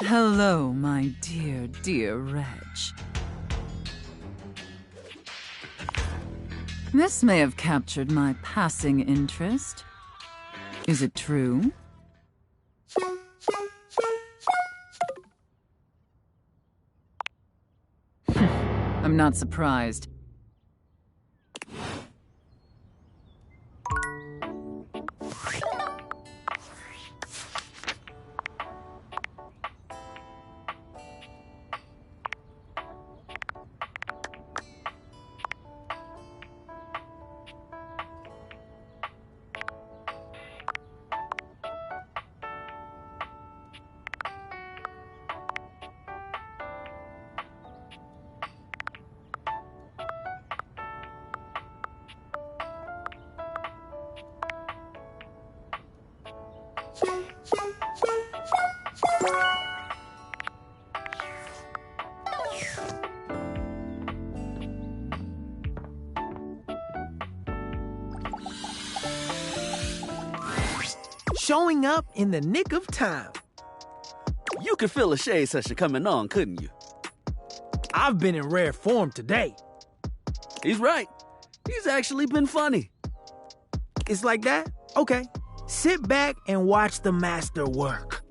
Hello, my dear, dear Reg. This may have captured my passing interest. Is it true? I'm not surprised. Showing up in the nick of time. You could feel a shade session coming on, couldn't you? I've been in rare form today. He's right. He's actually been funny. It's like that? Okay. Sit back and watch the master work.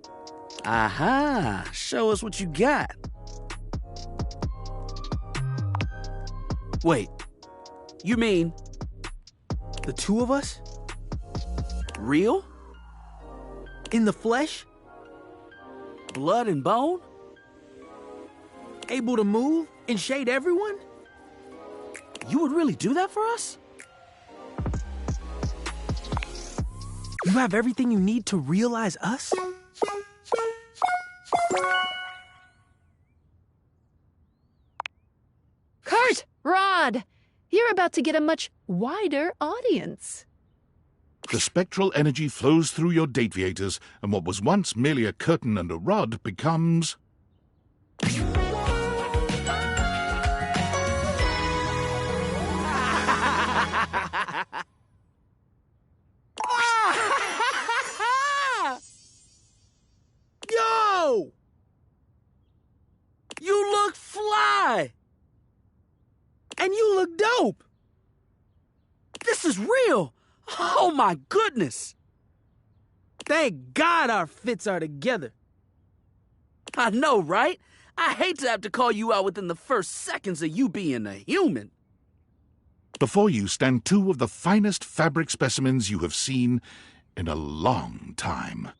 Aha! Show us what you got. Wait, you mean The two of us? real? In the flesh? Blood and bone? Able to move and shade everyone? You would really do that for us? You have everything you need to realize us? Kurt! Rod! You're about to get a much wider audience. The spectral energy flows through your dateviators, and what was once merely a curtain and a rod becomes... Yo! You look fly! And you look dope! This is real! Oh my goodness! Thank God our fits are together. I know, right? I hate to have to call you out within the first seconds of you being a human. Before you stand two of the finest fabric specimens you have seen in a long time.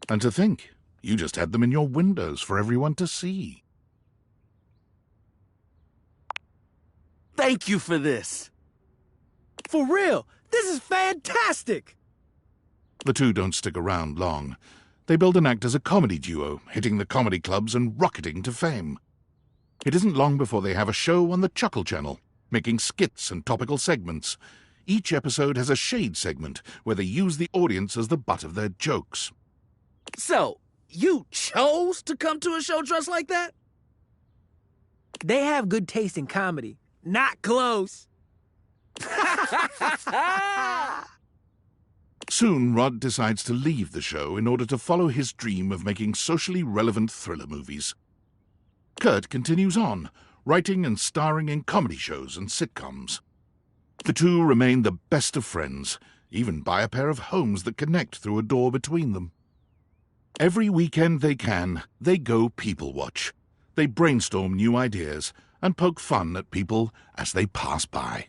And to think, you just had them in your windows for everyone to see. Thank you for this. For real, this is fantastic! The two don't stick around long. They build and act as a comedy duo, hitting the comedy clubs and rocketing to fame. It isn't long before they have a show on the Chuckle Channel, making skits and topical segments. Each episode has a shade segment where they use the audience as the butt of their jokes. So, you chose to come to a show dressed like that? They have good taste in comedy. Not close. Soon, Rod decides to leave the show in order to follow his dream of making socially relevant thriller movies. Kurt continues on, writing and starring in comedy shows and sitcoms. The two remain the best of friends, even buy a pair of homes that connect through a door between them. Every weekend they can, they go people watch. They brainstorm new ideas and poke fun at people as they pass by.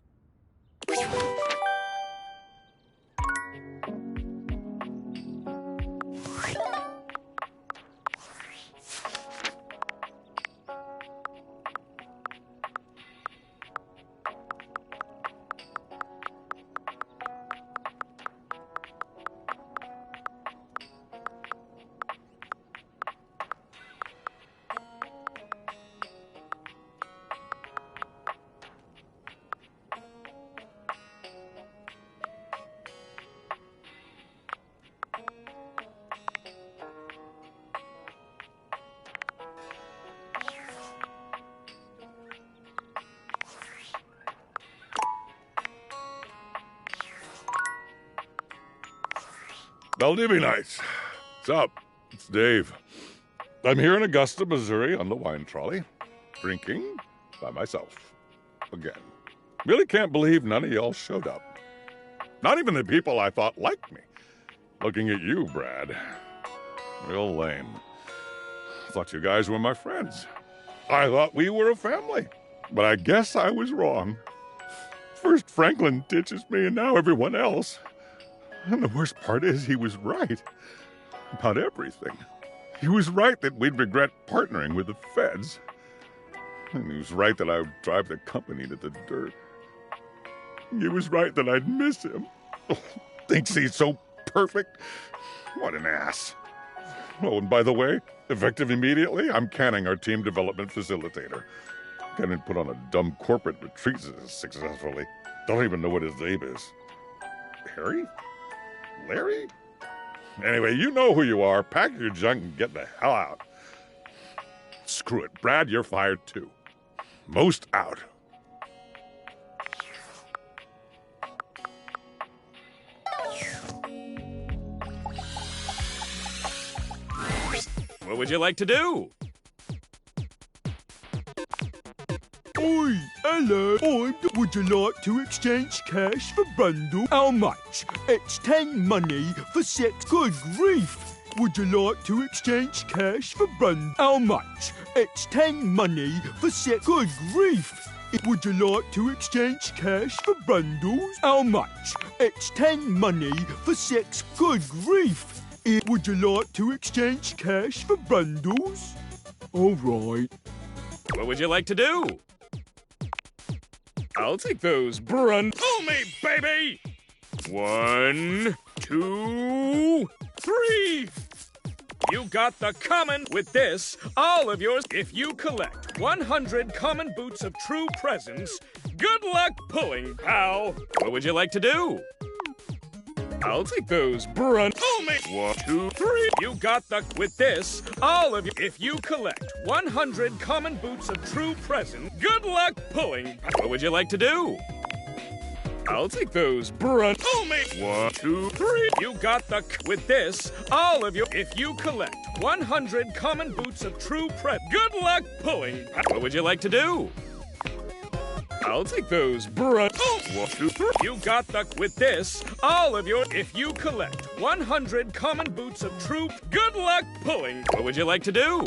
Valdivia Nights. What's up? It's Dave. I'm here in Augusta, Missouri on the wine trolley, drinking by myself. Again. Really can't believe none of y'all showed up. Not even the people I thought liked me. Looking at you, Brad. Real lame. Thought you guys were my friends. I thought we were a family. But I guess I was wrong. First Franklin ditches me and now everyone else. And the worst part is he was right. About everything. He was right that we'd regret partnering with the feds. And he was right that I would drive the company to the dirt. He was right that I'd miss him. Oh, thinks he's so perfect. What an ass. Oh, and by the way, effective immediately, I'm canning our team development facilitator. Can't even put on a dumb corporate retreat successfully. Don't even know what his name is. Harry? Larry? Anyway, you know who you are. Pack your junk and get the hell out. Screw it. Brad, you're fired too. Most out. What would you like to do? Oi, hello. Would you like to exchange cash for bundle? How much? It's 10 money for 6. Good grief. Would you like to exchange cash for bundle? How much? It's 10 money for 6. Good grief. Would you like to exchange cash for bundles? How much? It's 10 money for 6. Good grief. Would you like to exchange cash for bundles? All right. What would you like to do? I'll take those Pull me, baby! 1, 2, 3! You got the common with this, all of yours. If you collect 100 common boots of true presence, good luck pulling, pal! What would you like to do? I'll take those Pull me! 1, 2, 3! You got the with this, all of you. If you collect 100 common boots of true presence, good luck pulling. What would you like to do? I'll take those Pull me! 1, 2, 3! You got the with this, all of you. If you collect 100 common boots of true presence, good luck pulling. What would you like to do? I'll take those 1, 2, 3! You got the with this, all of your. If you collect 100 common boots of true, good luck pulling. What would you like to do?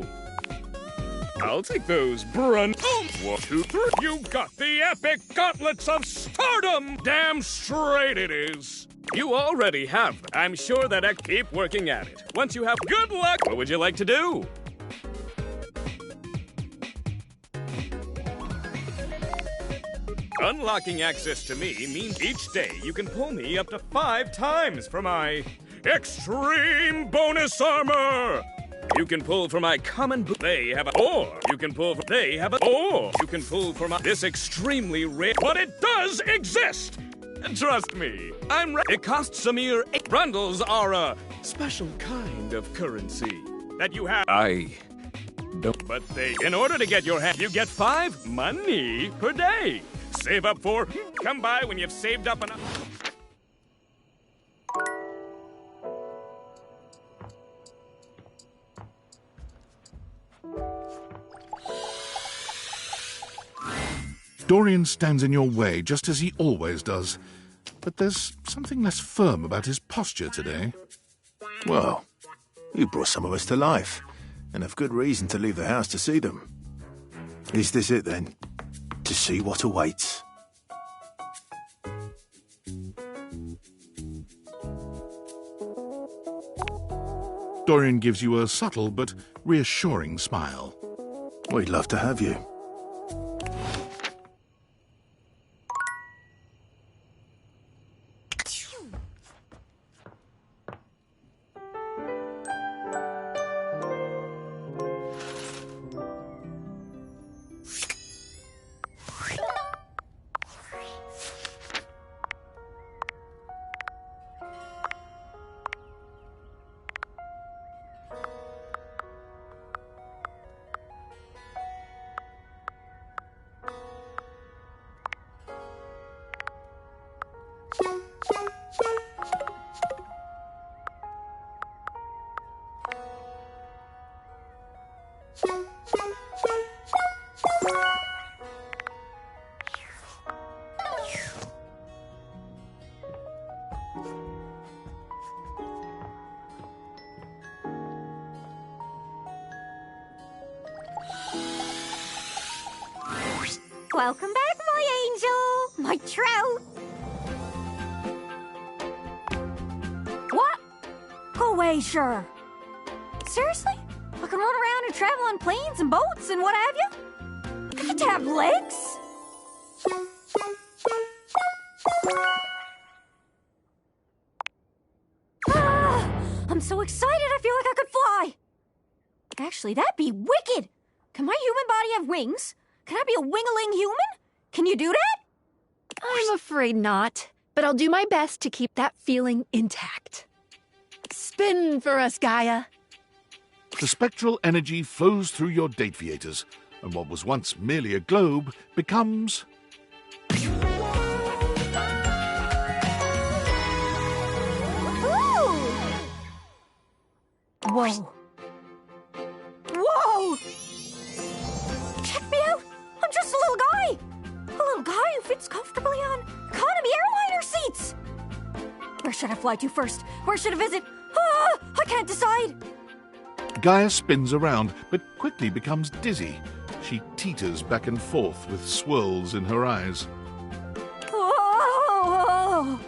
I'll take those 1, 2, 3! You got the epic gauntlets of stardom! Damn straight it is! You already have. I'm sure that I keep working at it. Once you have good luck, what would you like to do? Unlocking access to me means each day you can pull me up to 5 times for my extreme bonus armor! You can pull for my common they have a or you can pull for they have a or you can pull for my this extremely rare but it does exist! Trust me, it costs a mere 8 bundles are a special kind of currency that you have but they in order to get your hand you get 5 money per day. Save up for come by when you've saved up enough. Dorian stands in your way just as he always does, but there's something less firm about his posture today. Well, you brought some of us to life, and have good reason to leave the house to see them. Is this it then? To see what awaits? Dorian gives you a subtle but reassuring smile. We'd love to have you. Welcome back, my angel! My trout! What? Go away, sure. Seriously? I can run around and travel on planes and boats and what have you? I get to have legs? I'm so excited I feel like I could fly! Actually, that'd be wicked! Can my human body have wings? Can I be a wing-a-ling human? Can you do that? I'm afraid not, but I'll do my best to keep that feeling intact. Spin for us, Gaia. The spectral energy flows through your Dateviators, and what was once merely a globe becomes... Ooh! Whoa. Whoa! Check me out! I'm just a little guy! A little guy who fits comfortably on economy airliner seats! Where should I fly to first? Where should I visit? Ah! I can't decide! Gaia spins around, but quickly becomes dizzy. She teeters back and forth with swirls in her eyes. Whoa!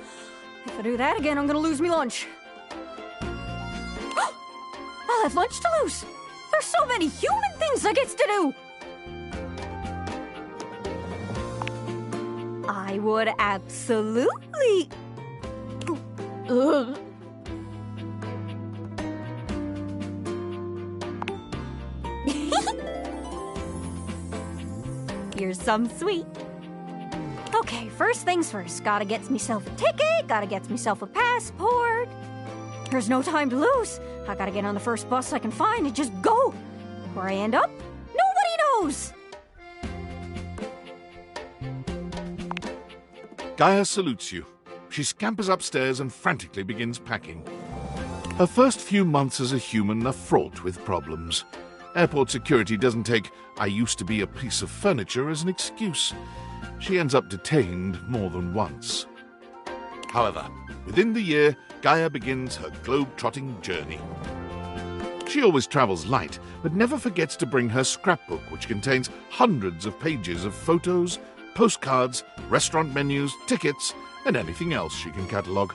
If I do that again, I'm gonna lose me lunch. I'll have lunch to lose! There's so many human things I gets to do! I would absolutely... Ugh. You're some sweet. Okay, first things first. Gotta get myself a ticket, gotta get myself a passport. There's no time to lose. I gotta get on the first bus I can find and just go. Where I end up, nobody knows. Gaia salutes you. She scampers upstairs and frantically begins packing. Her first few months as a human are fraught with problems. Airport security doesn't take "I used to be a piece of furniture" as an excuse. She ends up detained more than once. However, within the year, Gaia begins her globe-trotting journey. She always travels light, but never forgets to bring her scrapbook, which contains hundreds of pages of photos, postcards, restaurant menus, tickets, and anything else she can catalogue.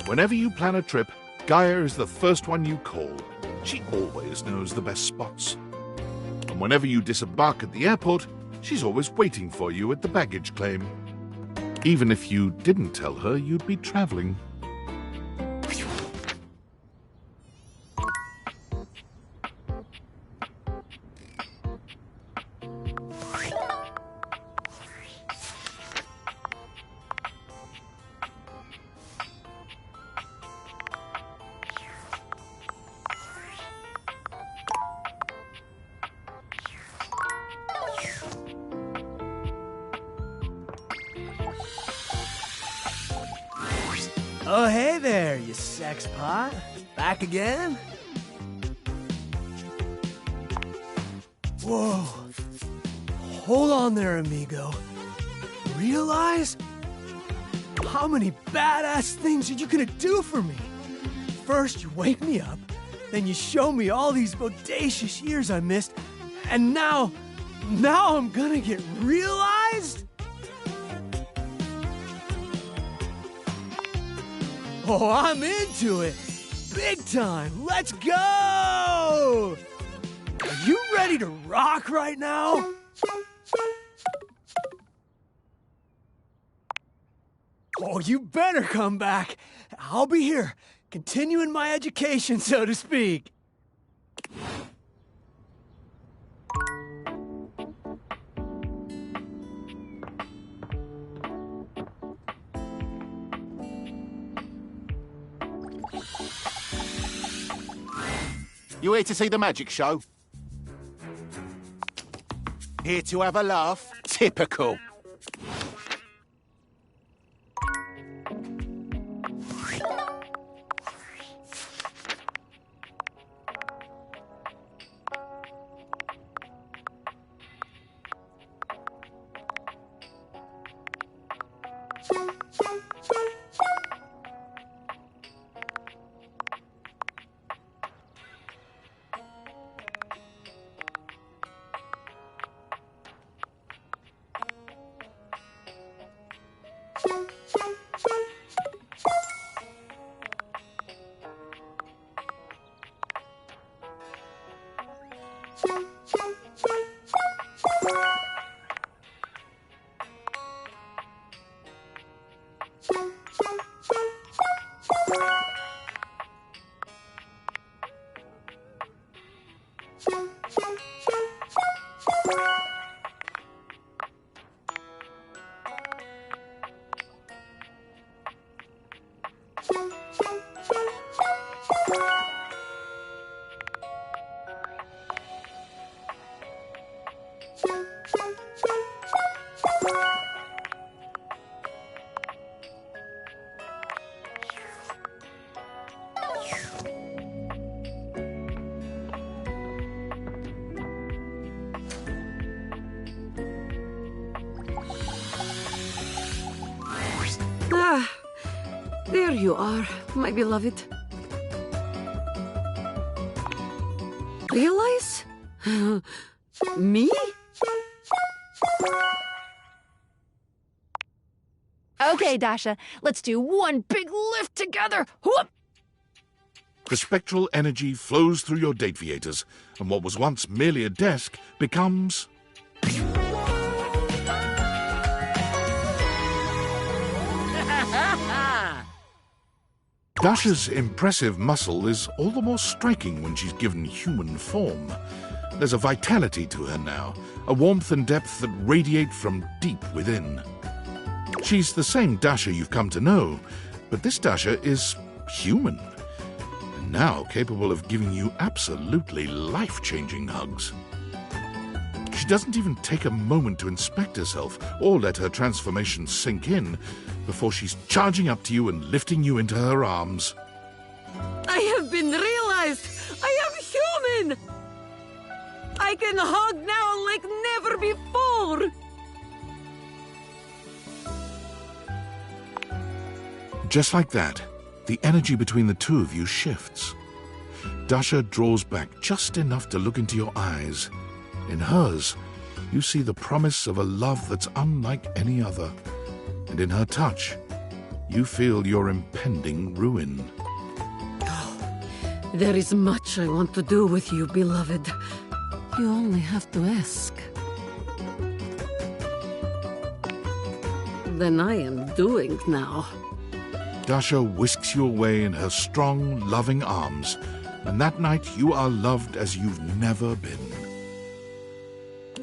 Whenever you plan a trip, Gaia is the first one you call. She always knows the best spots. And whenever you disembark at the airport, she's always waiting for you at the baggage claim. Even if you didn't tell her you'd be travelling. Oh, hey there, you sex pot. Back again? Whoa. Hold on there, amigo. Realize how many badass things are you gonna do for me? First, you wake me up, then you show me all these bodacious years I missed, and now I'm gonna get realized? Oh, I'm into it. Big time. Let's go! Are you ready to rock right now? Oh, you better come back. I'll be here, continuing my education, so to speak. You here to see the magic show? Here to have a laugh? Typical. There you are, my beloved. Realize? Me? Okay, Dasha, let's do one big lift together. Whoop! The spectral energy flows through your Dateviators, and what was once merely a desk becomes... Dasha's impressive muscle is all the more striking when she's given human form. There's a vitality to her now, a warmth and depth that radiate from deep within. She's the same Dasha you've come to know, but this Dasha is human, and now capable of giving you absolutely life-changing hugs. She doesn't even take a moment to inspect herself or let her transformation sink in before she's charging up to you and lifting you into her arms. I have been realized! I am human! I can hug now like never before! Just like that, the energy between the two of you shifts. Dasha draws back just enough to look into your eyes. In hers, you see the promise of a love that's unlike any other. And in her touch, you feel your impending ruin. There is much I want to do with you, beloved. You only have to ask. Then I am doing now. Dasha whisks you away in her strong, loving arms, and that night you are loved as you've never been.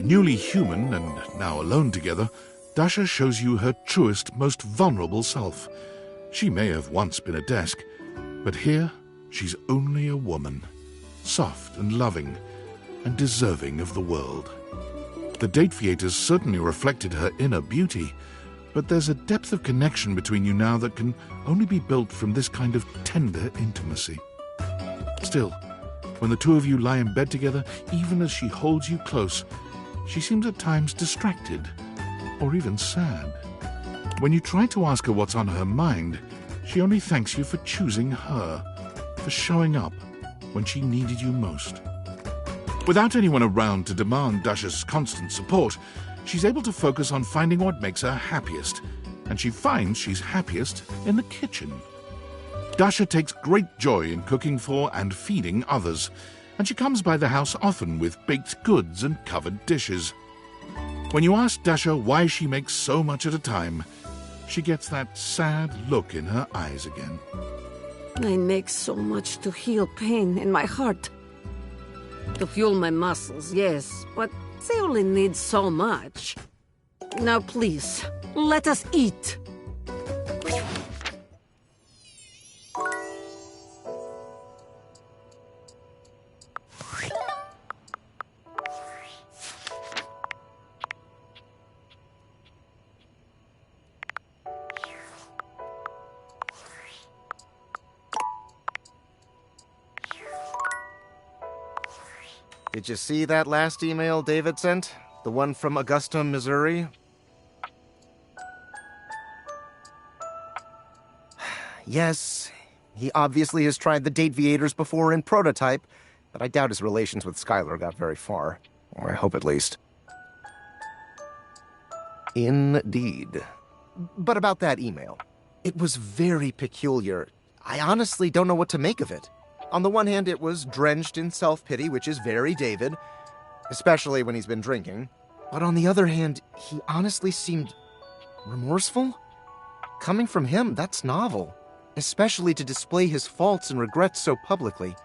Newly human, and now alone together, Dasha shows you her truest, most vulnerable self. She may have once been a desk, but here she's only a woman, soft and loving, and deserving of the world. The Dateviators certainly reflected her inner beauty, but there's a depth of connection between you now that can only be built from this kind of tender intimacy. Still, when the two of you lie in bed together, even as she holds you close, she seems at times distracted, or even sad. When you try to ask her what's on her mind, she only thanks you for choosing her, for showing up when she needed you most. Without anyone around to demand Dasha's constant support, she's able to focus on finding what makes her happiest, and she finds she's happiest in the kitchen. Dasha takes great joy in cooking for and feeding others, and she comes by the house often with baked goods and covered dishes. When you ask Dasha why she makes so much at a time, she gets that sad look in her eyes again. I make so much to heal pain in my heart. To fuel my muscles, yes, but they only need so much. Now please, let us eat. Did you see that last email David sent? The one from Augusta, Missouri? Yes, he obviously has tried the Dateviators before in prototype, but I doubt his relations with Skylar got very far. Or I hope at least. Indeed. But about that email. It was very peculiar. I honestly don't know what to make of it. On the one hand, it was drenched in self-pity, which is very David. especially when he's been drinking. But on the other hand, he honestly seemed remorseful. Coming from him, that's novel, especially to display his faults and regrets so publicly.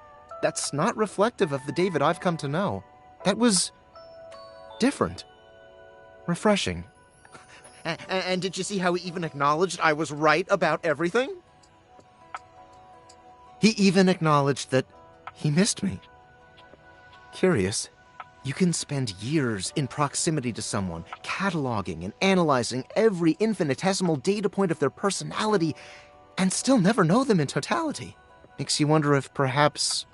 That's not reflective of the David I've come to know. That was different. Refreshing. And did you see how he even acknowledged I was right about everything? He even acknowledged that he missed me. Curious. You can spend years in proximity to someone, cataloging and analyzing every infinitesimal data point of their personality, and still never know them in totality. Makes you wonder if perhaps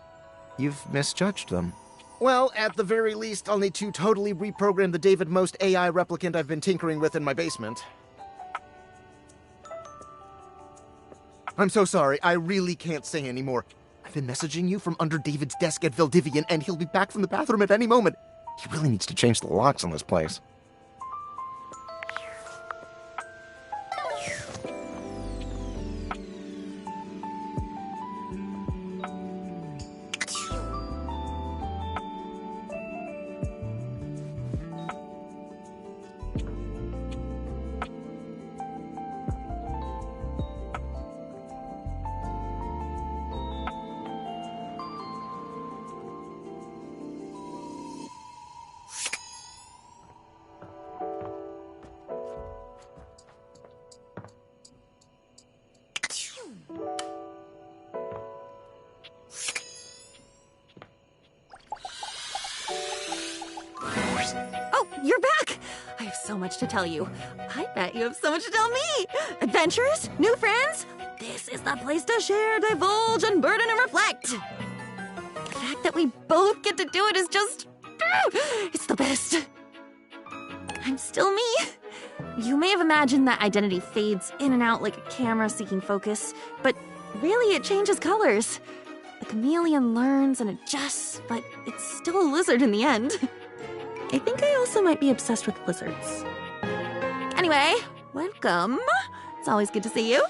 you've misjudged them. Well, at the very least, I'll need to totally reprogram the David Most AI replicant I've been tinkering with in my basement. I'm so sorry, I really can't say anymore. I've been messaging you from under David's desk at Valdivian, and he'll be back from the bathroom at any moment. He really needs to change the locks on this place. You're back! I have so much to tell you. I bet you have so much to tell me! Adventures? New friends? This is the place to share, divulge, unburden, and reflect! The fact that we both get to do it is just... it's the best! I'm still me. You may have imagined that identity fades in and out like a camera seeking focus, but really it changes colors. The chameleon learns and adjusts, but it's still a lizard in the end. I think I also might be obsessed with lizards. Anyway, welcome. It's always good to see you.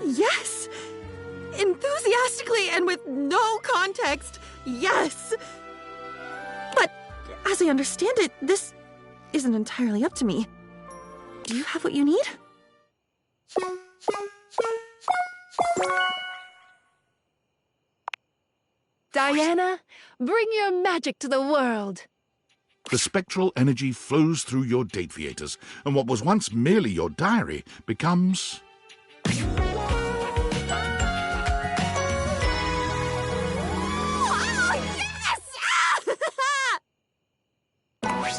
Yes! Enthusiastically and with no context, yes! But as I understand it, this isn't entirely up to me. Do you have what you need? Diana, bring your magic to the world. The spectral energy flows through your Dateviators, and what was once merely your diary becomes...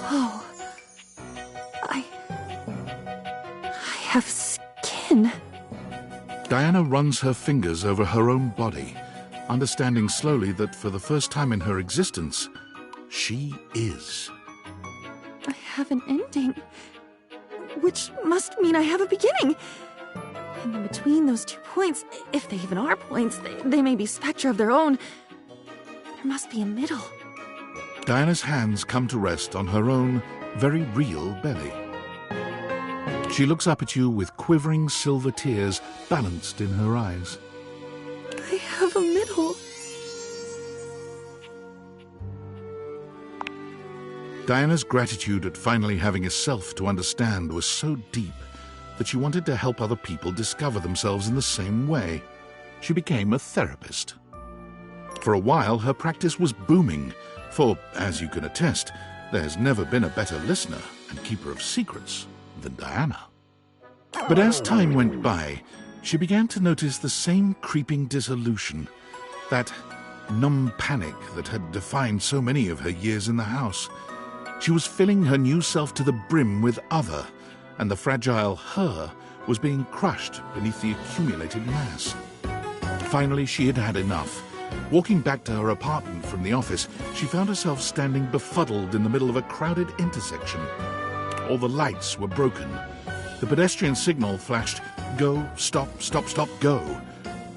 Oh, I have skin. Diana runs her fingers over her own body, understanding slowly that for the first time in her existence, she is. I have an ending, which must mean I have a beginning. And in between those 2 points, if they even are points, they may be spectra of their own. There must be a middle. Diana's hands come to rest on her own, very real belly. She looks up at you with quivering silver tears balanced in her eyes. I have a middle. Diana's gratitude at finally having a self to understand was so deep that she wanted to help other people discover themselves in the same way. She became a therapist. For a while, her practice was booming, for, as you can attest, there has never been a better listener and keeper of secrets than Diana. But as time went by, she began to notice the same creeping dissolution, that numb panic that had defined so many of her years in the house. She was filling her new self to the brim with other, and the fragile her was being crushed beneath the accumulated mass. Finally, she had had enough. Walking back to her apartment from the office, she found herself standing befuddled in the middle of a crowded intersection. All the lights were broken. The pedestrian signal flashed, "Go, stop, stop, stop, go."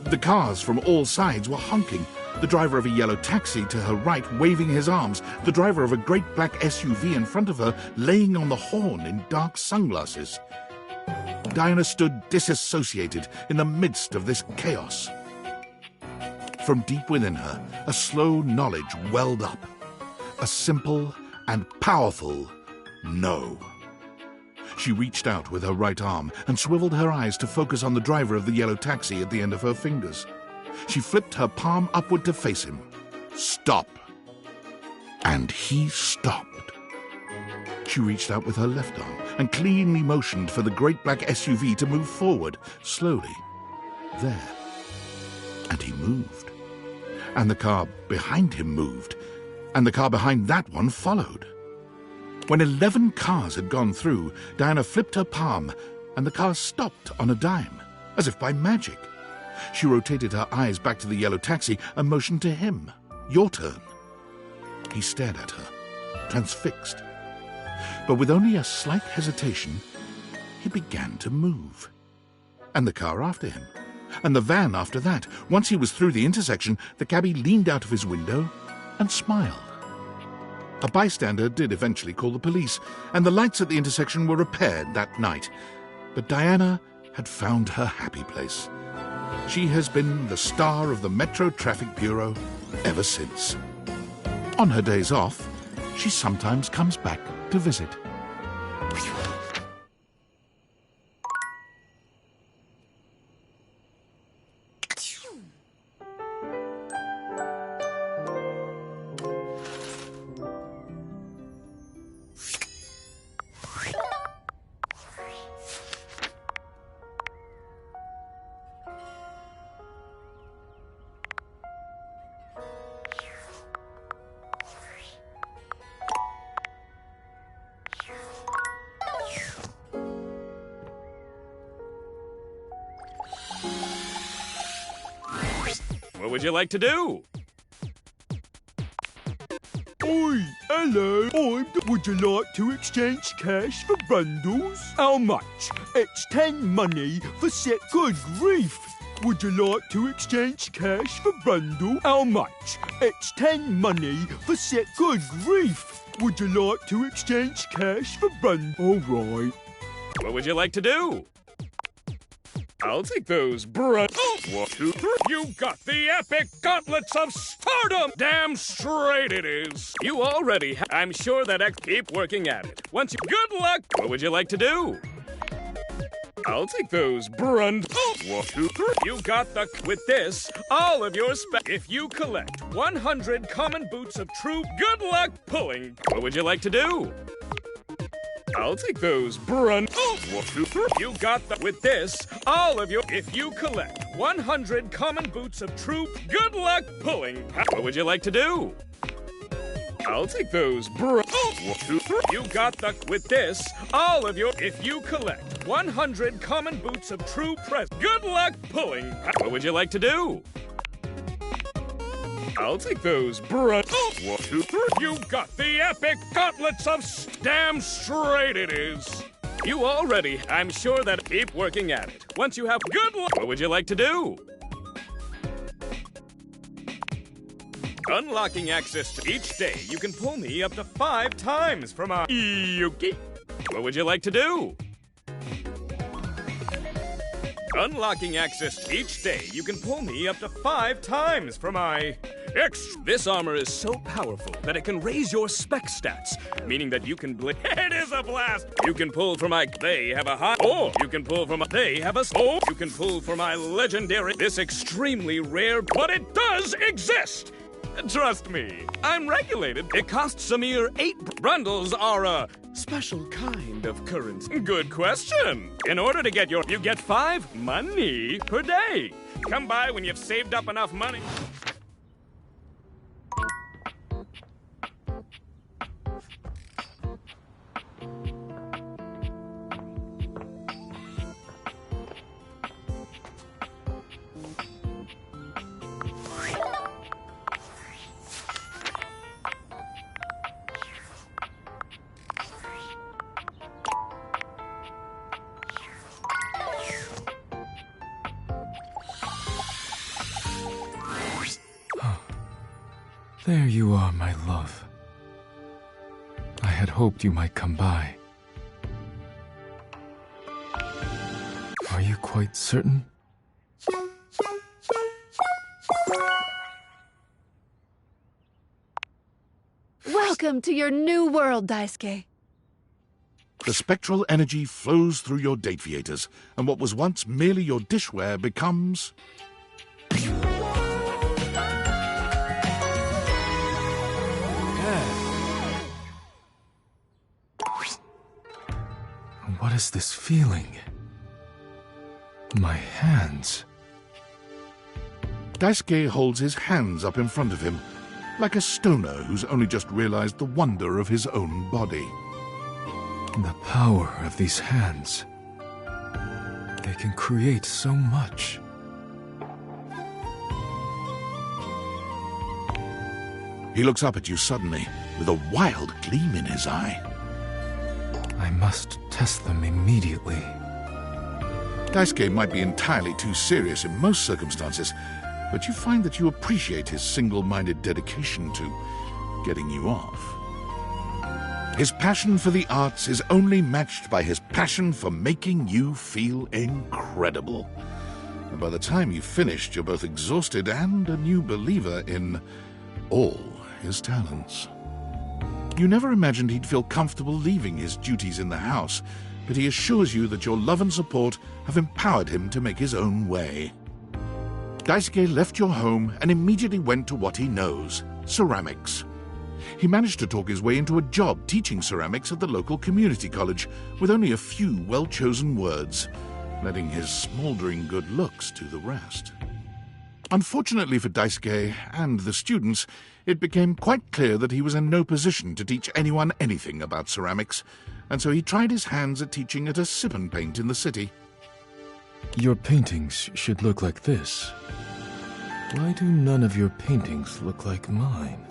The cars from all sides were honking. The driver of a yellow taxi to her right waving his arms. The driver of a great black SUV in front of her laying on the horn in dark sunglasses. Diana stood disassociated in the midst of this chaos. From deep within her, a slow knowledge welled up. A simple and powerful no. She reached out with her right arm and swiveled her eyes to focus on the driver of the yellow taxi at the end of her fingers. She flipped her palm upward to face him. Stop. And he stopped. She reached out with her left arm and cleanly motioned for the great black SUV to move forward, slowly. There. And he moved. And the car behind him moved. And the car behind that one followed. When 11 cars had gone through, Diana flipped her palm, and the car stopped on a dime, as if by magic. She rotated her eyes back to the yellow taxi and motioned to him. Your turn. He stared at her, transfixed. But with only a slight hesitation, he began to move. And the car after him. And the van after that. Once he was through the intersection, the cabbie leaned out of his window and smiled. A bystander did eventually call the police, and the lights at the intersection were repaired that night. But Diana had found her happy place. She has been the star of the Metro Traffic Bureau ever since. On her days off, she sometimes comes back to visit. What would you like to do? Oi, hello. Would you like to exchange cash for bundles? How much? It's 10 money for 6. Good grief. Would you like to exchange cash for bundle? How much? It's 10 money for 6. Good grief. Would you like to exchange cash for bundle? All right. What would you like to do? I'll take those, bruh. 1, 2, 3. You got the epic gauntlets of stardom! Damn straight it is. You already I'm sure that keep working at it. Once you... Good luck! What would you like to do? I'll take those, bruh. 1, 2, 3. You got the... With this, all of your if you collect 100 common boots of true good luck pulling, what would you like to do? I'll take those, bruh. 1, 2, 3. You got the... With this, all of your... If you collect 100 common boots of true good luck pulling, what would you like to do? I'll take those, bruh. 1, 2, 3. You got the... With this, all of your... If you collect 100 common boots of true good luck pulling, what would you like to do? I'll take those, bruh. 1, 2, 3. You got the epic gauntlets of damn straight it is. You already, I'm sure that keep working at it. Once you have good luck, what would you like to do? Unlocking access to each day, you can pull me up to 5 times from our Yuki. What would you like to do? Unlocking access to each day, you can pull me up to 5 times from my This armor is so powerful that it can raise your spec stats, meaning that you can It is a blast! You can pull from my They have a high or you can pull from a They have a or you can pull from my legendary this extremely rare, but it does exist! Trust me, I'm regulated. It costs a mere 8 bundles are a special kind of currency. Good question. In order to get you get 5 money per day. Come by when you've saved up enough money. There you are, my love. I had hoped you might come by. Are you quite certain? Welcome to your new world, Daisuke. The spectral energy flows through your Dateviators, and what was once merely your dishware becomes... What is this feeling? My hands. Daisuke holds his hands up in front of him, like a stoner who's only just realized the wonder of his own body. The power of these hands. They can create so much. He looks up at you suddenly, with a wild gleam in his eye. I must test them immediately. Daisuke might be entirely too serious in most circumstances, but you find that you appreciate his single-minded dedication to getting you off. His passion for the arts is only matched by his passion for making you feel incredible. And by the time you've finished, you're both exhausted and a new believer in all his talents. You never imagined he'd feel comfortable leaving his duties in the house, but he assures you that your love and support have empowered him to make his own way. Daisuke left your home and immediately went to what he knows, ceramics. He managed to talk his way into a job teaching ceramics at the local community college with only a few well-chosen words, letting his smoldering good looks do the rest. Unfortunately for Daisuke and the students, it became quite clear that he was in no position to teach anyone anything about ceramics, and so he tried his hands at teaching at a sip and paint in the city. Your paintings should look like this. Why do none of your paintings look like mine?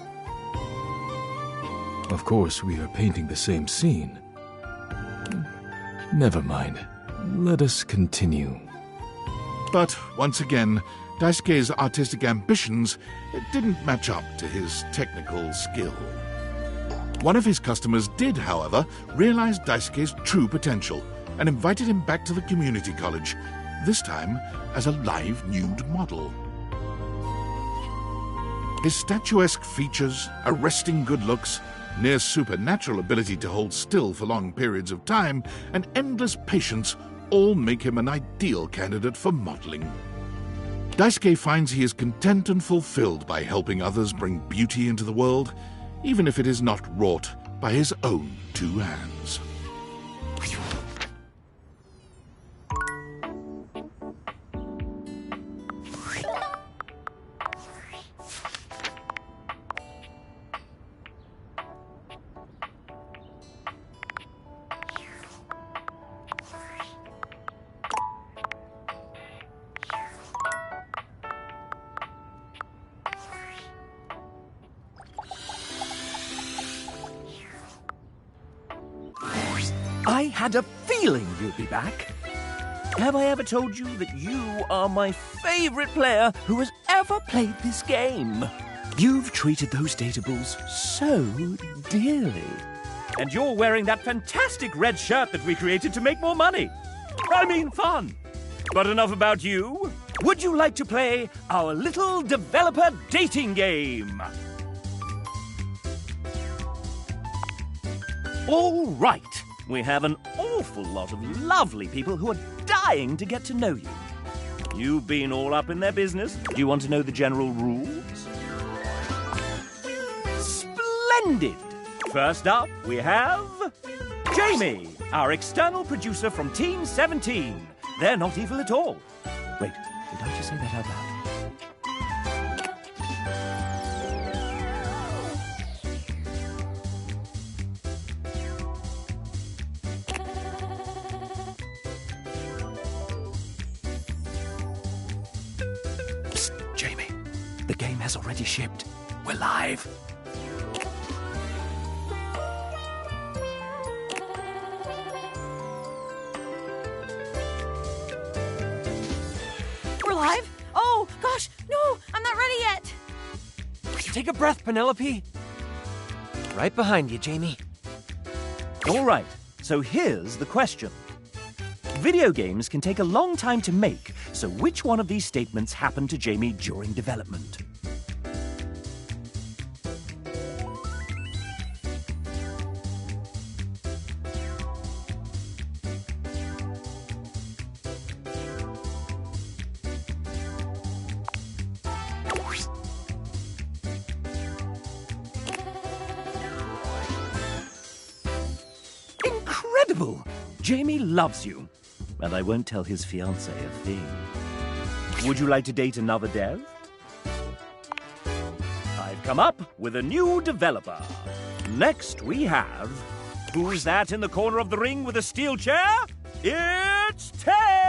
Of course, we are painting the same scene. Never mind. Let us continue. But, once again, Daisuke's artistic ambitions didn't match up to his technical skill. One of his customers did, however, realize Daisuke's true potential and invited him back to the community college, this time as a live nude model. His statuesque features, arresting good looks, near supernatural ability to hold still for long periods of time, and endless patience all make him an ideal candidate for modeling. Daisuke finds he is content and fulfilled by helping others bring beauty into the world, even if it is not wrought by his own two hands. I had a feeling you'd be back. Have I ever told you that you are my favorite player who has ever played this game? You've treated those data bulls so dearly. And you're wearing that fantastic red shirt that we created to make more money. I mean fun. But enough about you. Would you like to play our little developer dating game? All right. We have an awful lot of lovely people who are dying to get to know you. You've been all up in their business. Do you want to know the general rules? Splendid! First up, we have Jamie, our external producer from Team 17. They're not evil at all. Wait, did I just say that out loud? The game has already shipped. We're live. We're live? Oh, gosh, no, I'm not ready yet. Take a breath, Penelope. Right behind you, Jamie. All right, so here's the question. Video games can take a long time to make, so which one of these statements happened to Jamie during development? Incredible! Jamie loves you. And I won't tell his fiancée a thing. Would you like to date another dev? I've come up with a new developer. Next we have... Who's that in the corner of the ring with a steel chair? It's Tay!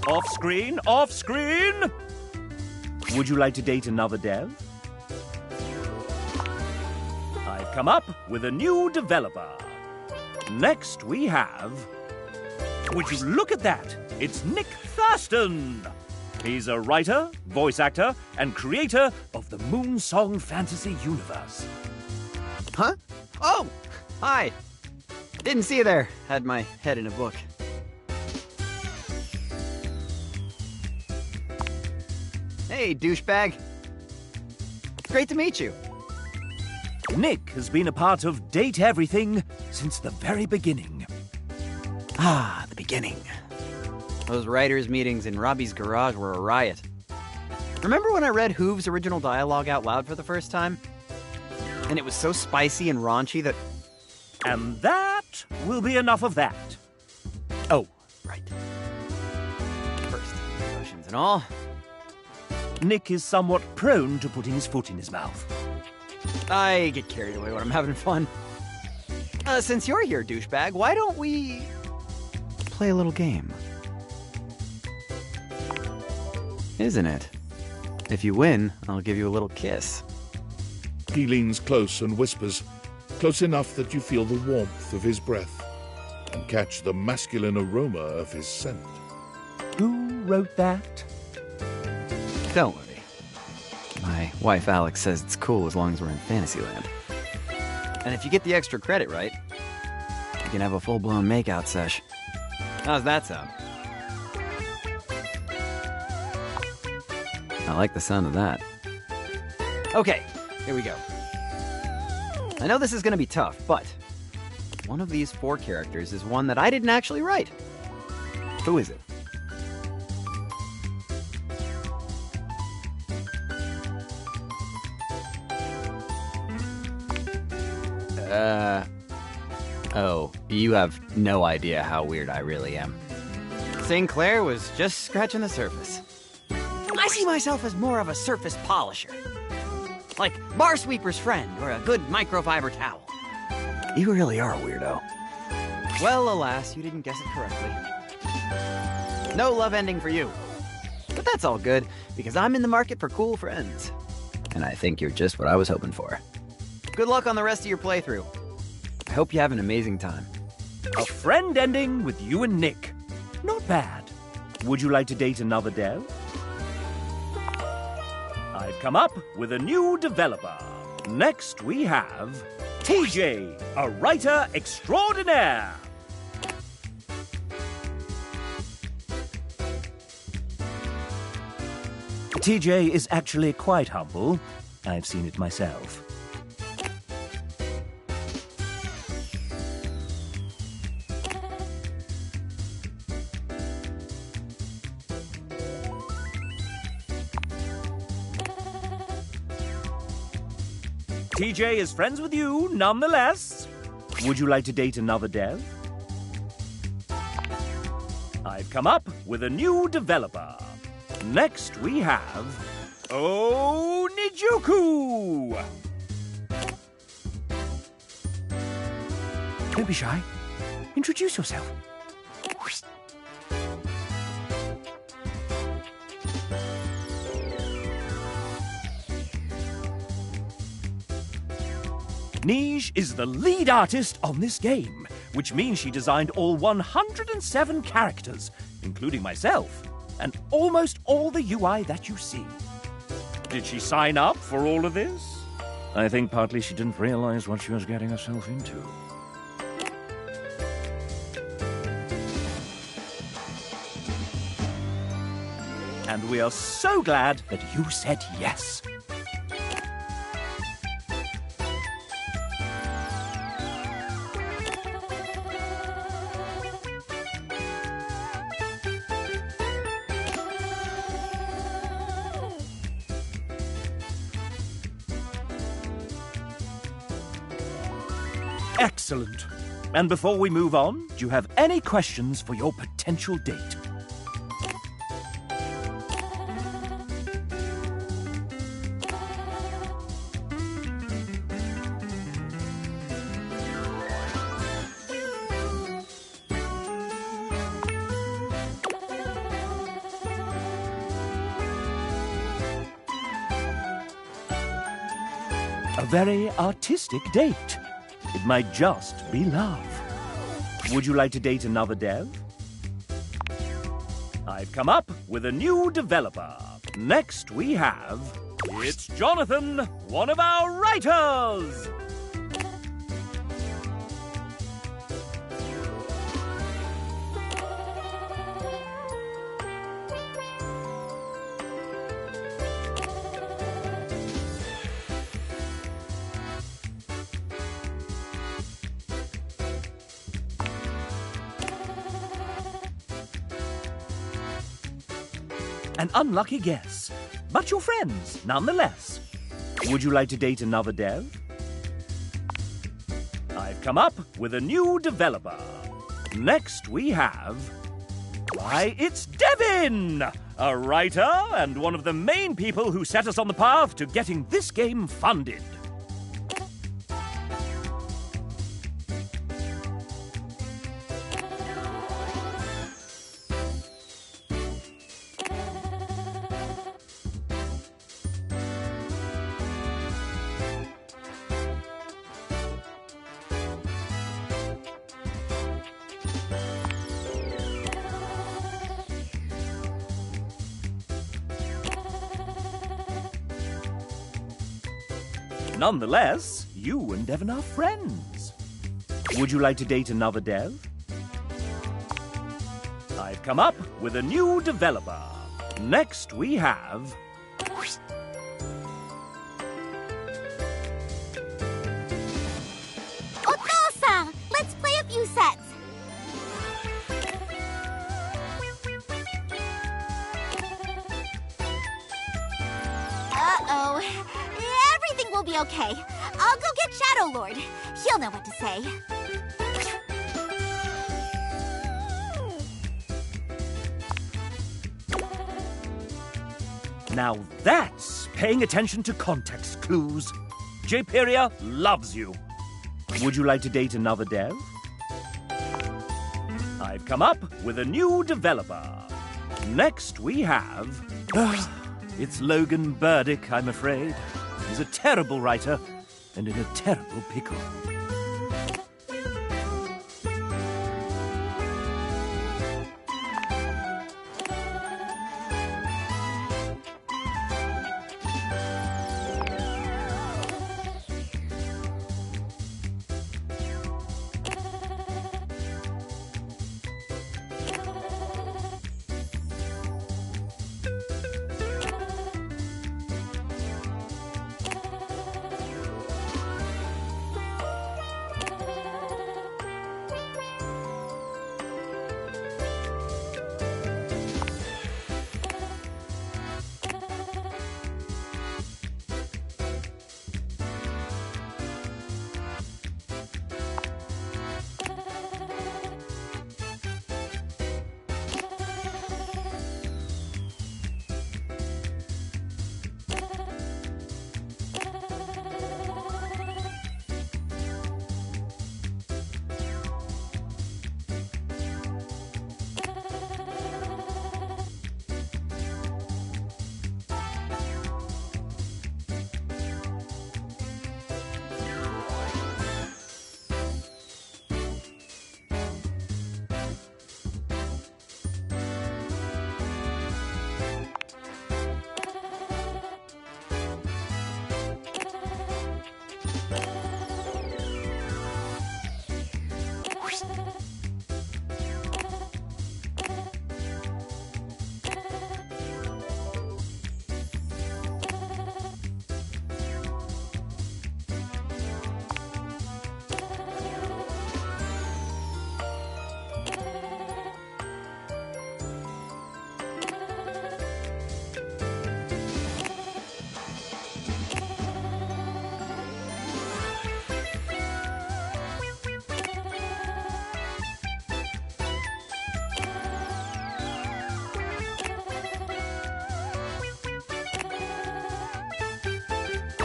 Off screen, off screen! Would you like to date another dev? I've come up with a new developer. Next we have... Would you look at that? It's Nick Thurston! He's a writer, voice actor, and creator of the Moonsong Fantasy universe. Huh? Oh! Hi! Didn't see you there. Had my head in a book. Hey, douchebag. Great to meet you. Nick has been a part of Date Everything since the very beginning. Ah, the beginning. Those writers' meetings in Robbie's garage were a riot. Remember when I read Hoove's original dialogue out loud for the first time? And it was so spicy and raunchy that... And that will be enough of that. Oh, right. First, emotions and all. Nick is somewhat prone to putting his foot in his mouth. I get carried away when I'm having fun. Since you're here, douchebag, why don't we... play a little game? Isn't it? If you win, I'll give you a little kiss. He leans close and whispers, close enough that you feel the warmth of his breath and catch the masculine aroma of his scent. Who wrote that? Don't worry. My wife Alex says it's cool as long as we're in Fantasyland. And if you get the extra credit right, you can have a full-blown makeout sesh. How's that sound? I like the sound of that. Okay, here we go. I know this is going to be tough, but one of these 4 characters is one that I didn't actually write. Who is it? Oh, you have no idea how weird I really am. Sinclair was just scratching the surface. I see myself as more of a surface polisher. Like bar sweeper's friend or a good microfiber towel. You really are a weirdo. Well, alas, you didn't guess it correctly. No love ending for you. But that's all good, because I'm in the market for cool friends. And I think you're just what I was hoping for. Good luck on the rest of your playthrough. I hope you have an amazing time. A friend ending with you and Nick. Not bad. Would you like to date another dev? I've come up with a new developer. Next we have TJ, a writer extraordinaire. TJ is actually quite humble. I've seen it myself. TJ is friends with you, nonetheless. Would you like to date another dev? I've come up with a new developer. Next we have Nijuku! Don't be shy. Introduce yourself. Nij is the lead artist on this game, which means she designed all 107 characters, including myself, and almost all the UI that you see. Did she sign up for all of this? I think partly she didn't realize what she was getting herself into. And we are so glad that you said yes. Excellent. And before we move on, do you have any questions for your potential date? A very artistic date. It might just be love. Would you like to date another dev? I've come up with a new developer. Next we have... It's Jonathan, one of our writers! An unlucky guess, but you're friends, nonetheless. Would you like to date another dev? I've come up with a new developer. Next we have... Why, it's Devin! A writer and one of the main people who set us on the path to getting this game funded. Nonetheless, you and Devin are friends. Would you like to date another dev? I've come up with a new developer. Next we have... Otosa! Let's play a few sets. Uh-oh. Everything will be okay. I'll go get Shadow Lord. He'll know what to say. Now that's paying attention to context clues. Jperia loves you. Would you like to date another dev? I've come up with a new developer. Next we have... It's Logan Burdick, I'm afraid. He's a terrible writer and in a terrible pickle.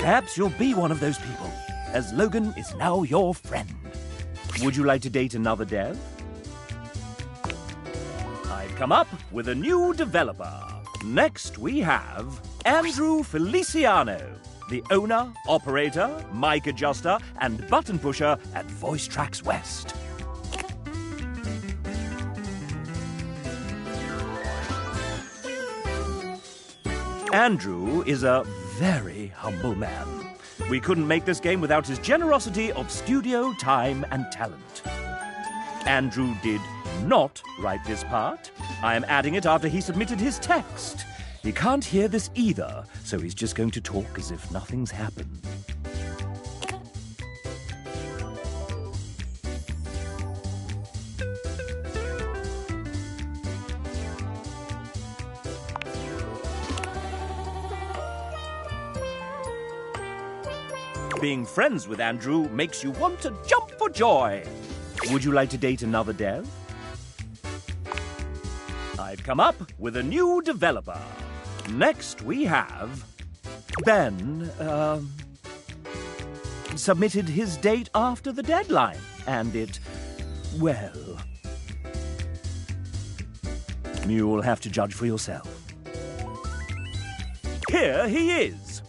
Perhaps you'll be one of those people, as Logan is now your friend. Would you like to date another dev? I've come up with a new developer. Next we have Andrew Feliciano, the owner, operator, mic adjuster, and button pusher at Voice Tracks West. Andrew is a very humble man. We couldn't make this game without his generosity of studio time and talent. Andrew did not write this part. I am adding it after he submitted his text. He can't hear this either, so he's just going to talk as if nothing's happened. Being friends with Andrew makes you want to jump for joy. Would you like to date another dev? I've come up with a new developer. Next we have Ben, submitted his date after the deadline, and well, you'll have to judge for yourself. Here he is.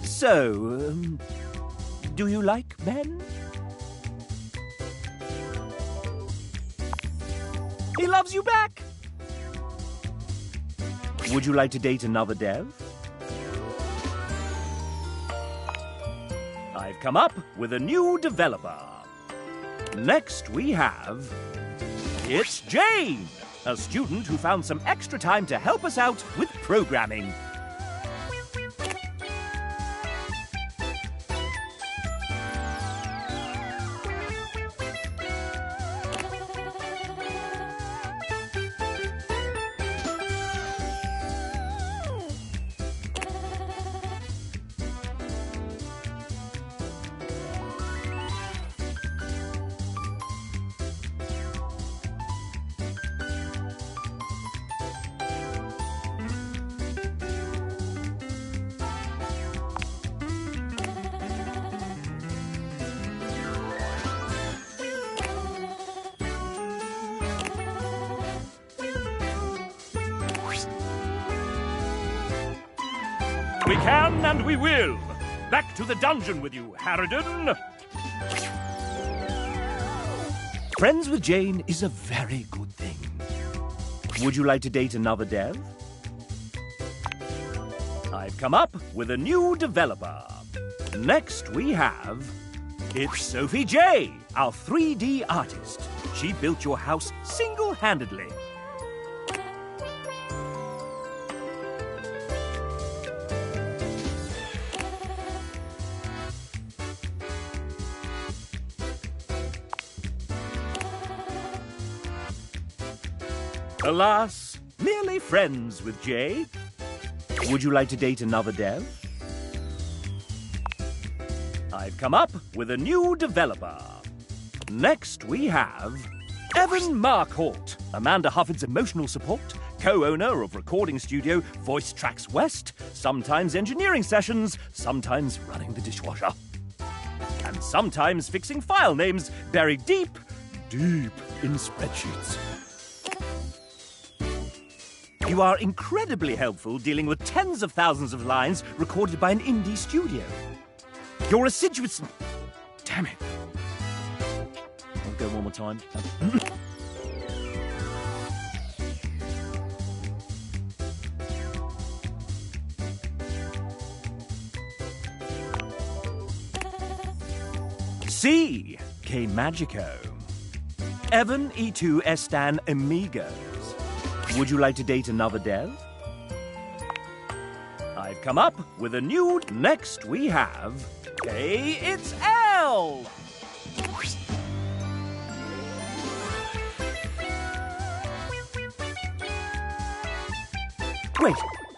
So, do you like Ben? He loves you back! Would you like to date another dev? I've come up with a new developer. Next we have... It's Jane, a student who found some extra time to help us out with programming. We can and we will. Back to the dungeon with you, Harridan. Friends with Jane is a very good thing. Would you like to date another dev? I've come up with a new developer. Next we have... It's Sophie J, our 3D artist. She built your house single-handedly. Alas, merely friends with Jay. Would you like to date another dev? I've come up with a new developer. Next we have Evan Marcourt, Amanda Hufford's emotional support, co-owner of recording studio Voice Tracks West, sometimes engineering sessions, sometimes running the dishwasher, and sometimes fixing file names buried deep, deep in spreadsheets. You are incredibly helpful dealing with tens of thousands of lines recorded by an indie studio. Your assiduous... Damn it. I'll go one more time. C. K. Magico. Evan E2 Estan Amigos. Would you like to date another dev? I've come up with a new... Next we have... Hey, it's L! Wait,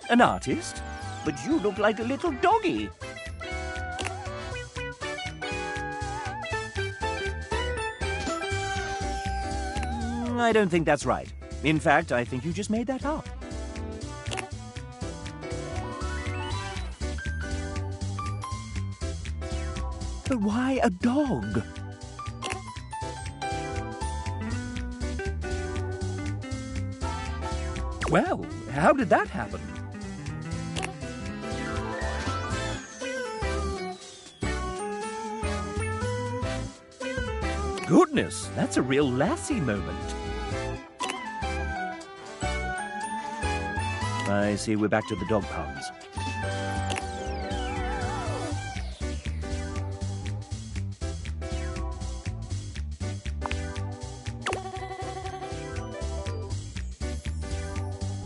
an artist? But you look like a little doggy. I don't think that's right. In fact, I think you just made that up. But why a dog? Well, how did that happen? Goodness, that's a real Lassie moment. I see we're back to the dog puns.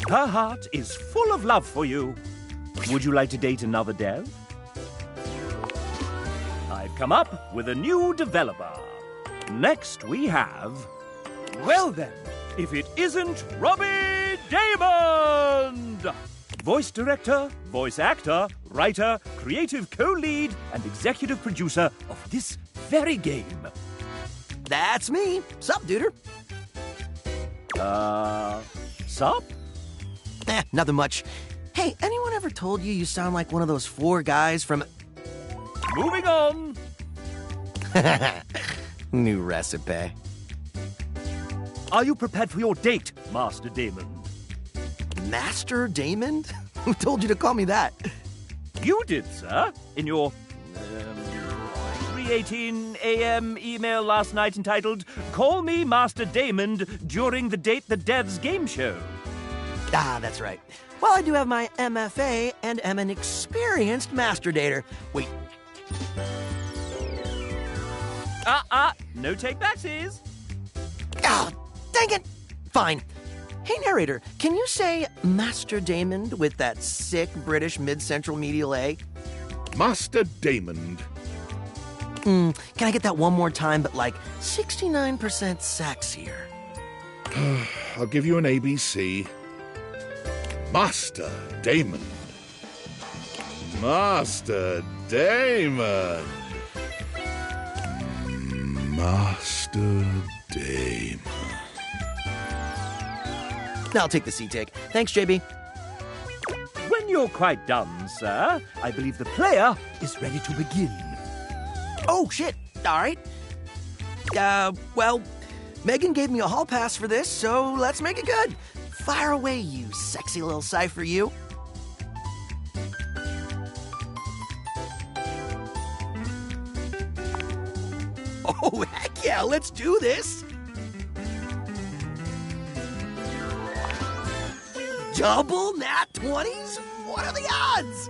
Her heart is full of love for you. Would you like to date another dev? I've come up with a new developer. Next we have... Well then, if it isn't Robbie Daymond! Voice director, voice actor, writer, creative co-lead, and executive producer of this very game. That's me. Sup, duder? Sup? Nothing much. Hey, anyone ever told you sound like one of those 4 guys from... Moving on! New recipe. Are you prepared for your date, Master Daymond? Master Daymond? Who told you to call me that? You did, sir. In your 3:18 a.m. email last night entitled, Call Me Master Daymond during the Date the Devs game show. Ah, that's right. Well, I do have my MFA and am an experienced master dater. Wait. No take-backsies. Ah, dang it. Fine. Hey, narrator, can you say Master Daymond with that sick British mid-central medial A? Master Daymond. Can I get that one more time, but like 69% sexier? I'll give you an ABC. Master Daymond. Master Daymond. Master Daymond. I'll take the C-take. Thanks, JB. When you're quite done, sir, I believe the player is ready to begin. Oh, shit. All right. Well, Megan gave me a hall pass for this, so let's make it good. Fire away, you sexy little cipher, you. Oh, heck yeah, let's do this. Double nat 20s? What are the odds?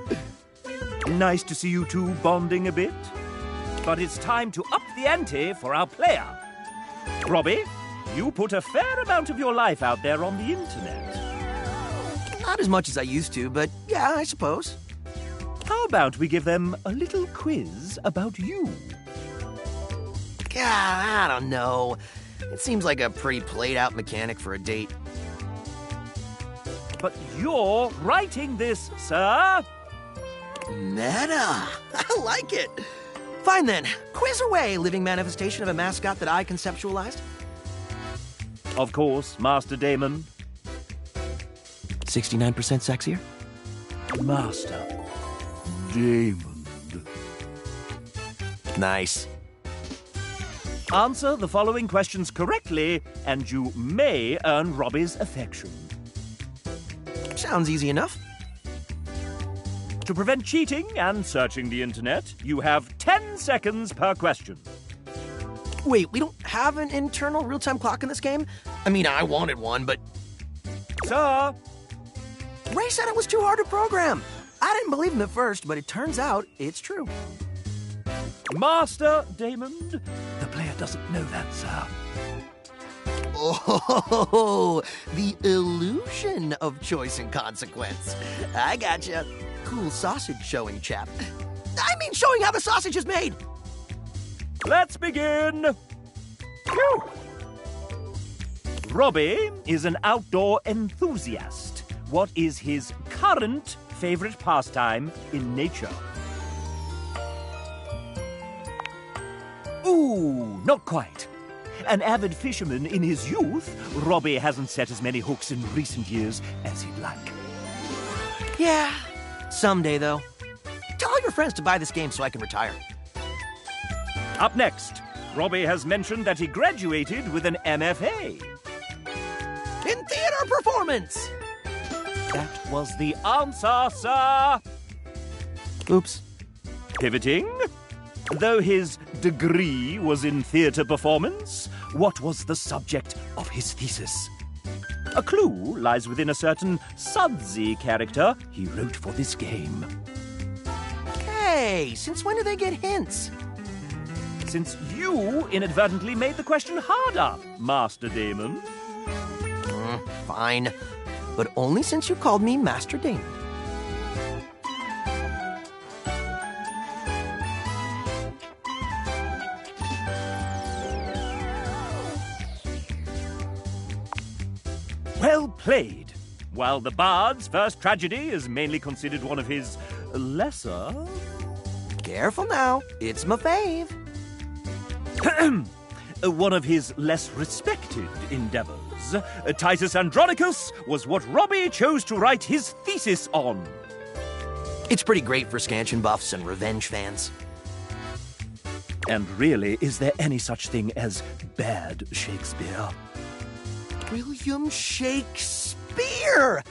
Nice to see you two bonding a bit. But it's time to up the ante for our player. Robbie, you put a fair amount of your life out there on the internet. Not as much as I used to, but yeah, I suppose. How about we give them a little quiz about you? Yeah, I don't know. It seems like a pretty played-out mechanic for a date. But you're writing this, sir. Meta. I like it. Fine then. Quiz away, living manifestation of a mascot that I conceptualized. Of course, Master Daymond. 69% sexier? Master Daymond. Nice. Answer the following questions correctly, and you may earn Robbie's affection. Sounds easy enough. To prevent cheating and searching the internet, you have 10 seconds per question. Wait, we don't have an internal real-time clock in this game? I mean, I wanted one, but... Sir! Ray said it was too hard to program. I didn't believe him at first, but it turns out it's true. Master Daymond, the player doesn't know that, sir. Oh, the illusion of choice and consequence. I gotcha. cool sausage showing, chap. I mean, showing how the sausage is made. Let's begin. Phew. Robbie is an outdoor enthusiast. What is his current favorite pastime in nature? Ooh, not quite. An avid fisherman in his youth, Robbie hasn't set as many hooks in recent years as he'd like. Yeah, someday, though. Tell all your friends to buy this game so I can retire. Up next, Robbie has mentioned that he graduated with an MFA. In theater performance! That was the answer, sir! Oops. Pivoting? Though his degree was in theatre performance, what was the subject of his thesis? A clue lies within a certain sudsy character he wrote for this game. Hey, since when do they get hints? Since you inadvertently made the question harder, Master Damon. Fine, but only since you called me Master Damon. Well played. While the Bard's first tragedy is mainly considered one of his lesser... Careful now, it's my fave. One of his less respected endeavors, Titus Andronicus, was what Robbie chose to write his thesis on. It's pretty great for scansion buffs and revenge fans. And really, is there any such thing as bad Shakespeare? William Shakespeare!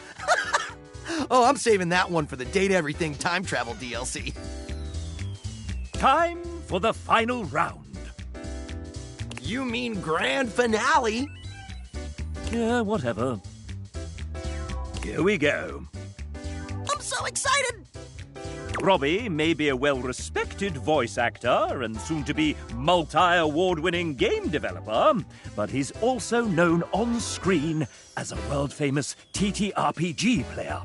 Oh, I'm saving that one for the Date Everything time travel DLC. Time for the final round. You mean grand finale? Yeah, whatever. Here we go. I'm so excited! Robbie may be a well-respected voice actor and soon-to-be multi-award-winning game developer, but he's also known on screen as a world-famous TTRPG player.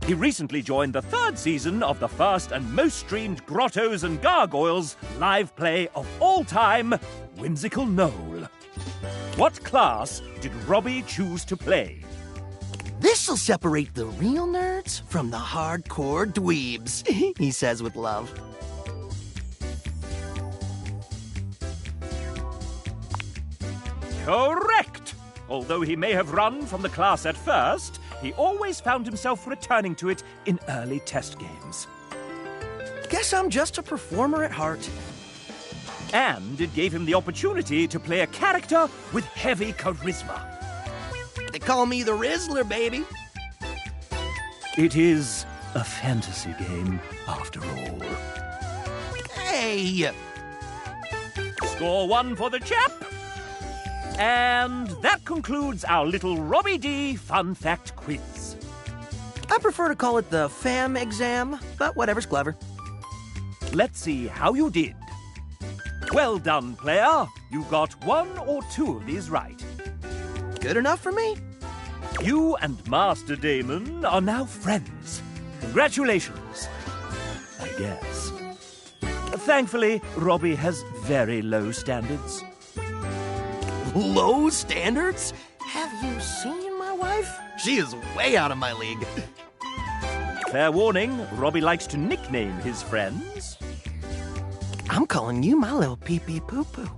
He recently joined the 3rd season of the first and most streamed Grottos and Gargoyles live play of all time, Whimsical Knoll. What class did Robbie choose to play? This'll separate the real nerds from the hardcore dweebs, he says with love. Correct! Although he may have run from the class at first, he always found himself returning to it in early test games. Guess I'm just a performer at heart. And it gave him the opportunity to play a character with heavy charisma. They call me the Rizzler, baby. It is a fantasy game, after all. Hey! Score 1 for the chap. And that concludes our little Robbie D Fun Fact Quiz. I prefer to call it the FAM exam, but whatever's clever. Let's see how you did. Well done, player. You got 1 or 2 of these right. Good enough for me. You and Master Damon are now friends. Congratulations, I guess. Thankfully, Robbie has very low standards. Low standards? Have you seen my wife? She is way out of my league. Fair warning, Robbie likes to nickname his friends. I'm calling you my little pee-pee poo-poo.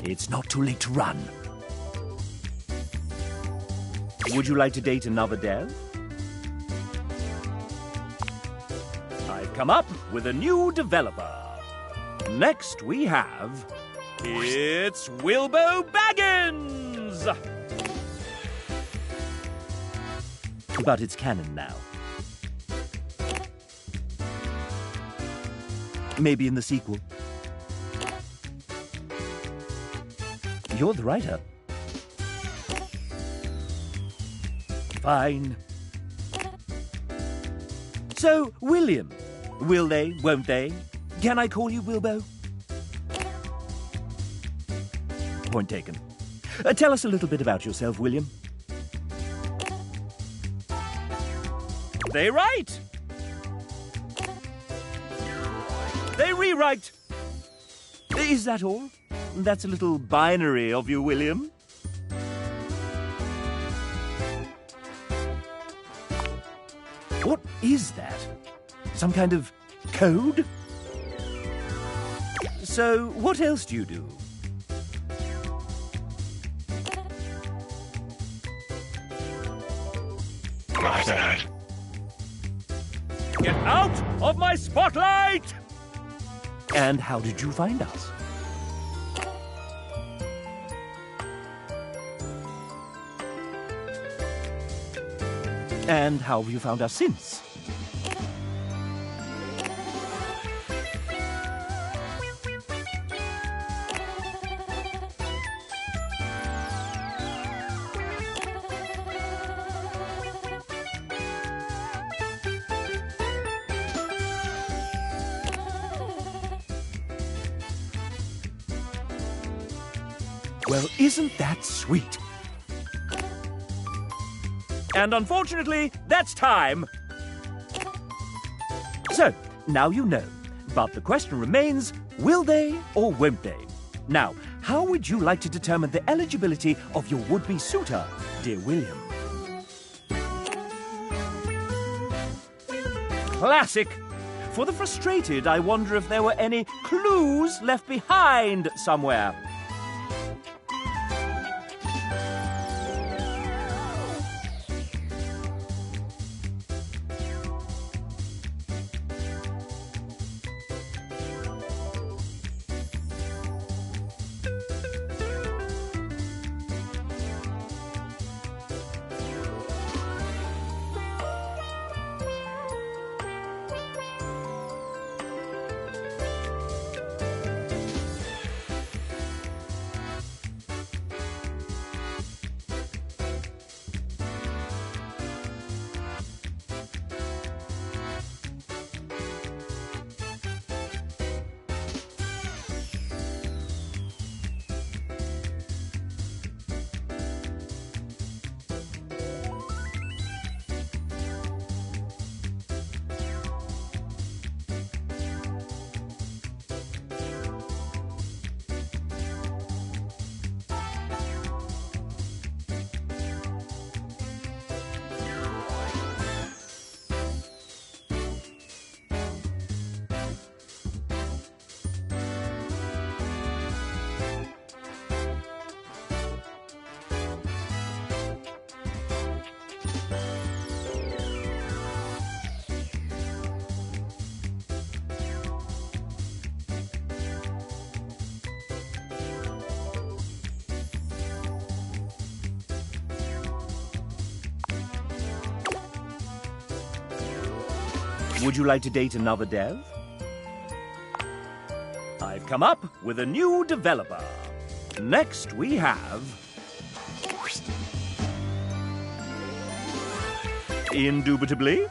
It's not too late to run. Would you like to date another dev? I've come up with a new developer. Next we have... It's Wilbo Baggins! But it's canon now. Maybe in the sequel. You're the writer. Fine. So, William. Will they, won't they? Can I call you Wilbo? Point taken. Tell us a little bit about yourself, William. They write. They rewrite. Is that all? That's a little binary of you, William. What is that? Some kind of code? So, what else do you do? Get out of my spotlight! And how did you find us? And how have you found us since? Well, isn't that sweet? And unfortunately, that's time. So, now you know. But the question remains, will they or won't they? Now, how would you like to determine the eligibility of your would-be suitor, dear William? Classic! For the frustrated, I wonder if there were any clues left behind somewhere. Would you like to date another dev? I've come up with a new developer. Next we have... Indubitably...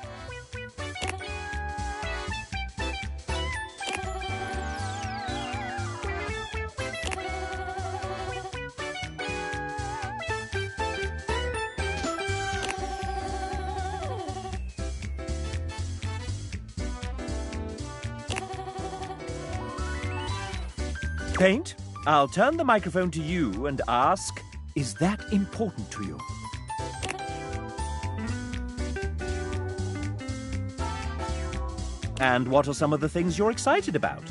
Paint, I'll turn the microphone to you and ask, is that important to you? And what are some of the things you're excited about?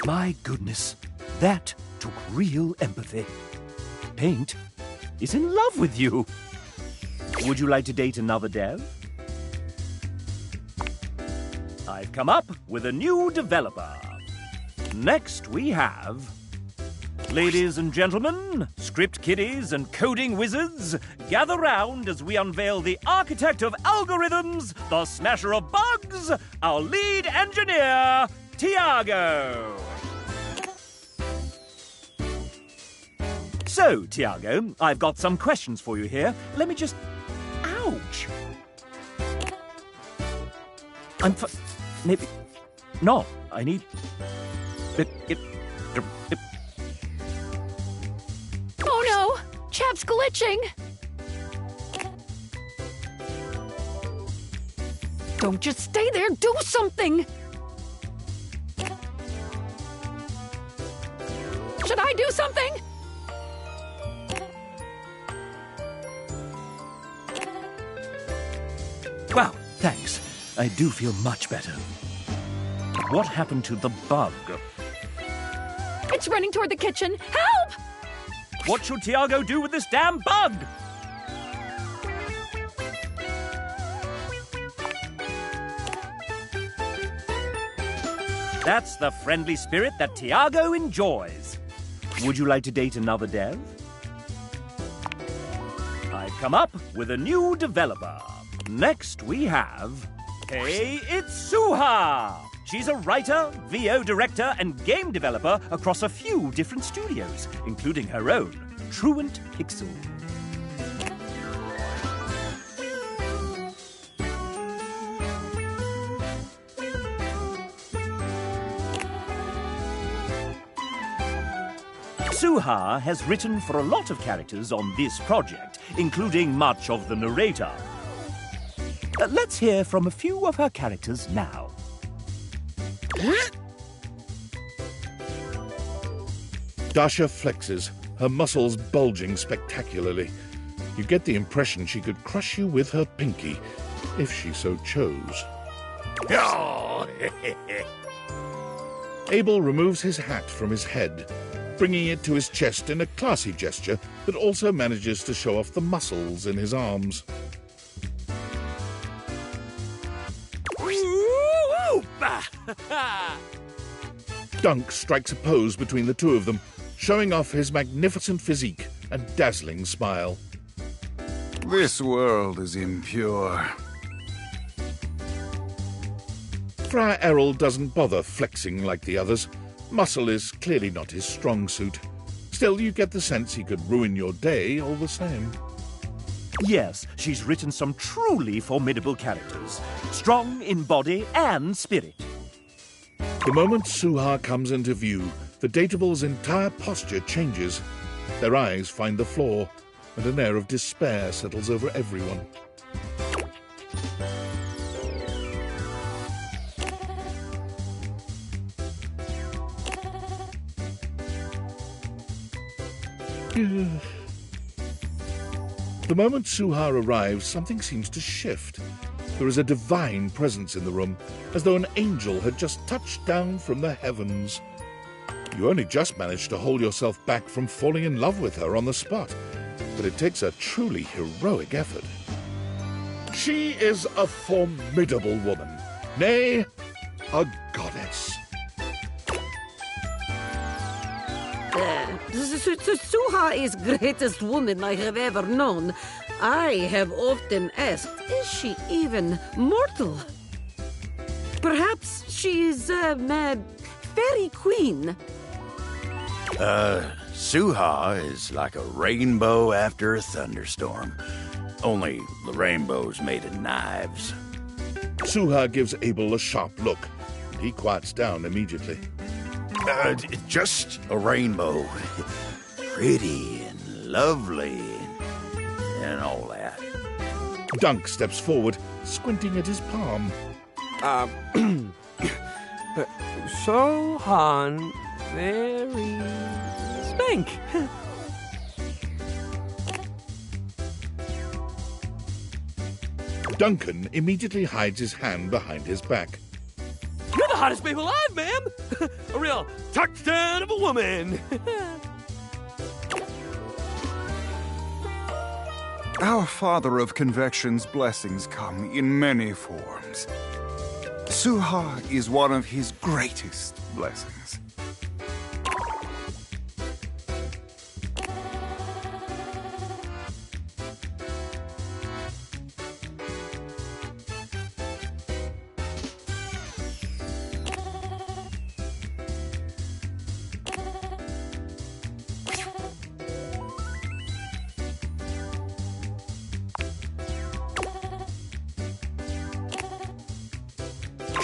My goodness, that took real empathy. Paint, is in love with you. Would you like to date another dev? I've come up with a new developer. Next we have... Ladies and gentlemen, script kiddies and coding wizards, gather round as we unveil the architect of algorithms, the smasher of bugs, our lead engineer, Tiago. So, Tiago, I've got some questions for you here. Let me just... Ouch! Maybe... No, I need... Oh no! Chap's glitching! Don't just stay there, do something! Should I do something? Wow, thanks. I do feel much better. What happened to the bug? It's running toward the kitchen. Help! What should Tiago do with this damn bug? That's the friendly spirit that Tiago enjoys. Would you like to date another dev? I've come up with a new developer. Next we have... Hey, it's Suha! She's a writer, VO director, and game developer across a few different studios, including her own, Truant Pixel. Suha has written for a lot of characters on this project, including much of the narrator. Let's hear from a few of her characters now. Dasha flexes, her muscles bulging spectacularly. You get the impression she could crush you with her pinky, if she so chose. Abel removes his hat from his head, bringing it to his chest in a classy gesture that also manages to show off the muscles in his arms. Dunk strikes a pose between the two of them, showing off his magnificent physique and dazzling smile. This world is impure. Friar Errol doesn't bother flexing like the others. Muscle is clearly not his strong suit. Still, you get the sense he could ruin your day all the same. Yes, she's written some truly formidable characters, strong in body and spirit. The moment Suha comes into view, the Dateable's entire posture changes. Their eyes find the floor, and an air of despair settles over everyone. The moment Suha arrives, something seems to shift. There is a divine presence in the room, as though an angel had just touched down from the heavens. You only just managed to hold yourself back from falling in love with her on the spot, but it takes a truly heroic effort. She is a formidable woman, nay, a goddess. Suha is greatest woman I have ever known. I have often asked, is she even mortal? Perhaps she is a fairy queen. Suha is like a rainbow after a thunderstorm. Only the rainbow's made of knives. Suha gives Abel a sharp look, and he quiets down immediately. Just a rainbow. Pretty and lovely and all that. Dunk steps forward, squinting at his palm. Sohan, very spank. Duncan immediately hides his hand behind his back. You're the hottest babe alive, ma'am! A real touchdown of a woman! Our Father of Convection's blessings come in many forms. Suha is one of his greatest blessings.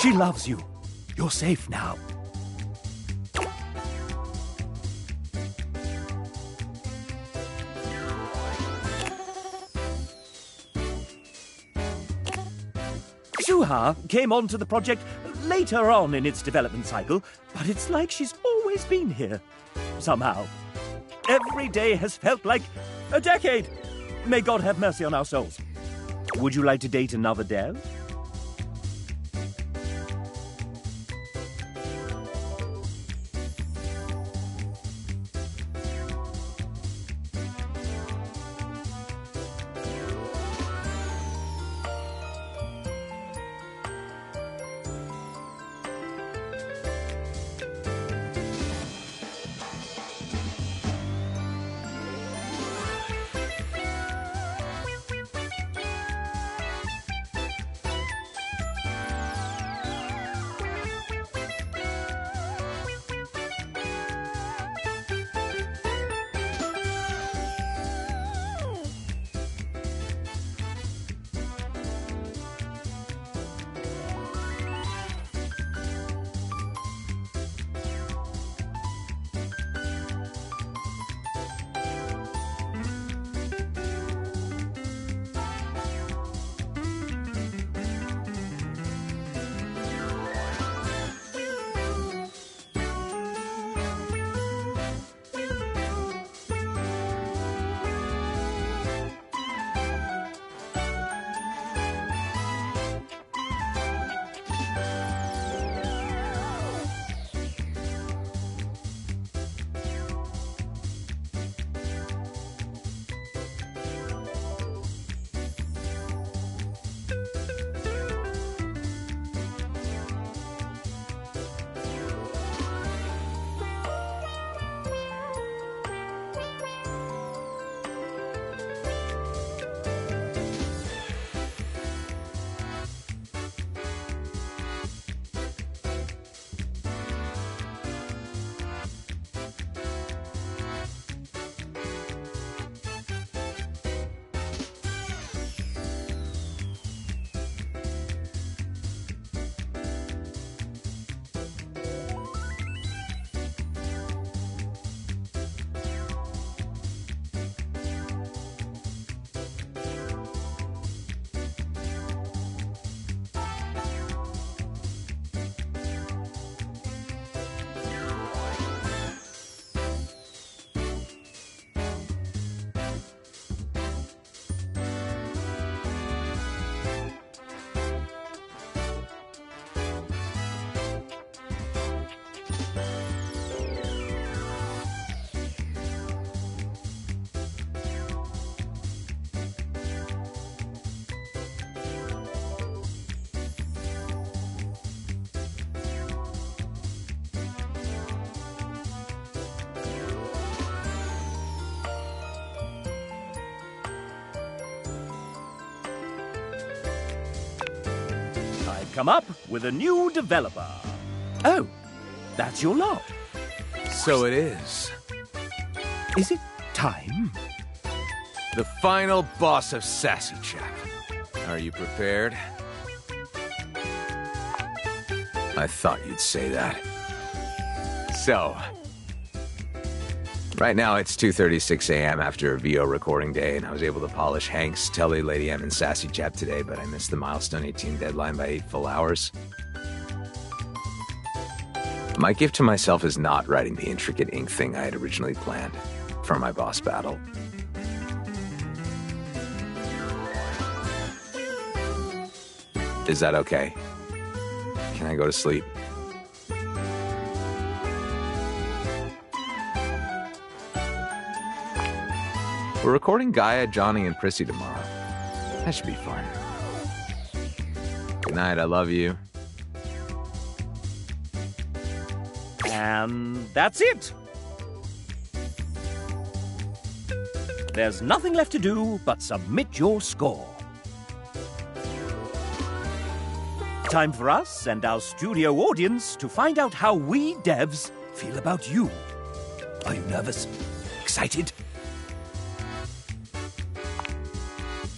She loves you. You're safe now. Suha came onto the project later on in its development cycle, but it's like she's always been here. Somehow. Every day has felt like a decade. May God have mercy on our souls. Would you like to date another dev? Come up with a new developer. Oh, that's your lot. So it is. Is it time? The final boss of Sassy Chap. Are you prepared? I thought you'd say that. So, right now it's 2:36 a.m. after a VO recording day, and I was able to polish Hanks, Telly, Lady M, and Sassy Chap today, but I missed the Milestone 18 deadline by 8 full hours. My gift to myself is not writing the intricate ink thing I had originally planned for my boss battle. Is that okay? Can I go to sleep? We're recording Gaia, Johnny, and Prissy tomorrow. That should be fun. Good night, I love you. And that's it. There's nothing left to do but submit your score. Time for us and our studio audience to find out how we devs feel about you. Are you nervous? Excited?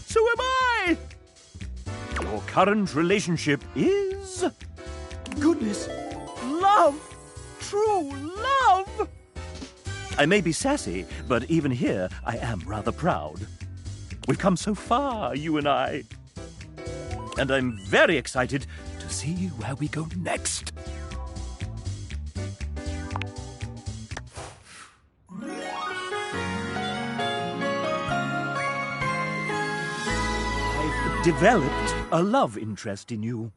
So am I! Your current relationship is... goodness, love! True love! I may be sassy, but even here, I am rather proud. We've come so far, you and I. And I'm very excited to see where we go next. I've developed a love interest in you.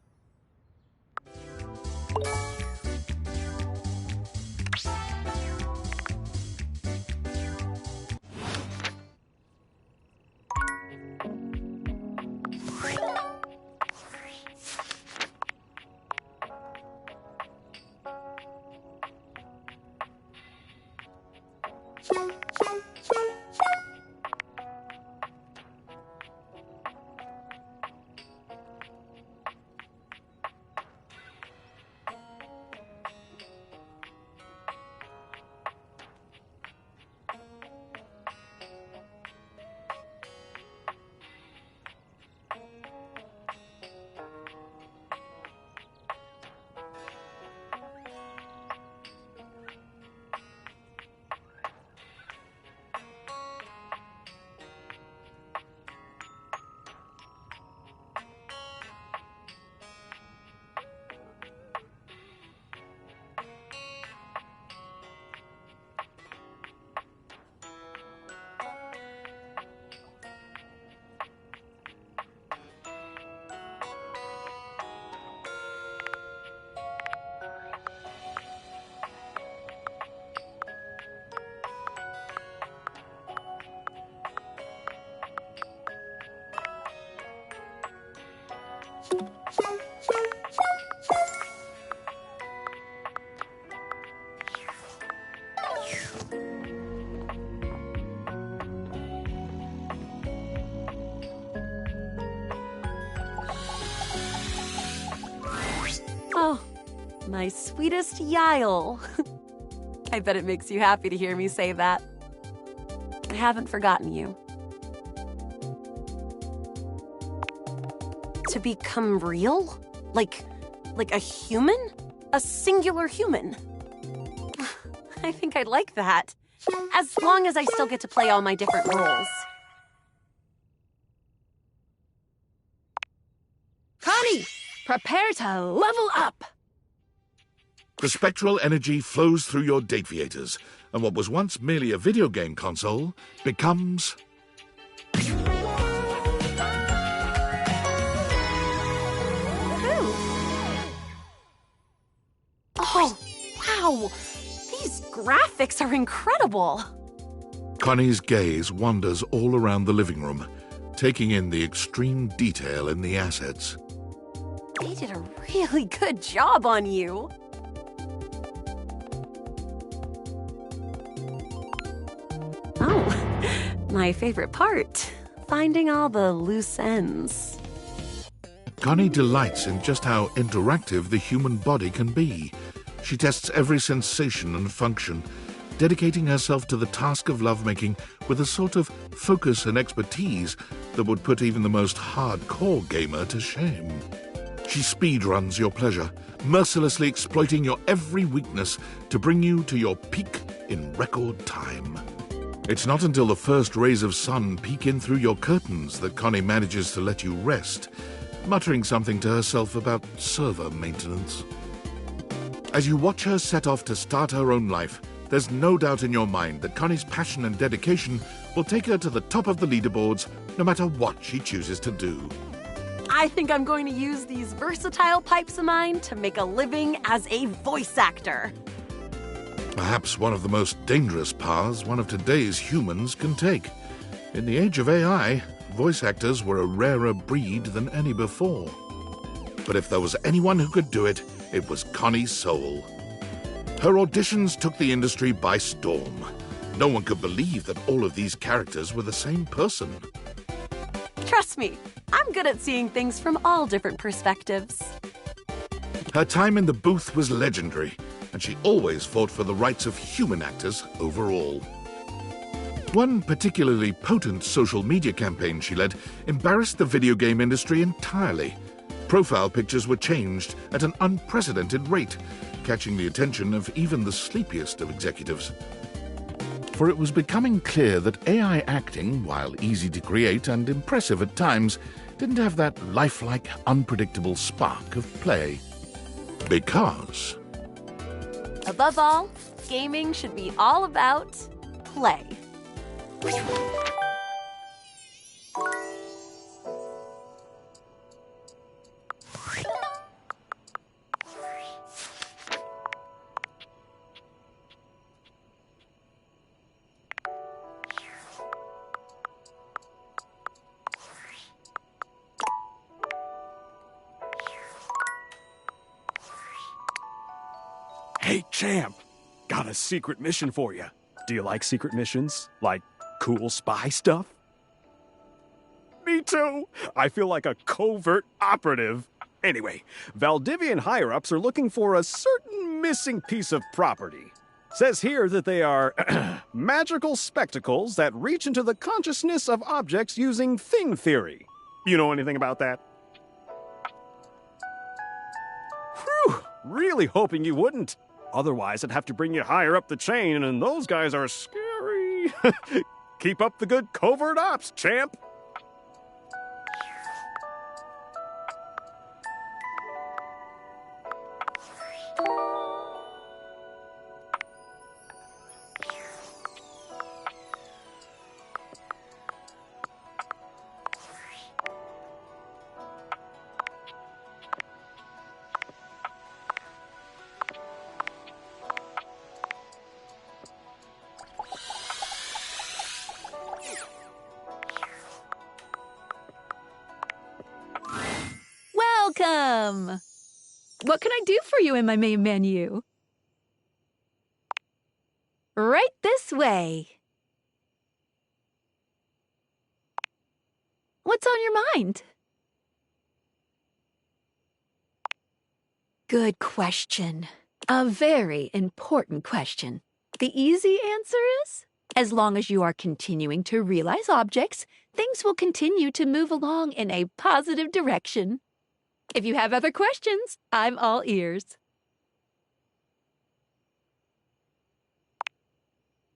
Oh, my sweetest Yael. I bet it makes you happy to hear me say that. I haven't forgotten you. To become real? Like a human? A singular human? I think I'd like that. As long as I still get to play all my different roles. Connie, prepare to level up! The spectral energy flows through your Dateviators, and what was once merely a video game console becomes... Oh, wow! These graphics are incredible! Connie's gaze wanders all around the living room, taking in the extreme detail in the assets. They did a really good job on you. Oh, my favorite part. Finding all the loose ends. Connie delights in just how interactive the human body can be. She tests every sensation and function, dedicating herself to the task of lovemaking with a sort of focus and expertise that would put even the most hardcore gamer to shame. She speedruns your pleasure, mercilessly exploiting your every weakness to bring you to your peak in record time. It's not until the first rays of sun peek in through your curtains that Connie manages to let you rest, muttering something to herself about server maintenance. As you watch her set off to start her own life, there's no doubt in your mind that Connie's passion and dedication will take her to the top of the leaderboards, no matter what she chooses to do. I think I'm going to use these versatile pipes of mine to make a living as a voice actor. Perhaps one of the most dangerous paths one of today's humans can take. In the age of AI, voice actors were a rarer breed than any before. But if there was anyone who could do it, it was Connie Soul. Her auditions took the industry by storm. No one could believe that all of these characters were the same person. Trust me, I'm good at seeing things from all different perspectives. Her time in the booth was legendary, and she always fought for the rights of human actors overall. One particularly potent social media campaign she led embarrassed the video game industry entirely. Profile pictures were changed at an unprecedented rate, catching the attention of even the sleepiest of executives. For it was becoming clear that AI acting, while easy to create and impressive at times, didn't have that lifelike, unpredictable spark of play. Because Above all, gaming should be all about play. Hey, champ! Got a secret mission for you. Do you like secret missions? Like cool spy stuff? Me too! I feel like a covert operative. Anyway, Valdivian higher-ups are looking for a certain missing piece of property. Says here that they are magical spectacles that reach into the consciousness of objects using thing theory. You know anything about that? Whew! Really hoping you wouldn't. Otherwise, I'd have to bring you higher up the chain, and those guys are scary. Keep up the good covert ops, champ. Welcome! What can I do for you in my main menu? Right this way. What's on your mind? Good question. A very important question. The easy answer is, as long as you are continuing to realize objects, things will continue to move along in a positive direction. If you have other questions, I'm all ears.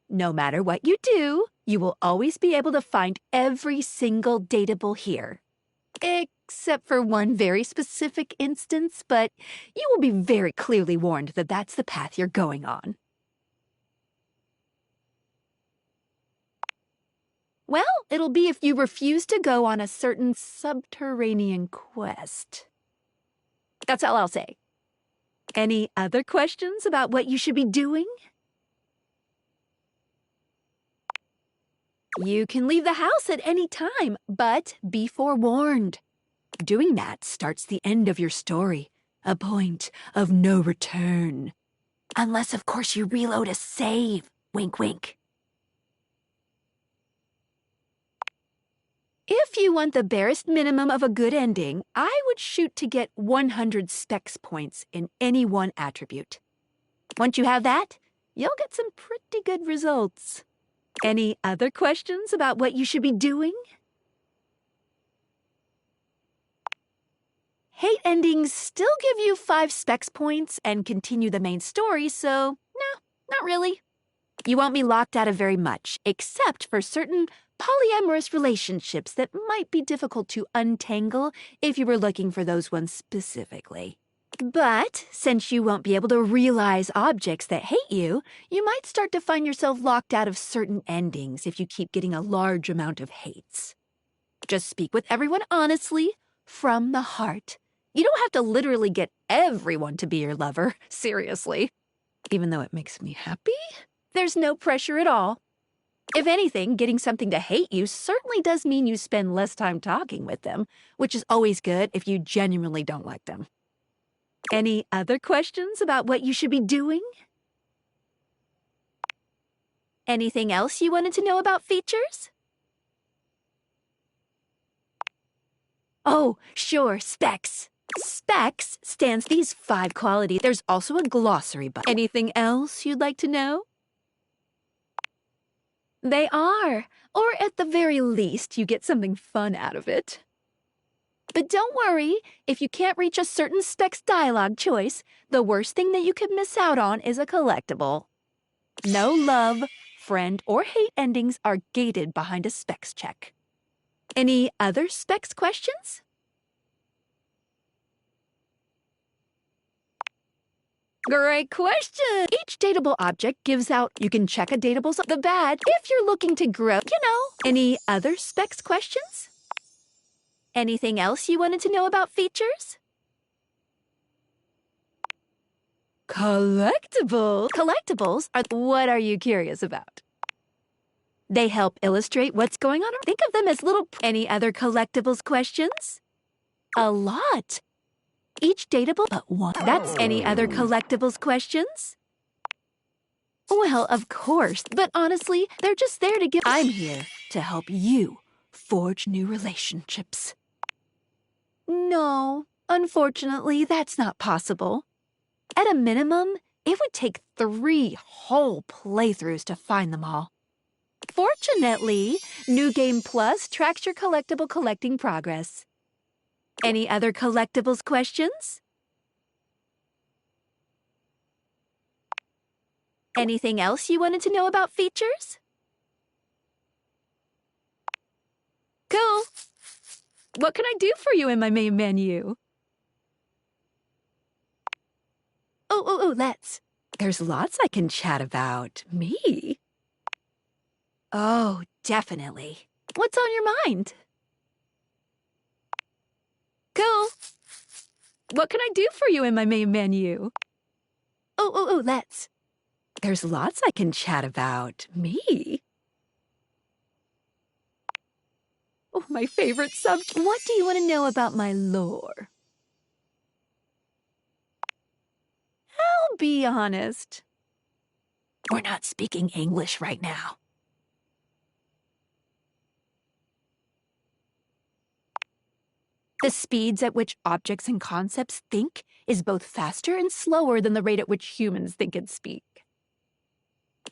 No matter what you do, you will always be able to find every single datable here. Except for one very specific instance, but you will be very clearly warned that that's the path you're going on. Well, it'll be if you refuse to go on a certain subterranean quest. That's all I'll say. Any other questions about what you should be doing? You can leave the house at any time, but be forewarned. Doing that starts the end of your story, a point of no return. Unless, of course, you reload a save. Wink, wink. If you want the barest minimum of a good ending, I would shoot to get 100 specs points in any one attribute. Once you have that, you'll get some pretty good results. Any other questions about what you should be doing? Hate endings still give you 5 specs points and continue the main story, so no, not really. You won't be locked out of very much, except for certain polyamorous relationships that might be difficult to untangle if you were looking for those ones specifically. But since you won't be able to realize objects that hate you, you might start to find yourself locked out of certain endings if you keep getting a large amount of hates. Just speak with everyone honestly, from the heart. You don't have to literally get everyone to be your lover, seriously. Even though it makes me happy, there's no pressure at all. If anything, getting something to hate you certainly does mean you spend less time talking with them, which is always good if you genuinely don't like them. Any other questions about what you should be doing? Anything else you wanted to know about features? Oh, sure, specs. Specs stands these 5 qualities. There's also a glossary, but anything else you'd like to know? They are, or at the very least, you get something fun out of it. But don't worry, if you can't reach a certain specs dialogue choice, the worst thing that you could miss out on is a collectible. No love, friend, or hate endings are gated behind a specs check. Any other specs questions? Great question! Each dateable object gives out, you can check a datable's the bad if you're looking to grow, you know. Any other specs questions? Anything else you wanted to know about features? Collectibles! Collectibles are, what are you curious about? They help illustrate what's going on. Think of them as little... Any other collectibles questions? A lot. Each datable but one. That's any other collectibles questions? Well, of course, but honestly, they're just there to give... I'm here to help you forge new relationships. No, unfortunately, that's not possible. At a minimum, it would take 3 whole playthroughs to find them all. Fortunately, New Game Plus tracks your collectible collecting progress. Any other collectibles questions? Anything else you wanted to know about features? Cool. What can I do for you in my main menu? Let's. There's lots I can chat about. Me? Oh, definitely. What's on your mind? Cool. What can I do for you in my main menu? Let's. There's lots I can chat about. Me? Oh, my favorite subject. What do you want to know about my lore? I'll be honest. We're not speaking English right now. The speeds at which objects and concepts think is both faster and slower than the rate at which humans think and speak.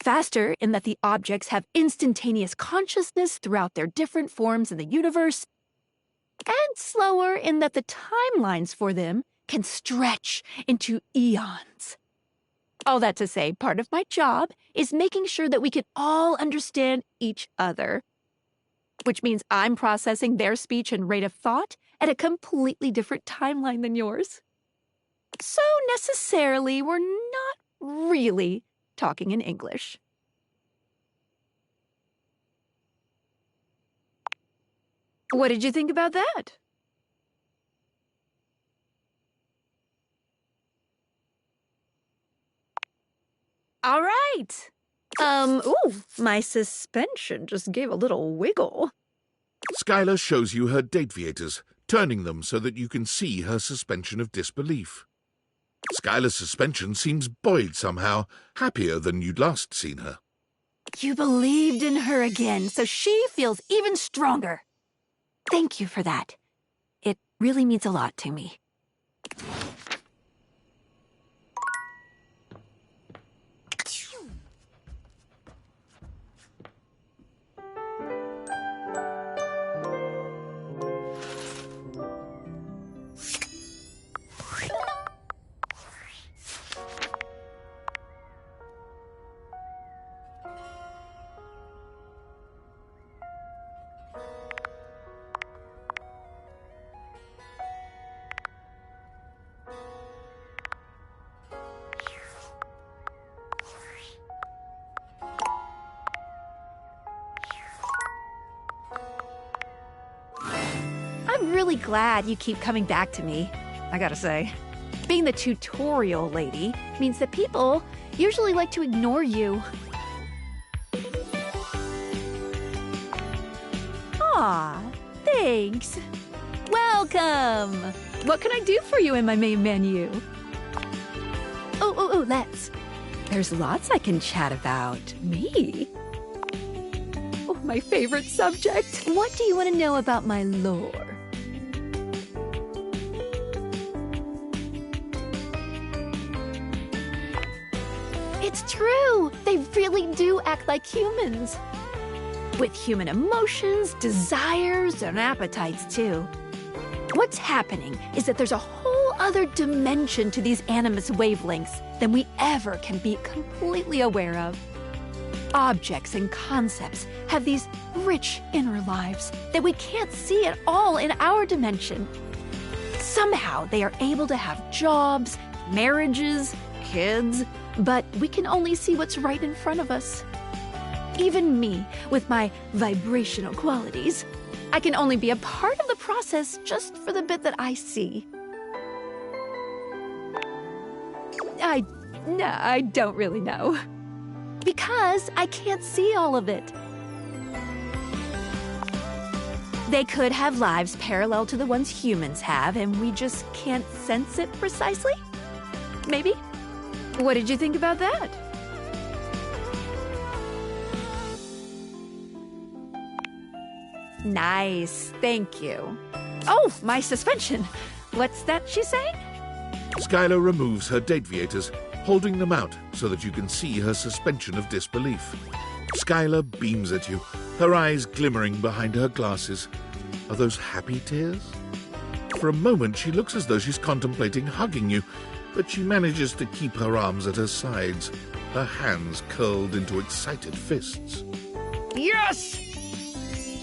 Faster in that the objects have instantaneous consciousness throughout their different forms in the universe, and slower in that the timelines for them can stretch into eons. All that to say, part of my job is making sure that we can all understand each other, which means I'm processing their speech and rate of thought at a completely different timeline than yours. So necessarily, we're not really talking in English. What did you think about that? All right. My suspension just gave a little wiggle. Skylar shows you her dateviators, turning them so that you can see her suspension of disbelief. Skylar's suspension seems buoyed somehow, happier than you'd last seen her. You believed in her again, so she feels even stronger. Thank you for that. It really means a lot to me. I'm really glad you keep coming back to me, I gotta say. Being the tutorial lady means that people usually like to ignore you. Aw, thanks. Welcome! What can I do for you in my main menu? Oh, let's. There's lots I can chat about. Me? Oh, my favorite subject. What do you want to know about my lore? It's true! They really do act like humans. With human emotions, desires, and appetites, too. What's happening is that there's a whole other dimension to these animus wavelengths than we ever can be completely aware of. Objects and concepts have these rich inner lives that we can't see at all in our dimension. Somehow they are able to have jobs, marriages, kids, but we can only see what's right in front of us. Even me, with my vibrational qualities, I can only be a part of the process just for the bit that I see. I don't really know. Because I can't see all of it. They could have lives parallel to the ones humans have, and we just can't sense it precisely? Maybe? What did you think about that? Nice, thank you. Oh, my suspension. What's that she's saying? Skylar removes her dateviators, holding them out so that you can see her suspension of disbelief. Skylar beams at you, her eyes glimmering behind her glasses. Are those happy tears? For a moment, she looks as though she's contemplating hugging you, but she manages to keep her arms at her sides, her hands curled into excited fists. Yes!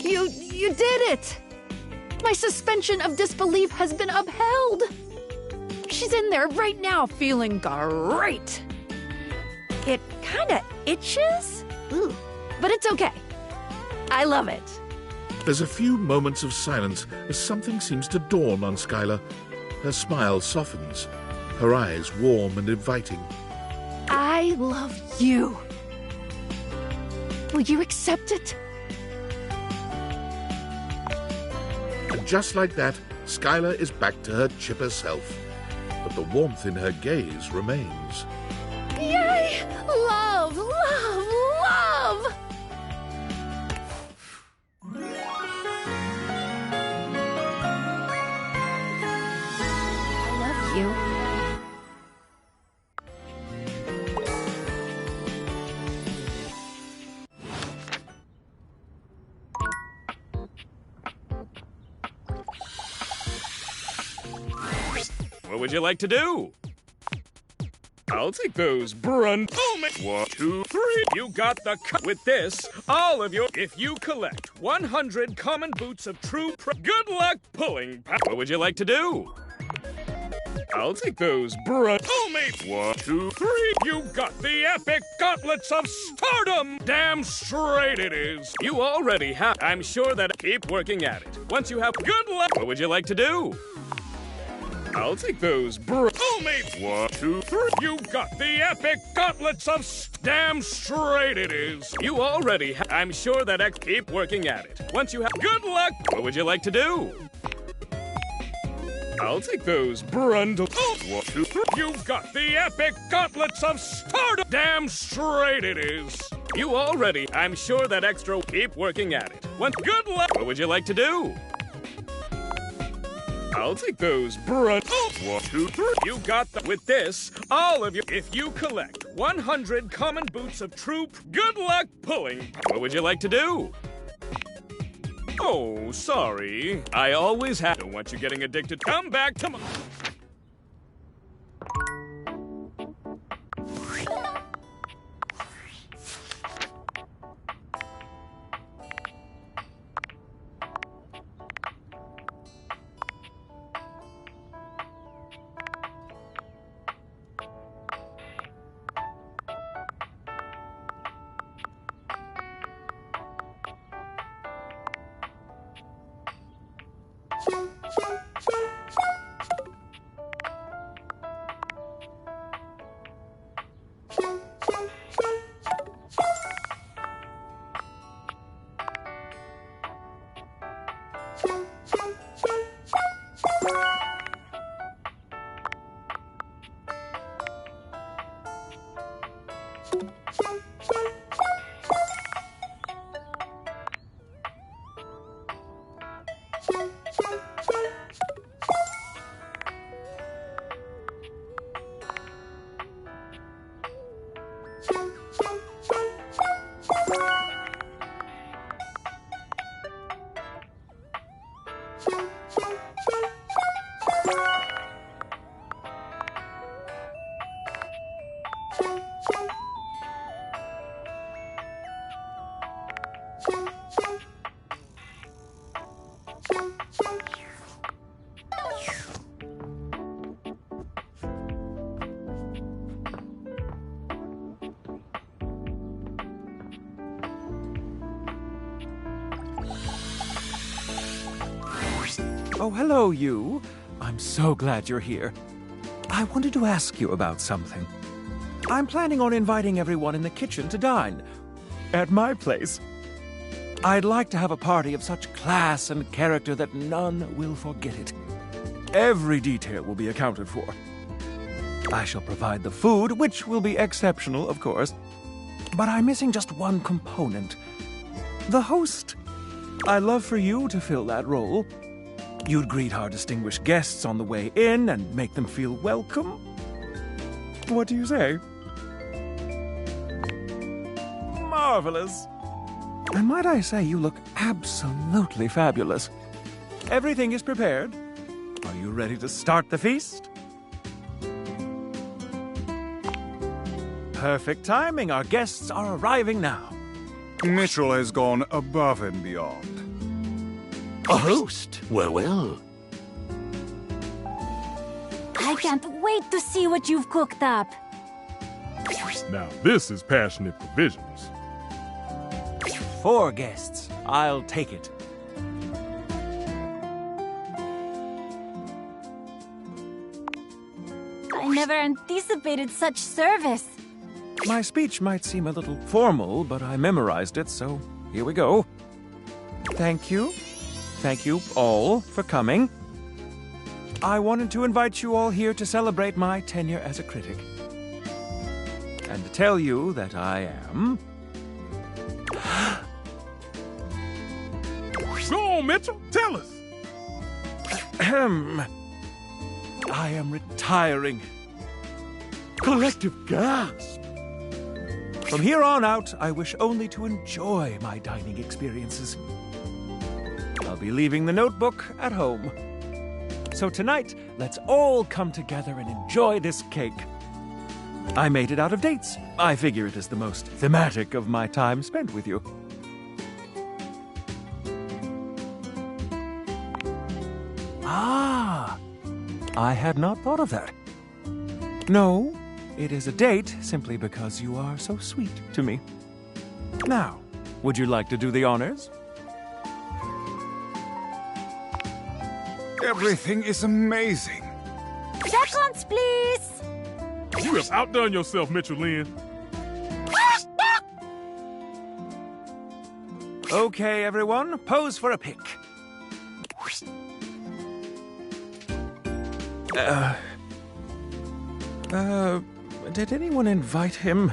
You did it! My suspension of disbelief has been upheld! She's in there right now feeling great! It kinda itches? Ooh, but it's okay. I love it. There's a few moments of silence as something seems to dawn on Skylar. Her smile softens, her eyes warm and inviting. I love you. Will you accept it? And just like that, Skylar is back to her chipper self. But the warmth in her gaze remains. Yay! Love, love, love! I love you. What would you like to do? I'll take those One, 2, 3. You got the with this. All of your. If you collect 100 common boots of true. Good luck pulling. What would you like to do? I'll take those 1, 2, 3. You got the epic gauntlets of stardom. Damn straight it is. You already have. I'm sure that. Keep working at it. Once you have. Good luck. What would you like to do? I'll take those 1, 2, 3. You got the epic gauntlets of damn straight it is. You already I'm sure that keep working at it. Once you have good luck, what would you like to do? I'll take those 1, 2, 3. You got the epic gauntlets of stardom. Damn straight it is. You already I'm sure that extra keep working at it. Once good luck, what would you like to do? I'll take those 1, 2, 3. You got with this, all of you. If you collect 100 common boots of true good luck pulling, what would you like to do? Oh, sorry. I always have. Don't want you getting addicted. Come back tomorrow. Oh, hello, you. I'm so glad you're here. I wanted to ask you about something. I'm planning on inviting everyone in the kitchen to dine at my place. I'd like to have a party of such class and character that none will forget it. Every detail will be accounted for. I shall provide the food, which will be exceptional, of course. But I'm missing just one component. The host. I'd love for you to fill that role. You'd greet our distinguished guests on the way in and make them feel welcome. What do you say? Marvelous. And might I say, you look absolutely fabulous. Everything is prepared. Are you ready to start the feast? Perfect timing. Our guests are arriving now. Mitchell has gone above and beyond. A host? Well, well. I can't wait to see what you've cooked up. Now this is passionate provisions. 4 guests. I'll take it. I never anticipated such service. My speech might seem a little formal, but I memorized it, so here we go. Thank you. Thank you all for coming. I wanted to invite you all here to celebrate my tenure as a critic. And to tell you that I am... Go on, Mitchell. Tell us. I am retiring. Collective gasp. From here on out, I wish only to enjoy my dining experiences. I'll be leaving the notebook at home. So tonight, let's all come together and enjoy this cake. I made it out of dates. I figure it is the most thematic of my time spent with you. Ah, I had not thought of that. No, it is a date simply because you are so sweet to me. Now, would you like to do the honors? Everything is amazing. Seconds, please. You have outdone yourself, Mitchell Lynn. Okay, everyone, pose for a pic. Did anyone invite him?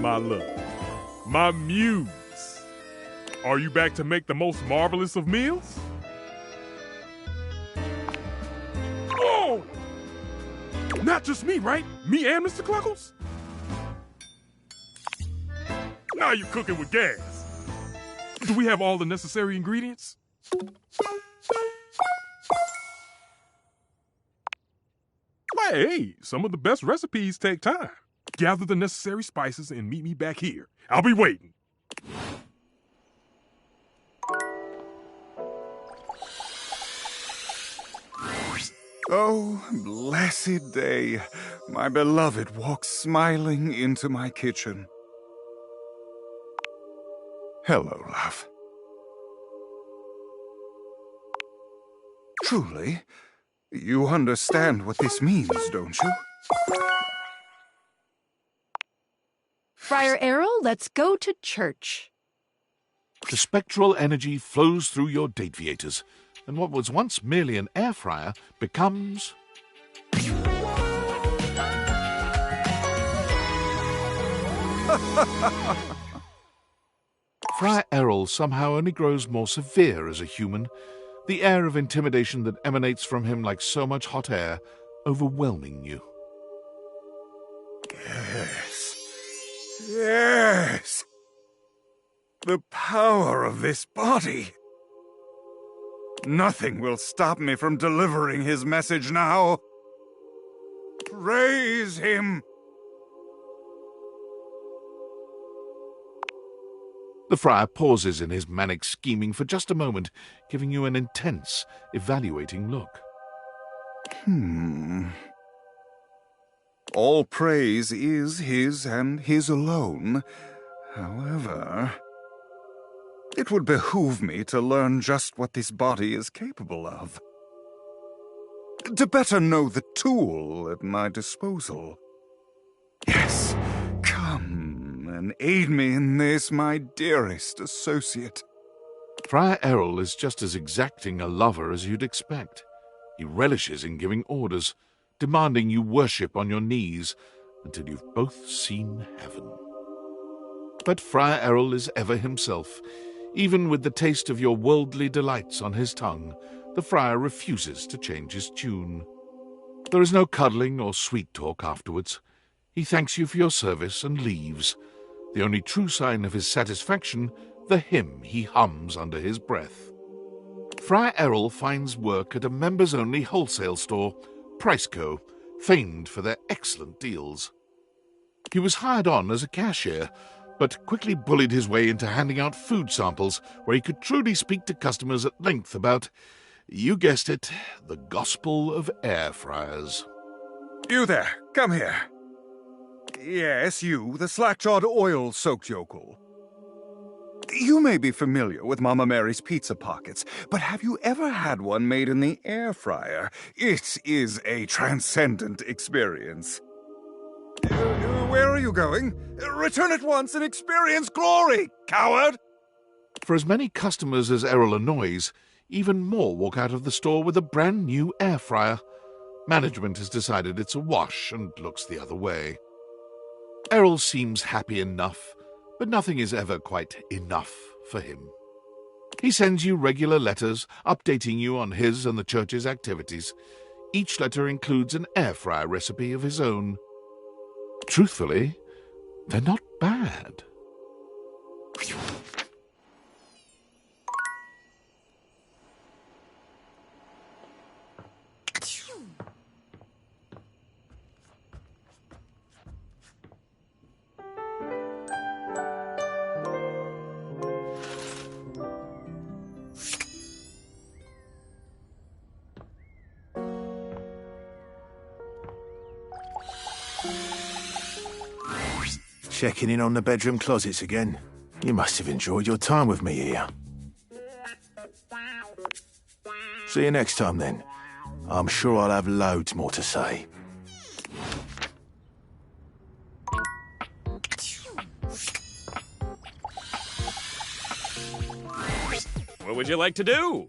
My love, my muse. Are you back to make the most marvelous of meals? Oh! Not just me, right? Me and Mr. Cluckles? Now you're cooking with gas. Do we have all the necessary ingredients? Hey, some of the best recipes take time. Gather the necessary spices and meet me back here. I'll be waiting. Oh, blessed day. My beloved walks smiling into my kitchen. Hello, love. Truly? You understand what this means, don't you? Friar Errol, let's go to church. The spectral energy flows through your Dateviators, and what was once merely an air fryer becomes... Friar Errol somehow only grows more severe as a human, the air of intimidation that emanates from him like so much hot air overwhelming you. Yes. Yes. The power of this body. Nothing will stop me from delivering his message now. Praise him. The friar pauses in his manic scheming for just a moment, giving you an intense, evaluating look. All praise is his and his alone. However, it would behoove me to learn just what this body is capable of. To better know the tool at my disposal. Yes, come and aid me in this, my dearest associate. Friar Errol is just as exacting a lover as you'd expect. He relishes in giving orders, demanding you worship on your knees until you've both seen heaven. But Friar Errol is ever himself. Even with the taste of your worldly delights on his tongue, the friar refuses to change his tune. There is no cuddling or sweet talk afterwards. He thanks you for your service and leaves, the only true sign of his satisfaction, the hymn he hums under his breath. Friar Errol finds work at a members-only wholesale store, Priceco, famed for their excellent deals. He was hired on as a cashier, but quickly bullied his way into handing out food samples where he could truly speak to customers at length about, you guessed it, the gospel of air fryers. You there, come here. Yes, you, the slack-jawed oil-soaked yokel. You may be familiar with Mama Mary's Pizza Pockets, but have you ever had one made in the air fryer? It is a transcendent experience. Where are you going? Return at once and experience glory, coward! For as many customers as Errol annoys, even more walk out of the store with a brand new air fryer. Management has decided it's a wash and looks the other way. Errol seems happy enough, but nothing is ever quite enough for him. He sends you regular letters updating you on his and the church's activities. Each letter includes an air fryer recipe of his own. Truthfully, they're not bad. Checking in on the bedroom closets again. You must have enjoyed your time with me here. See you next time, then. I'm sure I'll have loads more to say. What would you like to do?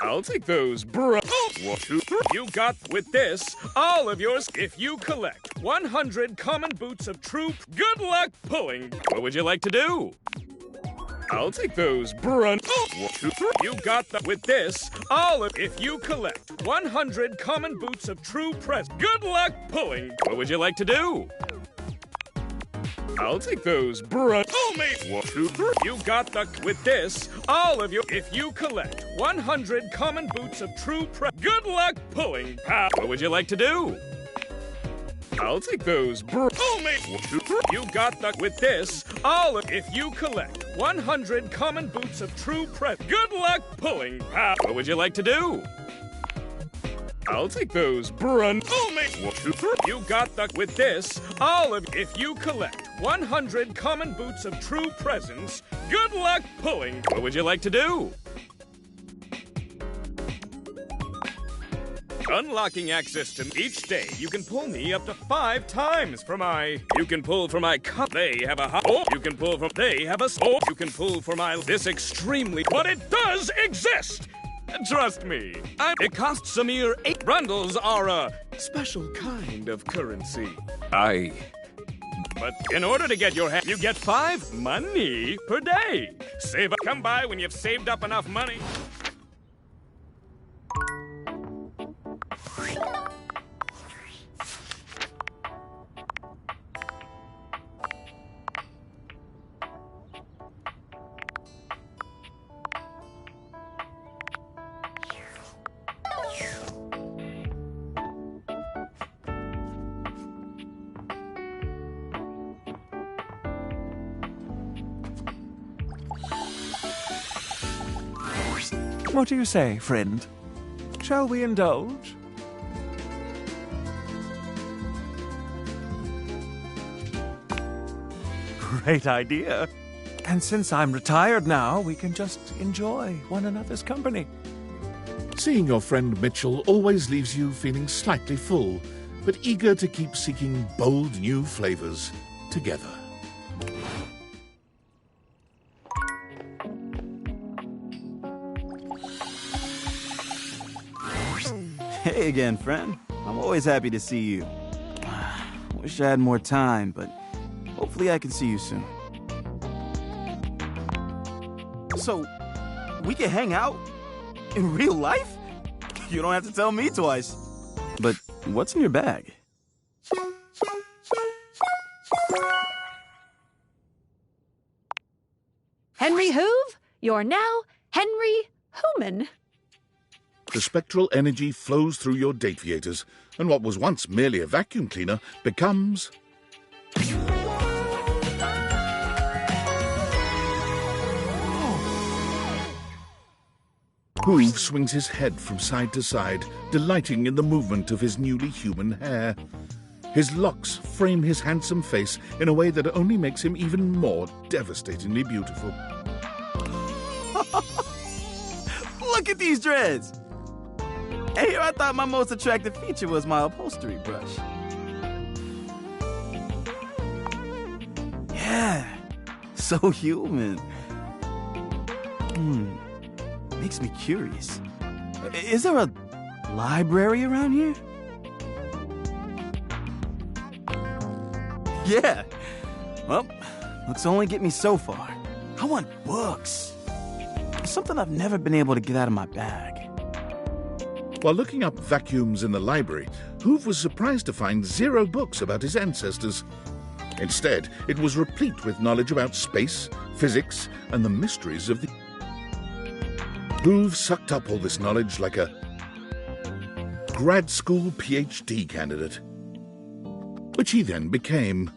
I'll take those, bruh. 1, 2, 3. You got with this all of yours if you collect 100 common boots of true good luck pulling. What would you like to do? I'll take those, bruh. 1, 2, 3. You got with this all of if you collect 100 common boots of true good luck pulling. What would you like to do? I'll take those, bruh. Oh, mate. 1, 2, 3. You got with this all of your if you collect 100 common boots of true good luck pulling. What would you like to do? I'll take those, bruh. Oh, mate. 1, 2, 3. You got with this all of if you collect 100 common boots of true good luck pulling. What would you like to do? I'll take those, bruh. Oh, mate. 1, 2, 3. You got with this all of if you collect 100 common boots of true presents, good luck pulling. What would you like to do? Unlocking access to each day, you can pull me up to 5 times for my... You can pull for my cup. They have a hot... Oh, you can pull from... They have a... Oh, you can pull for my... This extremely... But it does exist! Trust me. It costs a mere 8... Brundles are a special kind of currency. But in order to get your hand, you get 5 money per day. Save up. Come by when you've saved up enough money. What do you say, friend? Shall we indulge? Great idea. And since I'm retired now, we can just enjoy one another's company. Seeing your friend Mitchell always leaves you feeling slightly full, but eager to keep seeking bold new flavors together. Hey again, friend. I'm always happy to see you. Wish I had more time, but hopefully I can see you soon. So, we can hang out? In real life? You don't have to tell me twice. But what's in your bag? Henry Hoove, you're now Henry Hooman. The spectral energy flows through your Dateviators, and what was once merely a vacuum cleaner becomes... Hoove swings his head from side to side, delighting in the movement of his newly human hair. His locks frame his handsome face in a way that only makes him even more devastatingly beautiful. Look at these dreads! Hey, I thought my most attractive feature was my upholstery brush. Yeah, so human. Makes me curious. Is there a library around here? Yeah. Well, looks only get me so far. I want books. Something I've never been able to get out of my bag. While looking up vacuums in the library, Hoove was surprised to find 0 books about his ancestors. Instead, it was replete with knowledge about space, physics, and the mysteries of the... Hoove sucked up all this knowledge like a grad school PhD candidate, which he then became.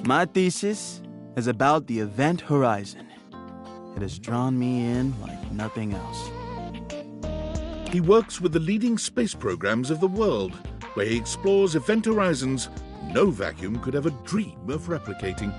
My thesis is about the Event Horizon. It has drawn me in like nothing else. He works with the leading space programs of the world, where he explores event horizons no vacuum could ever dream of replicating.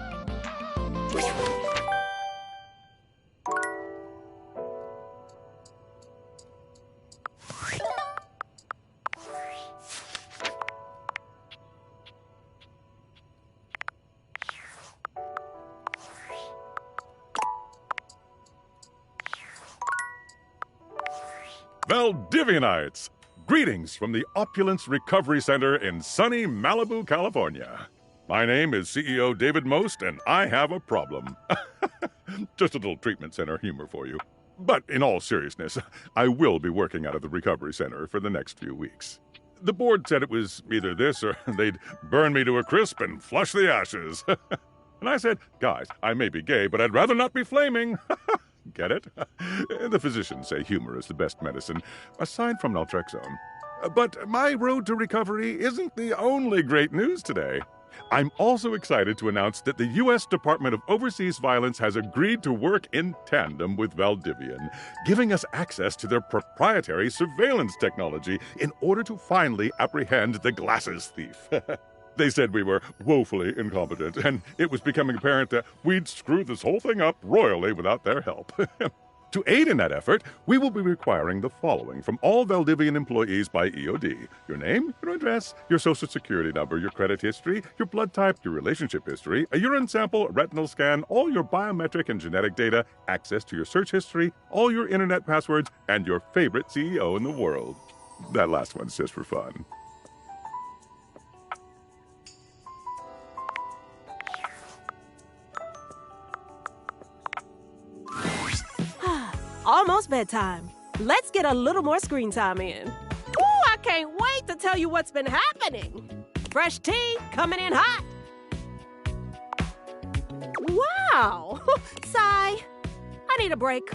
Valdivianites! Greetings from the Opulence Recovery Center in sunny Malibu, California. My name is CEO David Most, and I have a problem. Just a little treatment center humor for you. But in all seriousness, I will be working out of the recovery center for the next few weeks. The board said it was either this or they'd burn me to a crisp and flush the ashes. And I said, guys, I may be gay, but I'd rather not be flaming. Get it? The physicians say humor is the best medicine, aside from naltrexone. But my road to recovery isn't the only great news today. I'm also excited to announce that the U.S. Department of Overseas Violence has agreed to work in tandem with Valdivian, giving us access to their proprietary surveillance technology in order to finally apprehend the glasses thief. They said we were woefully incompetent, and it was becoming apparent that we'd screw this whole thing up royally without their help. To aid in that effort, we will be requiring the following from all Valdivian employees by EOD. Your name, your address, your social security number, your credit history, your blood type, your relationship history, a urine sample, a retinal scan, all your biometric and genetic data, access to your search history, all your internet passwords, and your favorite CEO in the world. That last one's just for fun. Almost bedtime. Let's get a little more screen time in. Ooh, I can't wait to tell you what's been happening. Fresh tea coming in hot. Wow. Sigh. I need a break.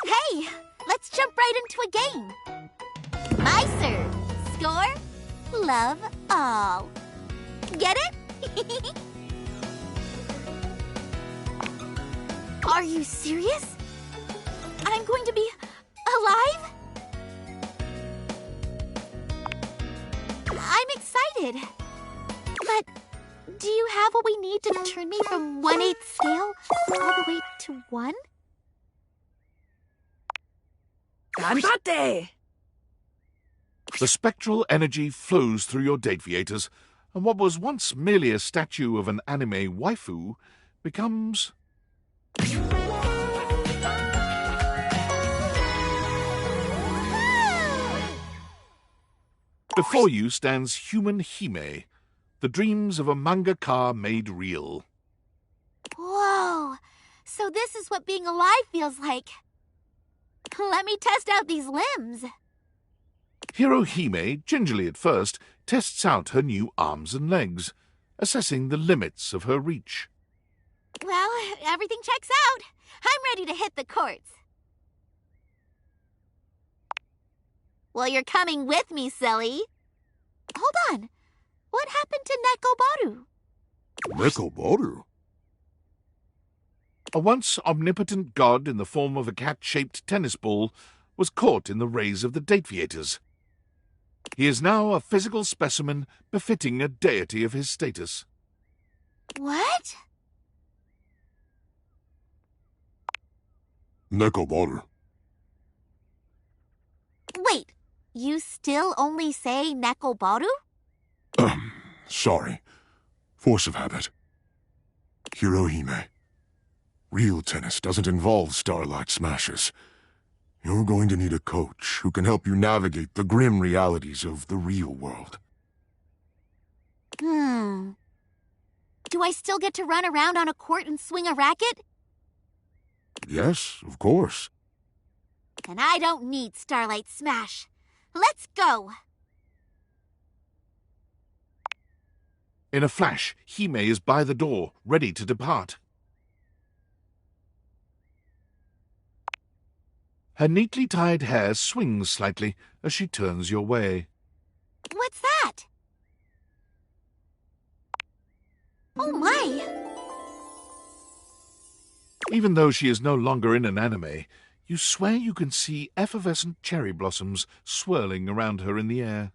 Hey, let's jump right into a game. My serve. Score, love all. Get it? Are you serious? I'm going to be alive? I'm excited. But do you have what we need to turn me from 1/8 scale all the way to 1? Andate! The spectral energy flows through your Dateviators, and what was once merely a statue of an anime waifu becomes... Before you stands human Hime, the dreams of a mangaka made real. Whoa! So this is what being alive feels like. Let me test out these limbs. Hiro Hime, gingerly at first, tests out her new arms and legs, assessing the limits of her reach. Well, everything checks out. I'm ready to hit the courts. Well, you're coming with me, silly. Hold on. What happened to Nekobaru? Nekobaru? A once omnipotent god in the form of a cat-shaped tennis ball was caught in the rays of the Dateviators. He is now a physical specimen befitting a deity of his status. What? Nekobaru. Wait, you still only say Nekobaru? Sorry. Force of habit. Hirohime. Real tennis doesn't involve Starlight Smashers. You're going to need a coach who can help you navigate the grim realities of the real world. Do I still get to run around on a court and swing a racket? Yes, of course. And I don't need Starlight Smash. Let's go! In a flash, Hime is by the door, ready to depart. Her neatly tied hair swings slightly as she turns your way. What's that? Oh my! Even though she is no longer in an anime, you swear you can see effervescent cherry blossoms swirling around her in the air.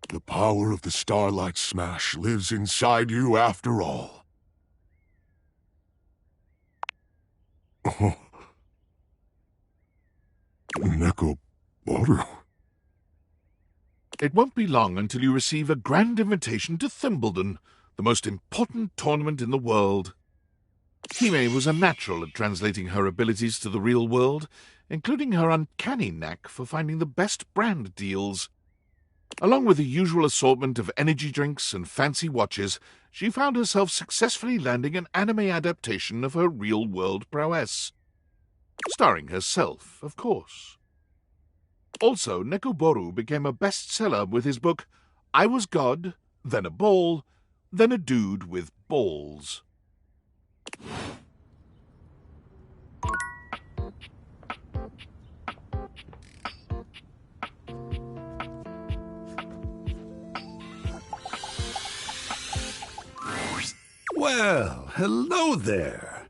The power of the Starlight Smash lives inside you after all. Oh. Nekoboru. It won't be long until you receive a grand invitation to Thimbledon, the most important tournament in the world. Hime was a natural at translating her abilities to the real world, including her uncanny knack for finding the best brand deals. Along with the usual assortment of energy drinks and fancy watches, she found herself successfully landing an anime adaptation of her real-world prowess. Starring herself, of course. Also, Nekoboru became a bestseller with his book, I Was God, Then a Ball, Then a Dude with Balls. Well, hello there.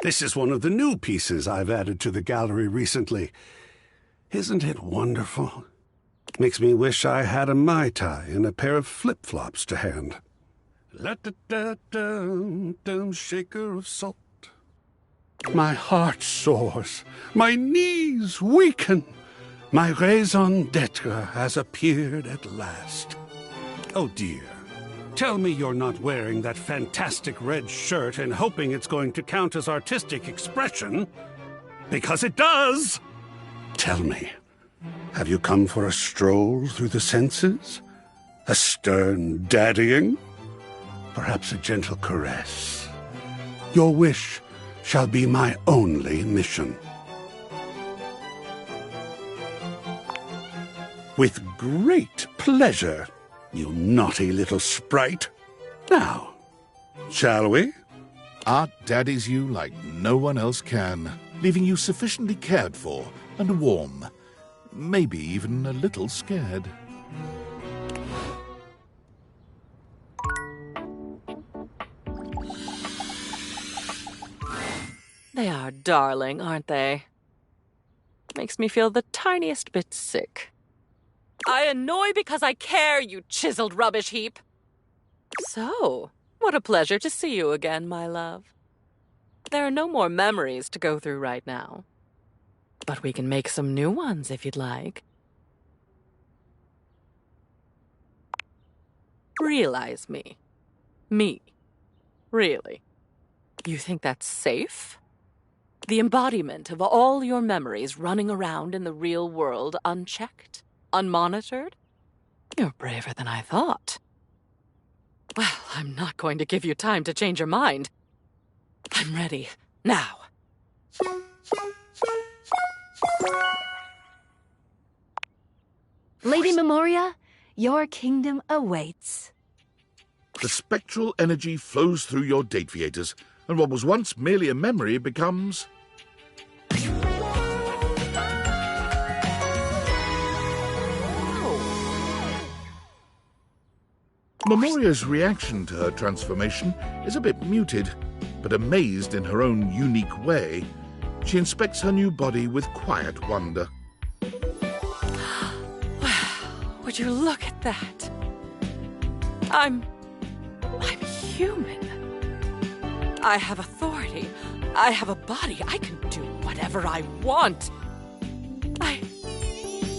This is one of the new pieces I've added to the gallery recently. Isn't it wonderful? Makes me wish I had a Mai Tai and a pair of flip-flops to hand. La-da-da-dum, shaker of salt. My heart soars. My knees weaken. My raison d'etre has appeared at last. Oh dear. Tell me you're not wearing that fantastic red shirt and hoping it's going to count as artistic expression. Because it does! Tell me, have you come for a stroll through the senses? A stern daddying? Perhaps a gentle caress? Your wish shall be my only mission. With great pleasure, you naughty little sprite. Now, shall we? Art daddies you like no one else can, leaving you sufficiently cared for and warm, maybe even a little scared. They are darling, aren't they? Makes me feel the tiniest bit sick. I annoy because I care, you chiseled rubbish heap. So, what a pleasure to see you again, my love. There are no more memories to go through right now. But we can make some new ones if you'd like. Realize me. Me. Really. You think that's safe? The embodiment of all your memories running around in the real world unchecked? Unmonitored? You're braver than I thought. Well, I'm not going to give you time to change your mind. I'm ready. Now. Lady Memoria, your kingdom awaits. The spectral energy flows through your date theaters, and what was once merely a memory becomes... Memoria's reaction to her transformation is a bit muted, but amazed in her own unique way, she inspects her new body with quiet wonder. Wow, would you look at that? I'm human. I have authority. I have a body. I can do whatever I want.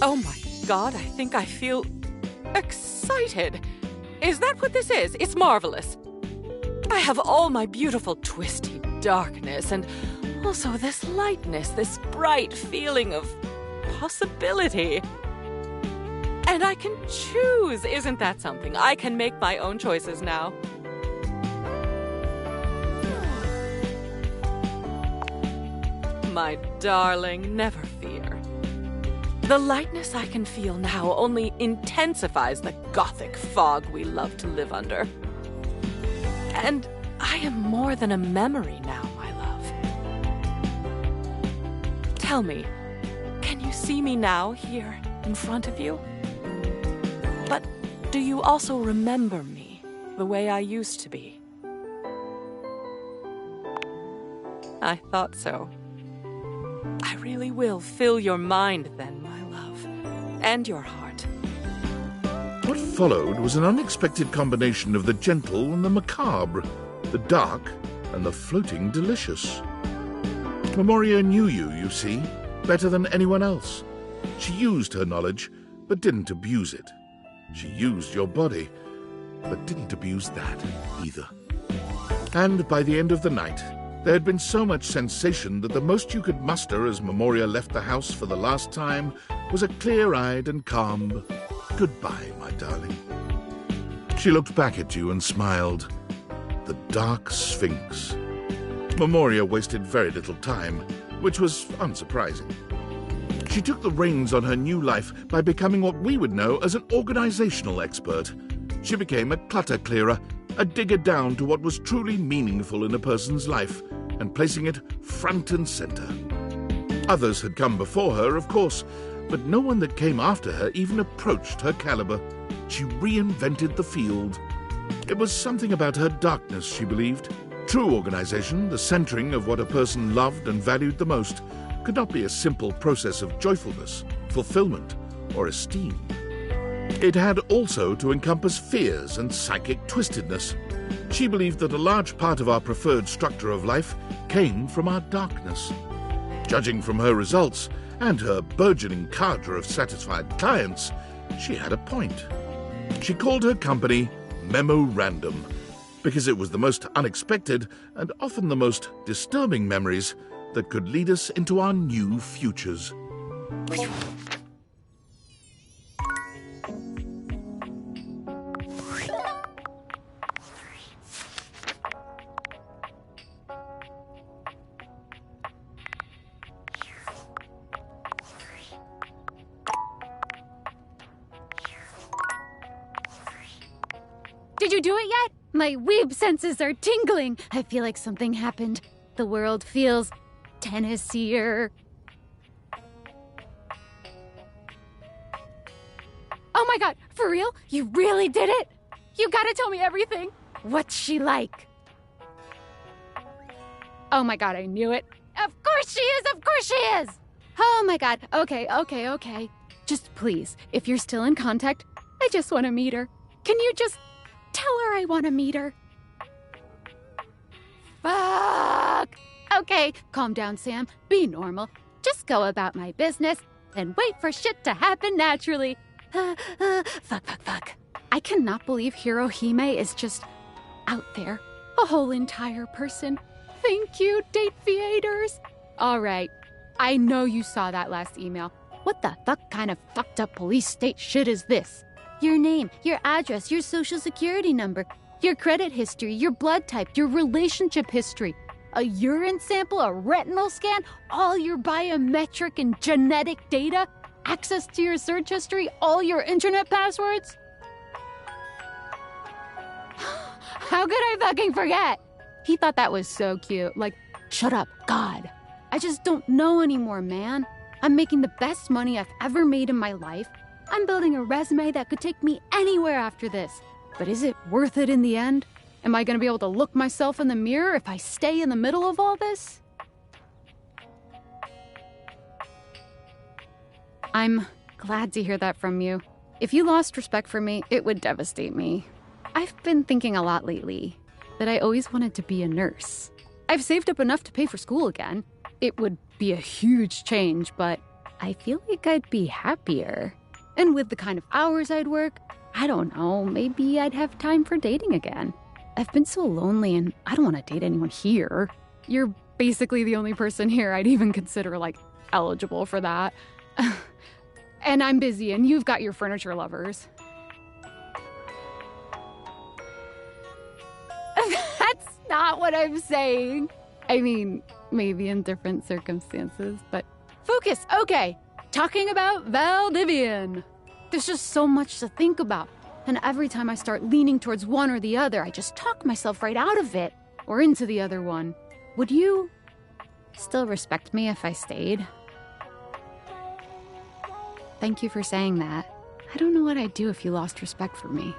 Oh my God, I think I feel excited. Is that what this is? It's marvelous. I have all my beautiful twisty darkness and also this lightness, this bright feeling of possibility. And I can choose. Isn't that something? I can make my own choices now. My darling, never fear. The lightness I can feel now only intensifies the gothic fog we love to live under. And I am more than a memory now, my love. Tell me, can you see me now here in front of you? But do you also remember me the way I used to be? I thought so. I really will fill your mind then, my love, and your heart. What followed was an unexpected combination of the gentle and the macabre, the dark and the floating delicious. Memoria knew you see, better than anyone else. She used her knowledge, but didn't abuse it. She used your body, but didn't abuse that either. And by the end of the night, there had been so much sensation that the most you could muster as Memoria left the house for the last time was a clear-eyed and calm goodbye, my darling. She looked back at you and smiled. The Dark Sphinx. Memoria wasted very little time, which was unsurprising. She took the reins on her new life by becoming what we would know as an organizational expert. She became a clutter clearer, a digger down to what was truly meaningful in a person's life, and placing it front and center. Others had come before her, of course, but no one that came after her even approached her caliber. She reinvented the field. It was something about her darkness, she believed. True organization, the centering of what a person loved and valued the most, could not be a simple process of joyfulness, fulfillment, or esteem. It had also to encompass fears and psychic twistedness. She believed that a large part of our preferred structure of life came from our darkness. Judging from her results and her burgeoning cadre of satisfied clients, she had a point. She called her company Memorandum, because it was the most unexpected and often the most disturbing memories that could lead us into our new futures. Did you do it yet? My weeb senses are tingling. I feel like something happened. The world feels Tennessee-er. Oh my god, for real? You really did it? You gotta tell me everything. What's she like? Oh my god, I knew it. Of course she is, of course she is! Oh my god, okay. Just please, if you're still in contact, I just want to meet her. Can you just tell her I want to meet her? Fuck! Okay, calm down, Sam. Be normal. Just go about my business and wait for shit to happen naturally. Fuck. I cannot believe Hirohime is just out there. A whole entire person. Thank you, date theaters. All right, I know you saw that last email. What the fuck kind of fucked up police state shit is this? Your name, your address, your social security number, your credit history, your blood type, your relationship history, a urine sample, a retinal scan, all your biometric and genetic data, access to your search history, all your internet passwords? How could I fucking forget? He thought that was so cute. Like, shut up, God. I just don't know anymore, man. I'm making the best money I've ever made in my life. I'm building a resume that could take me anywhere after this. But is it worth it in the end? Am I going to be able to look myself in the mirror if I stay in the middle of all this? I'm glad to hear that from you. If you lost respect for me, it would devastate me. I've been thinking a lot lately that I always wanted to be a nurse. I've saved up enough to pay for school again. It would be a huge change, but I feel like I'd be happier. And with the kind of hours I'd work, I don't know, maybe I'd have time for dating again. I've been so lonely and I don't want to date anyone here. You're basically the only person here I'd even consider, like, eligible for that. And I'm busy and you've got your furniture lovers. That's not what I'm saying. I mean, maybe in different circumstances, but focus. Okay, talking about Valdivian. There's just so much to think about. And every time I start leaning towards one or the other, I just talk myself right out of it or into the other one. Would you still respect me if I stayed? Thank you for saying that. I don't know what I'd do if you lost respect for me.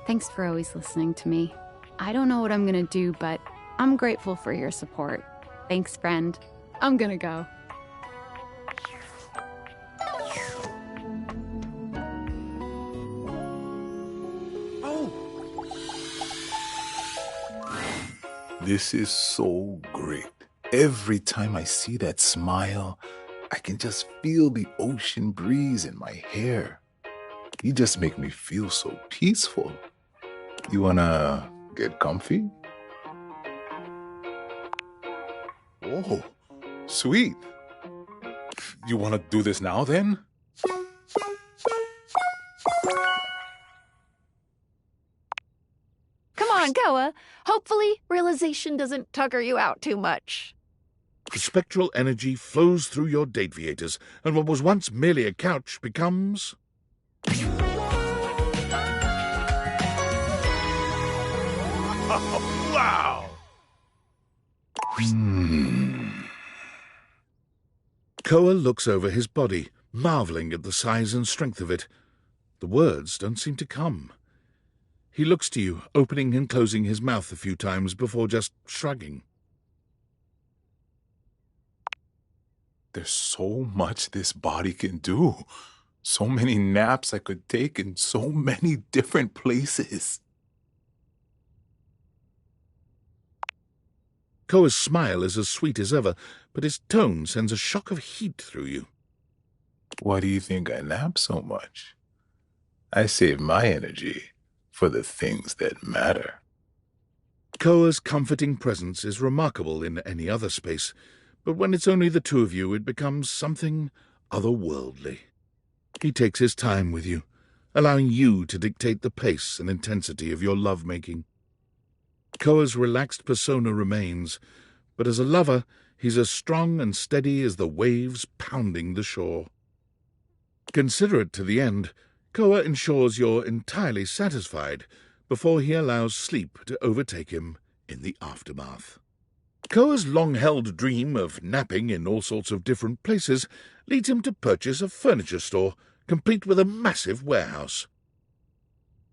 Thanks for always listening to me. I don't know what I'm gonna do, but I'm grateful for your support. Thanks, friend. I'm gonna go. This is so great. Every time I see that smile, I can just feel the ocean breeze in my hair. You just make me feel so peaceful. You wanna get comfy? Oh, sweet. You wanna do this now then? Come on, Koa. Hopefully, realization doesn't tucker you out too much. The spectral energy flows through your Dateviators, and what was once merely a couch becomes... Oh, wow! Koa looks over his body, marveling at the size and strength of it. The words don't seem to come. He looks to you, opening and closing his mouth a few times before just shrugging. There's so much this body can do. So many naps I could take in so many different places. Koa's smile is as sweet as ever, but his tone sends a shock of heat through you. Why do you think I nap so much? I save my energy for the things that matter. Koa's comforting presence is remarkable in any other space, but when it's only the two of you, it becomes something otherworldly. He takes his time with you, allowing you to dictate the pace and intensity of your lovemaking. Koa's relaxed persona remains, but as a lover, he's as strong and steady as the waves pounding the shore. Considerate to the end, Koa ensures you're entirely satisfied before he allows sleep to overtake him in the aftermath. Koa's long-held dream of napping in all sorts of different places leads him to purchase a furniture store, complete with a massive warehouse.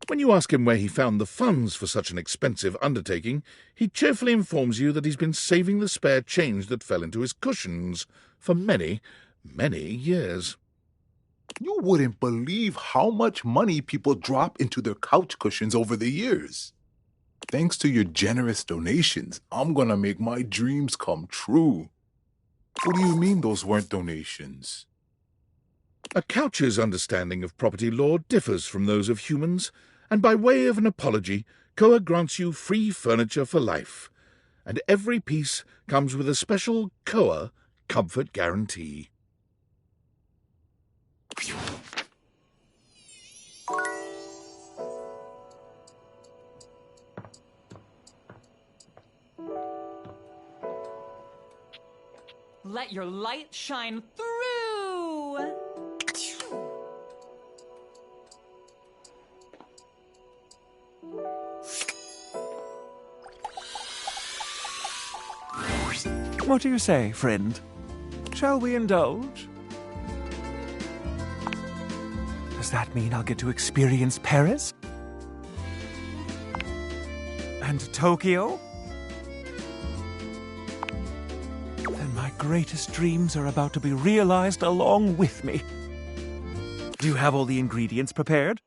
When you ask him where he found the funds for such an expensive undertaking, he cheerfully informs you that he's been saving the spare change that fell into his cushions for many, many years. You wouldn't believe how much money people drop into their couch cushions over the years. Thanks to your generous donations, I'm gonna make my dreams come true. What do you mean those weren't donations? A couch's understanding of property law differs from those of humans, and by way of an apology, Koa grants you free furniture for life, and every piece comes with a special Koa comfort guarantee. Let your light shine through! What do you say, friend? Shall we indulge? Does that mean I'll get to experience Paris? And Tokyo? Then my greatest dreams are about to be realized along with me. Do you have all the ingredients prepared?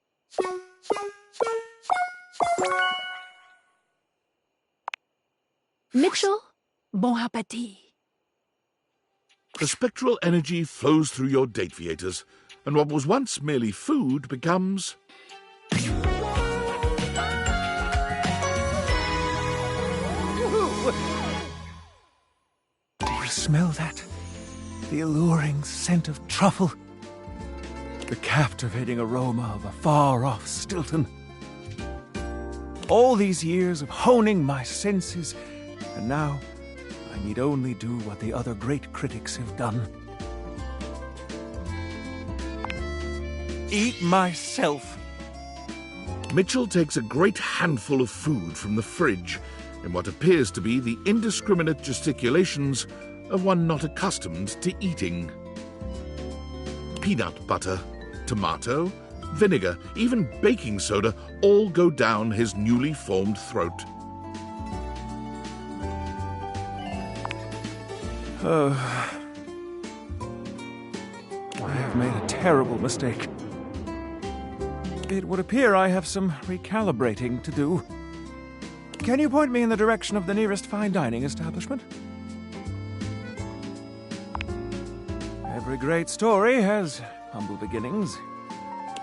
Mitchell, bon appétit. The spectral energy flows through your Dateviators, and what was once merely food becomes Do you smell that? The alluring scent of truffle. The captivating aroma of a far-off Stilton. All these years of honing my senses, and now I need only do what the other great critics have done. Eat myself. Mitchell takes a great handful of food from the fridge in what appears to be the indiscriminate gesticulations of one not accustomed to eating. Peanut butter, tomato, vinegar, even baking soda all go down his newly formed throat. I have made a terrible mistake. It would appear I have some recalibrating to do. Can you point me in the direction of the nearest fine dining establishment? Every great story has humble beginnings.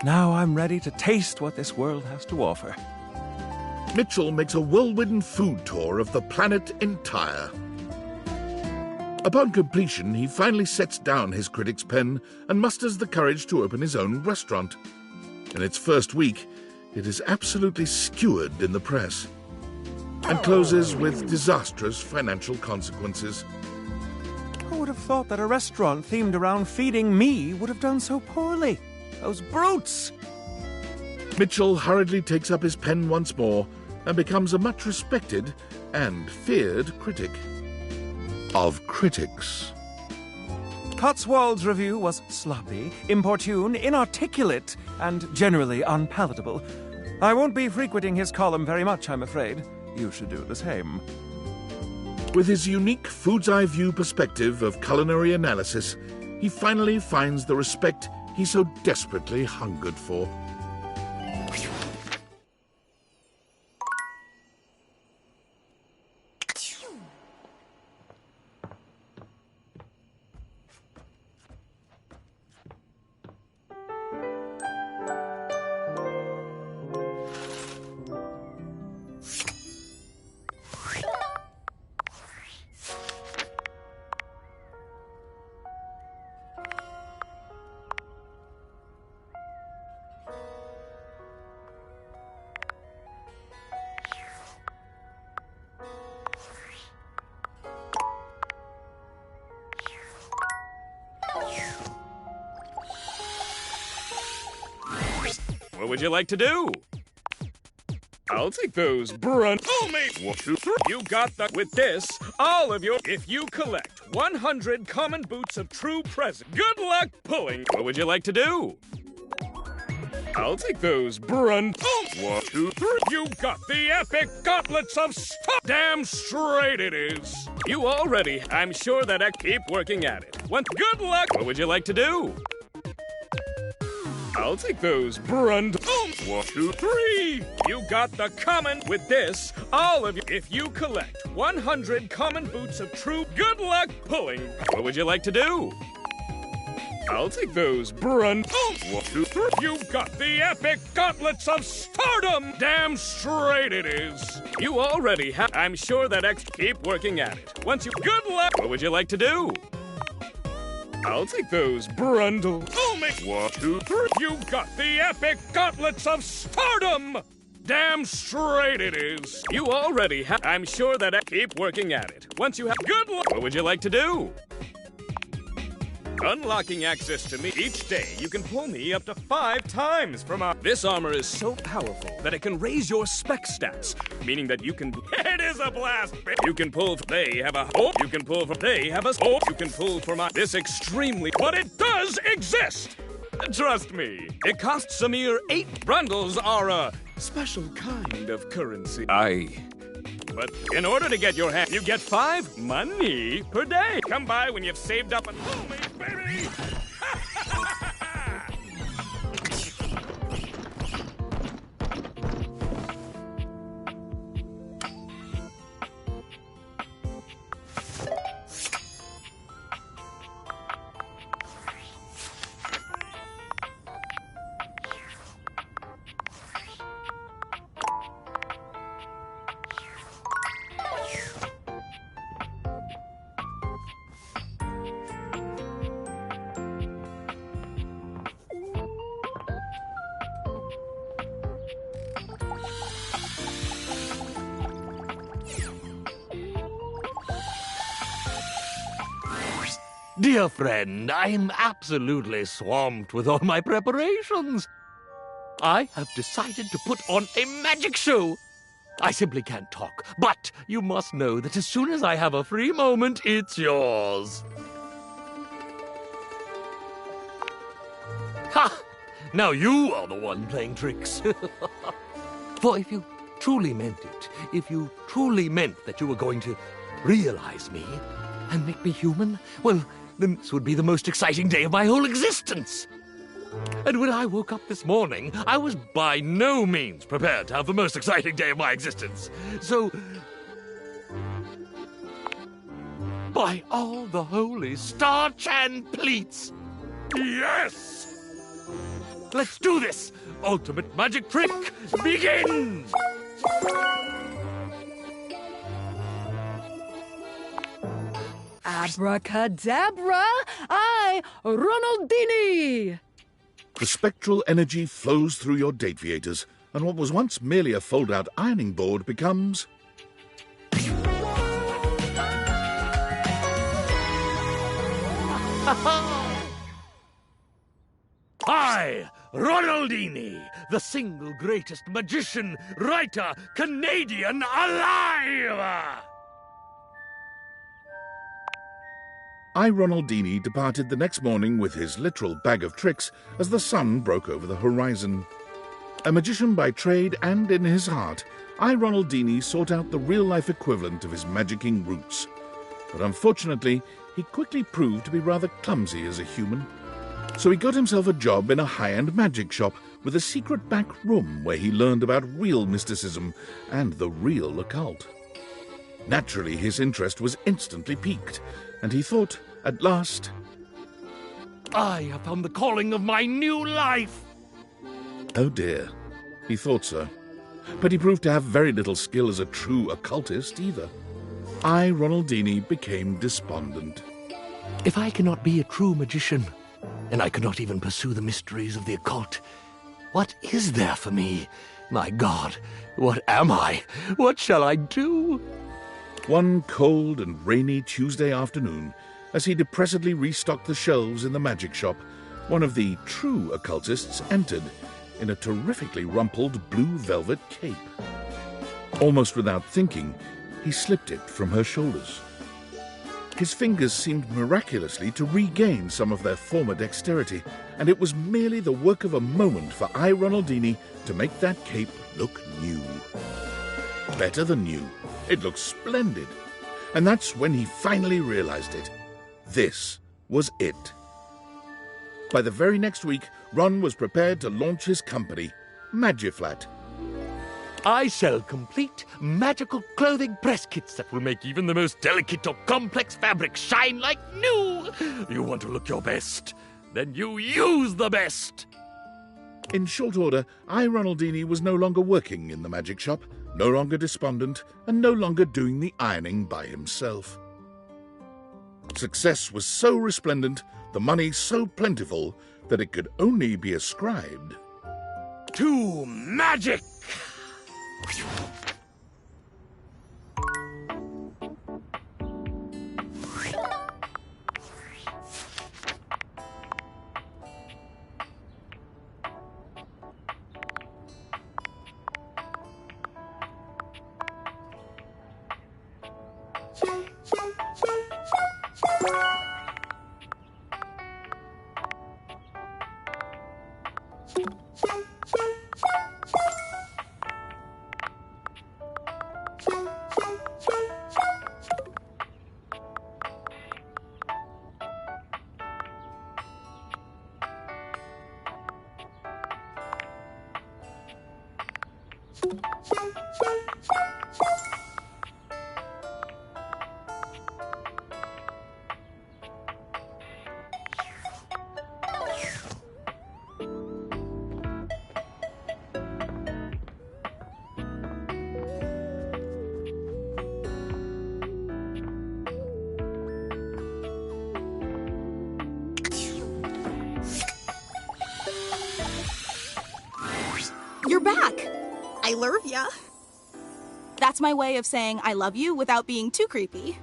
Now I'm ready to taste what this world has to offer. Mitchell makes a whirlwind food tour of the planet entire. Upon completion, he finally sets down his critic's pen and musters the courage to open his own restaurant. In its first week, it is absolutely skewered in the press and closes with disastrous financial consequences. Who would have thought that a restaurant themed around feeding me would have done so poorly? Those brutes! Mitchell hurriedly takes up his pen once more and becomes a much respected and feared critic. Of critics. Cotswold's review was sloppy, importune, inarticulate, and generally unpalatable. I won't be frequenting his column very much, I'm afraid. You should do the same. With his unique food's eye view perspective of culinary analysis, he finally finds the respect he so desperately hungered for. What would you like to do? I'll take those homemade 1, 2, 3. You got the with this, all of your if you collect 100 common boots of true present. Good luck pulling. What would you like to do? I'll take those 1, 2, 3. You got the epic gauntlets of stuff. Damn straight it is. You already. I'm sure that I keep working at it. Good luck. What would you like to do? I'll take those 1, 2, 3. You got the common with this, all of you. If you collect 100 common boots of true good luck pulling, what would you like to do? I'll take those 1, 2, 3. You got the epic gauntlets of stardom. Damn straight it is. You already have. I'm sure that X keep working at it. Once you good luck, what would you like to do? I'll take those brundle. 1, 2, 3. You got the epic gauntlets of stardom. Damn straight it is. You already have. I'm sure that I keep working at it. Once you have good luck, what would you like to do? Unlocking access to me each day, you can pull me up to 5 times from our... This armor is so powerful that it can raise your spec stats, meaning that you can... It is a blast! You can pull... They have a hope. You can pull from... They have a hope. You can pull from my... This extremely... But it does exist! Trust me. It costs a mere 8. Brundles are a special kind of currency. But in order to get your hand, you get 5 money per day. Come by when you've saved up and pull me, baby! Dear friend, I am absolutely swamped with all my preparations. I have decided to put on a magic show. I simply can't talk, but you must know that as soon as I have a free moment, it's yours. Ha! Now you are the one playing tricks. For if you truly meant it, if you truly meant that you were going to realize me and make me human, well, then this would be the most exciting day of my whole existence. And when I woke up this morning, I was by no means prepared to have the most exciting day of my existence. So, by all the holy starch and pleats, yes! Let's do this! Ultimate magic trick, begin! Abracadabra! I, Ronaldini! The spectral energy flows through your Dateviators, and what was once merely a fold-out ironing board becomes... I, Ronaldini, the single greatest magician, writer, Canadian alive! I, Ronaldini, departed the next morning with his literal bag of tricks as the sun broke over the horizon. A magician by trade and in his heart, I, Ronaldini, sought out the real-life equivalent of his magicking roots. But unfortunately, he quickly proved to be rather clumsy as a human. So he got himself a job in a high-end magic shop with a secret back room where he learned about real mysticism and the real occult. Naturally, his interest was instantly piqued, and he thought, at last, I have found the calling of my new life! Oh dear, he thought so. But he proved to have very little skill as a true occultist either. I, Ronaldini, became despondent. If I cannot be a true magician, and I cannot even pursue the mysteries of the occult, what is there for me? My God, what am I? What shall I do? One cold and rainy Tuesday afternoon, as he depressedly restocked the shelves in the magic shop, one of the true occultists entered in a terrifically rumpled blue velvet cape. Almost without thinking, he slipped it from her shoulders. His fingers seemed miraculously to regain some of their former dexterity, and it was merely the work of a moment for I, Ronaldini, to make that cape look new. Better than new. It looked splendid. And that's when he finally realized it. This was it. By the very next week, Ron was prepared to launch his company, Magiflat. I sell complete magical clothing press kits that will make even the most delicate or complex fabric shine like new. You want to look your best? Then you use the best. In short order, I, Ronaldini, was no longer working in the magic shop, no longer despondent, and no longer doing the ironing by himself. Success was so resplendent, the money so plentiful, that it could only be ascribed to magic. You're back! I love ya. That's my way of saying I love you without being too creepy.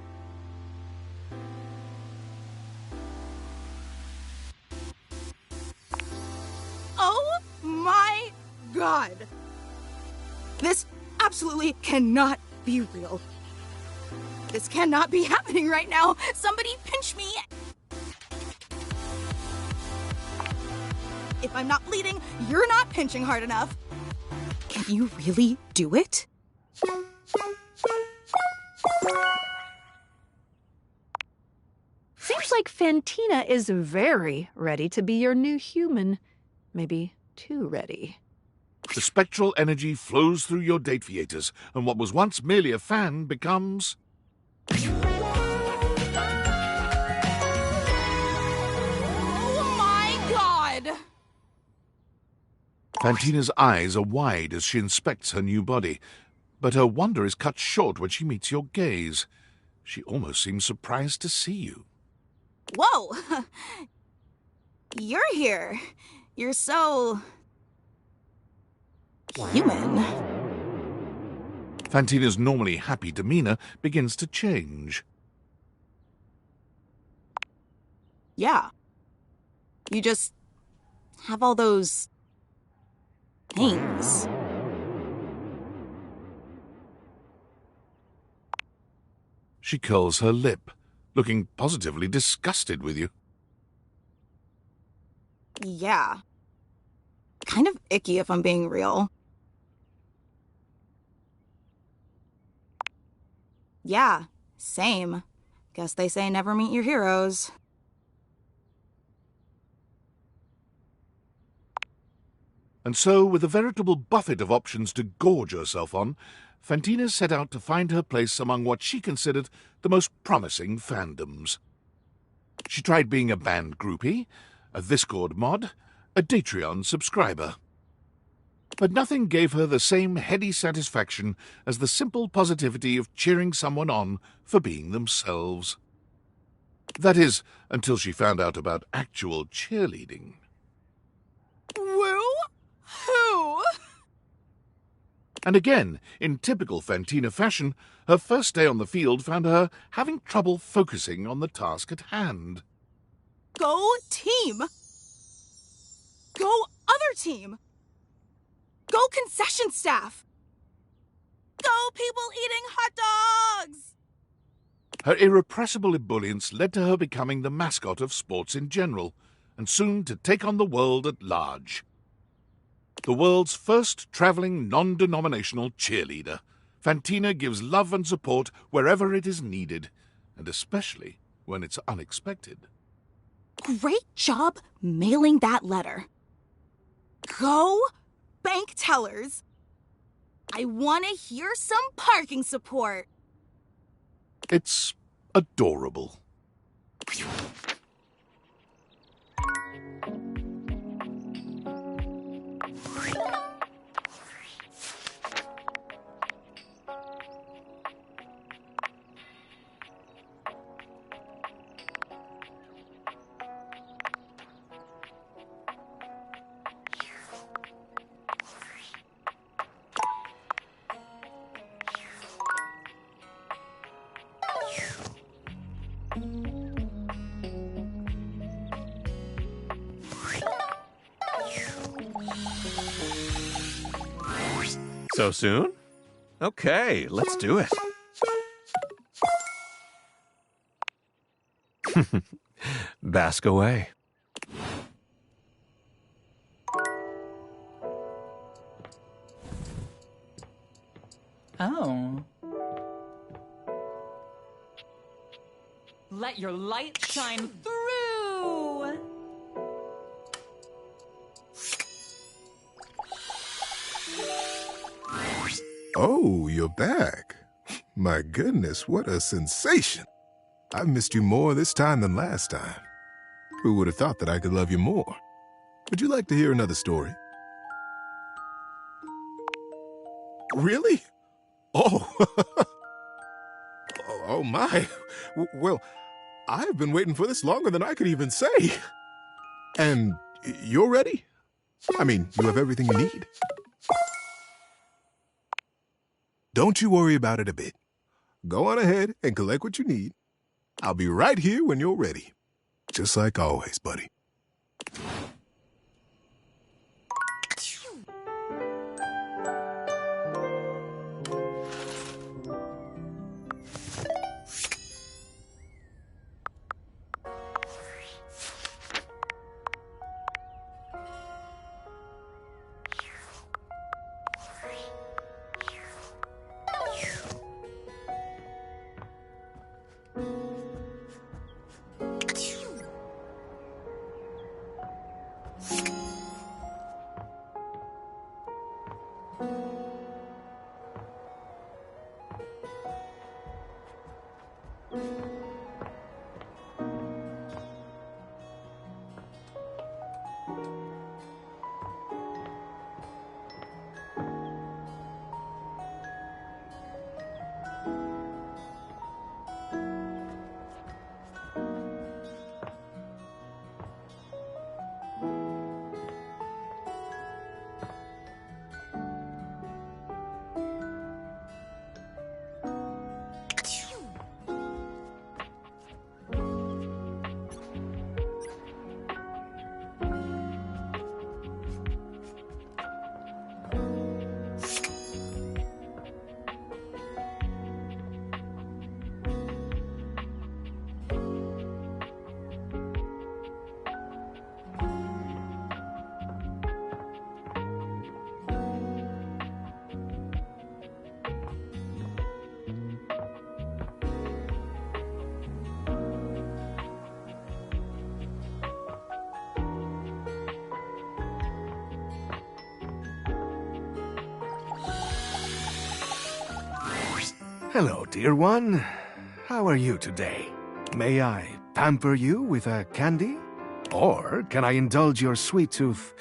This absolutely cannot be real. This cannot be happening right now. Somebody pinch me. If I'm not bleeding, you're not pinching hard enough. Can you really do it? Seems like Fantina is very ready to be your new human. Maybe too ready. The spectral energy flows through your date theaters, and what was once merely a fan becomes... Oh my god! Fantina's eyes are wide as she inspects her new body, but her wonder is cut short when she meets your gaze. She almost seems surprised to see you. Whoa! You're here. You're so... human. Fantina's normally happy demeanor begins to change. Yeah. You just have all those... things. She curls her lip, looking positively disgusted with you. Yeah. Kind of icky if I'm being real. Yeah, same. Guess they say never meet your heroes. And so, with a veritable buffet of options to gorge herself on, Fantina set out to find her place among what she considered the most promising fandoms. She tried being a band groupie, a Discord mod, a Datreon subscriber. But nothing gave her the same heady satisfaction as the simple positivity of cheering someone on for being themselves. That is, until she found out about actual cheerleading. Woo? Who? And again, in typical Fantina fashion, her first day on the field found her having trouble focusing on the task at hand. Go team! Go other team! Go concession staff! Go people eating hot dogs! Her irrepressible ebullience led to her becoming the mascot of sports in general, and soon to take on the world at large. The world's first traveling non-denominational cheerleader, Fantina gives love and support wherever it is needed, and especially when it's unexpected. Great job mailing that letter. Go bank tellers. I want to hear some parking support. It's adorable. So soon? Okay, let's do it. Bask away. Oh. Let your light shine through! Oh, you're back. My goodness, what a sensation. I've missed you more this time than last time. Who would have thought that I could love you more? Would you like to hear another story? Really? Oh. Oh my. Well, I've been waiting for this longer than I could even say. And you're ready? I mean, you have everything you need. Don't you worry about it a bit. Go on ahead and collect what you need. I'll be right here when you're ready. Just like always, buddy. Hello, dear one. How are you today? May I pamper you with a candy? Or can I indulge your sweet tooth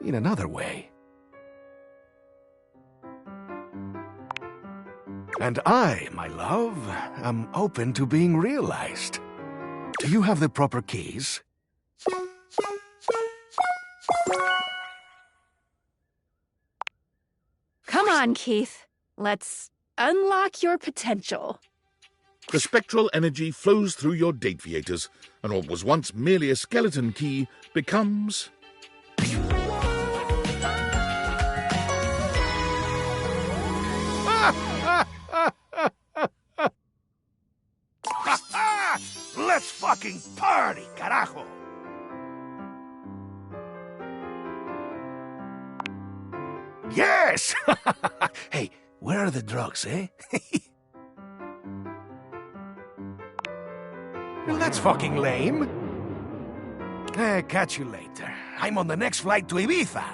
in another way? And I, my love, am open to being realized. Do you have the proper keys? Come on, Keith. Let's unlock your potential. The spectral energy flows through your Dateviators, and what was once merely a skeleton key becomes... Let's fucking party, carajo! Yes! Hey, where are the drugs, eh? Well, that's fucking lame. Catch you later. I'm on the next flight to Ibiza.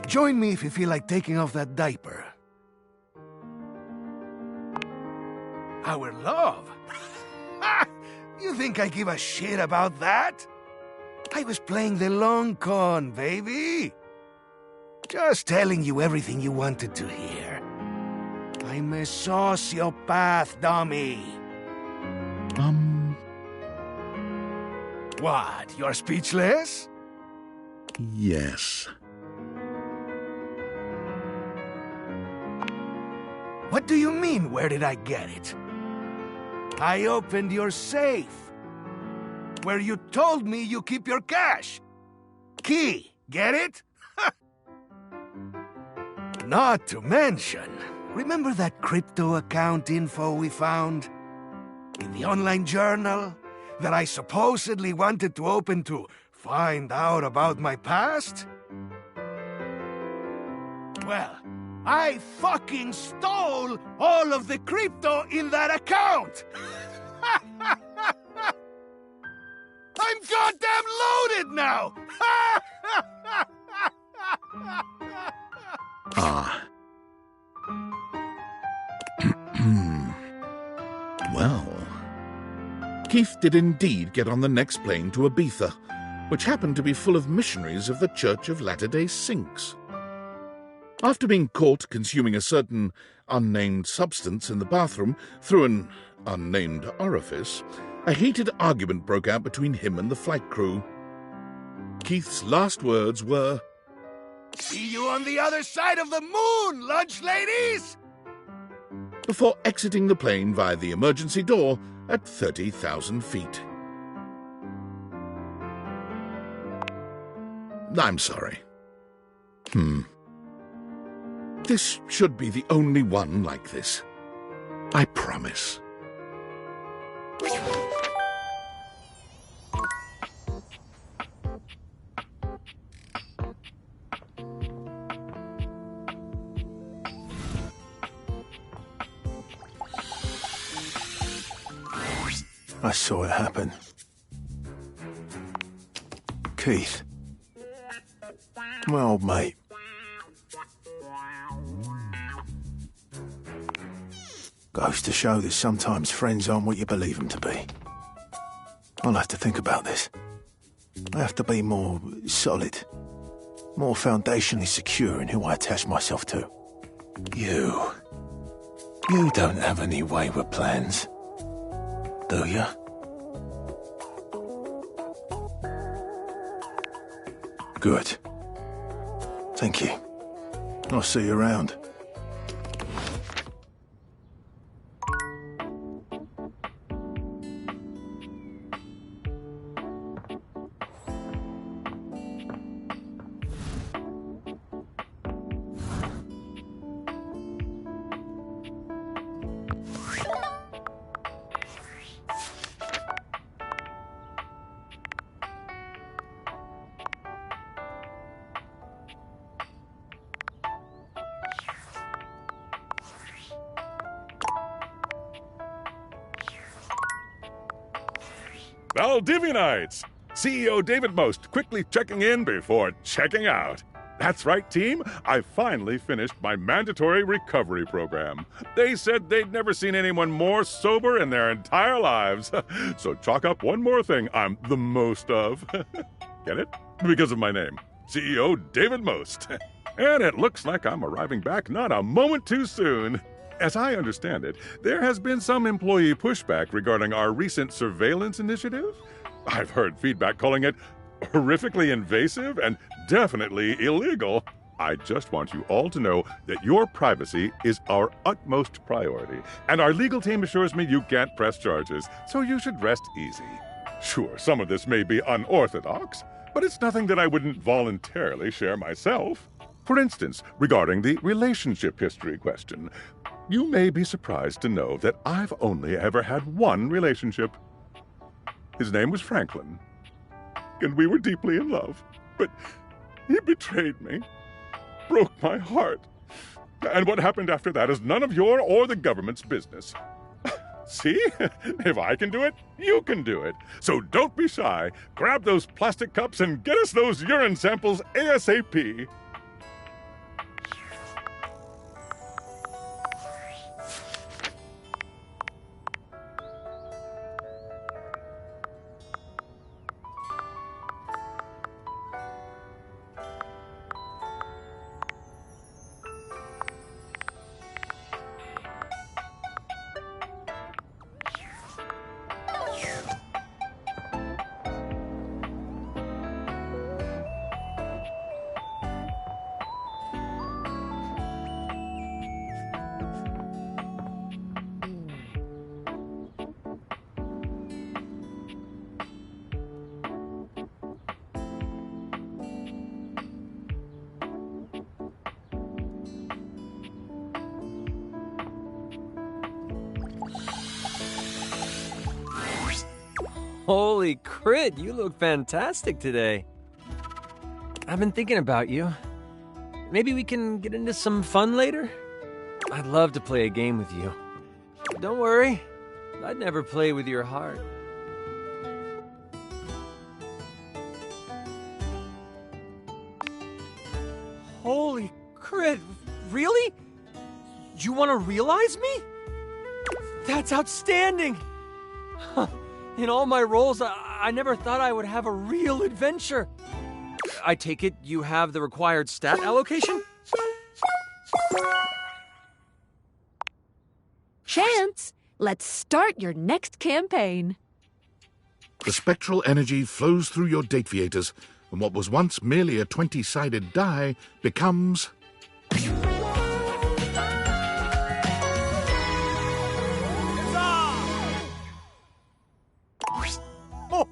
Join me if you feel like taking off that diaper. Our love? You think I give a shit about that? I was playing the long con, baby. Just telling you everything you wanted to hear. I'm a sociopath, dummy. What, you're speechless? Yes. What do you mean, where did I get it? I opened your safe, where you told me you keep your cash. Key, get it? Not to mention, remember that crypto account info we found? In the online journal that I supposedly wanted to open to find out about my past? Well, I fucking stole all of the crypto in that account! I'm goddamn loaded now! Well, Keith did indeed get on the next plane to Ibiza, which happened to be full of missionaries of the Church of Latter-day Saints. After being caught consuming a certain unnamed substance in the bathroom through an unnamed orifice, a heated argument broke out between him and the flight crew. Keith's last words were, "See you on the other side of the moon, lunch ladies!" before exiting the plane via the emergency door at 30,000 feet. I'm sorry. This should be the only one like this. I promise. I saw it happen. Keith. My old mate. Goes to show that sometimes friends aren't what you believe them to be. I'll have to think about this. I have to be more solid, more foundationally secure in who I attach myself to. You don't have any wayward plans, do you? Good. Thank you. I'll see you around. Valdivianites! CEO David Most quickly checking in before checking out. That's right, team. I finally finished my mandatory recovery program. They said they'd never seen anyone more sober in their entire lives. So chalk up one more thing I'm the most of. Get it? Because of my name. CEO David Most. And it looks like I'm arriving back not a moment too soon. As I understand it, there has been some employee pushback regarding our recent surveillance initiative. I've heard feedback calling it horrifically invasive and definitely illegal. I just want you all to know that your privacy is our utmost priority, and our legal team assures me you can't press charges, so you should rest easy. Sure, some of this may be unorthodox, but it's nothing that I wouldn't voluntarily share myself. For instance, regarding the relationship history question, you may be surprised to know that I've only ever had one relationship. His name was Franklin, and we were deeply in love, but he betrayed me, broke my heart, and what happened after that is none of your or the government's business. See? If I can do it, you can do it. So don't be shy. Grab those plastic cups and get us those urine samples ASAP. Holy crit, you look fantastic today. I've been thinking about you. Maybe we can get into some fun later? I'd love to play a game with you. Don't worry, I'd never play with your heart. Holy crit, really? You want to realize me? That's outstanding! Huh. In all my roles, I never thought I would have a real adventure. I take it you have the required stat allocation? Chance, let's start your next campaign. The spectral energy flows through your Dateviators, and what was once merely a 20-sided die becomes...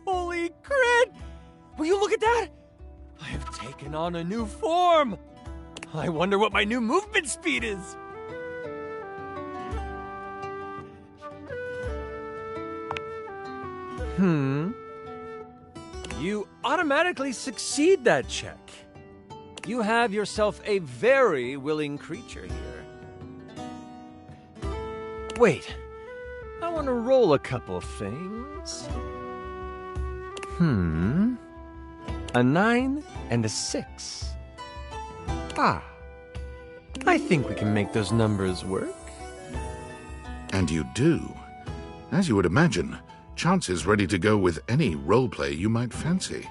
Holy crit! Will you look at that? I have taken on a new form. I wonder what my new movement speed is. You automatically succeed that check. You have yourself a very willing creature here. Wait, I want to roll a couple things. A 9 and a 6. I think we can make those numbers work. And you do. As you would imagine, Chance is ready to go with any roleplay you might fancy.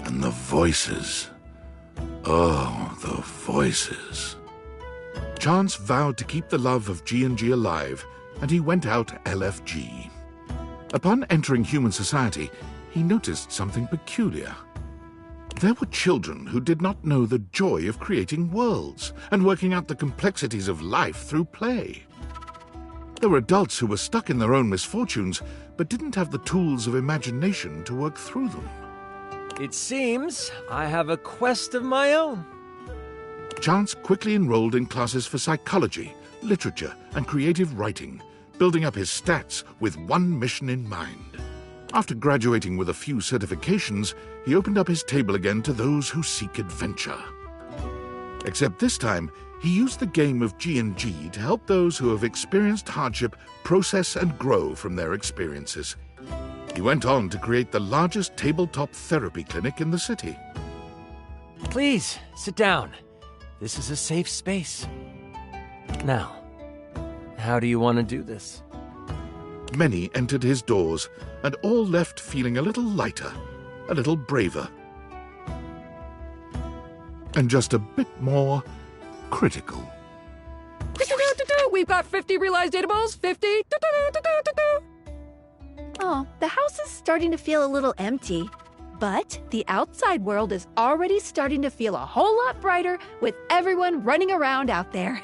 And the voices. Oh, the voices. Chance vowed to keep the love of G&G alive, and he went out LFG. Upon entering human society, he noticed something peculiar. There were children who did not know the joy of creating worlds and working out the complexities of life through play. There were adults who were stuck in their own misfortunes, but didn't have the tools of imagination to work through them. It seems I have a quest of my own. Chance quickly enrolled in classes for psychology, literature, and creative writing, building up his stats with one mission in mind. After graduating with a few certifications, he opened up his table again to those who seek adventure. Except this time, he used the game of G&G to help those who have experienced hardship process and grow from their experiences. He went on to create the largest tabletop therapy clinic in the city. Please, sit down. This is a safe space. Now, how do you want to do this? Many entered his doors, and all left feeling a little lighter, a little braver, and just a bit more critical. We've got 50 realized data balls. 50. Oh, the house is starting to feel a little empty. But the outside world is already starting to feel a whole lot brighter with everyone running around out there.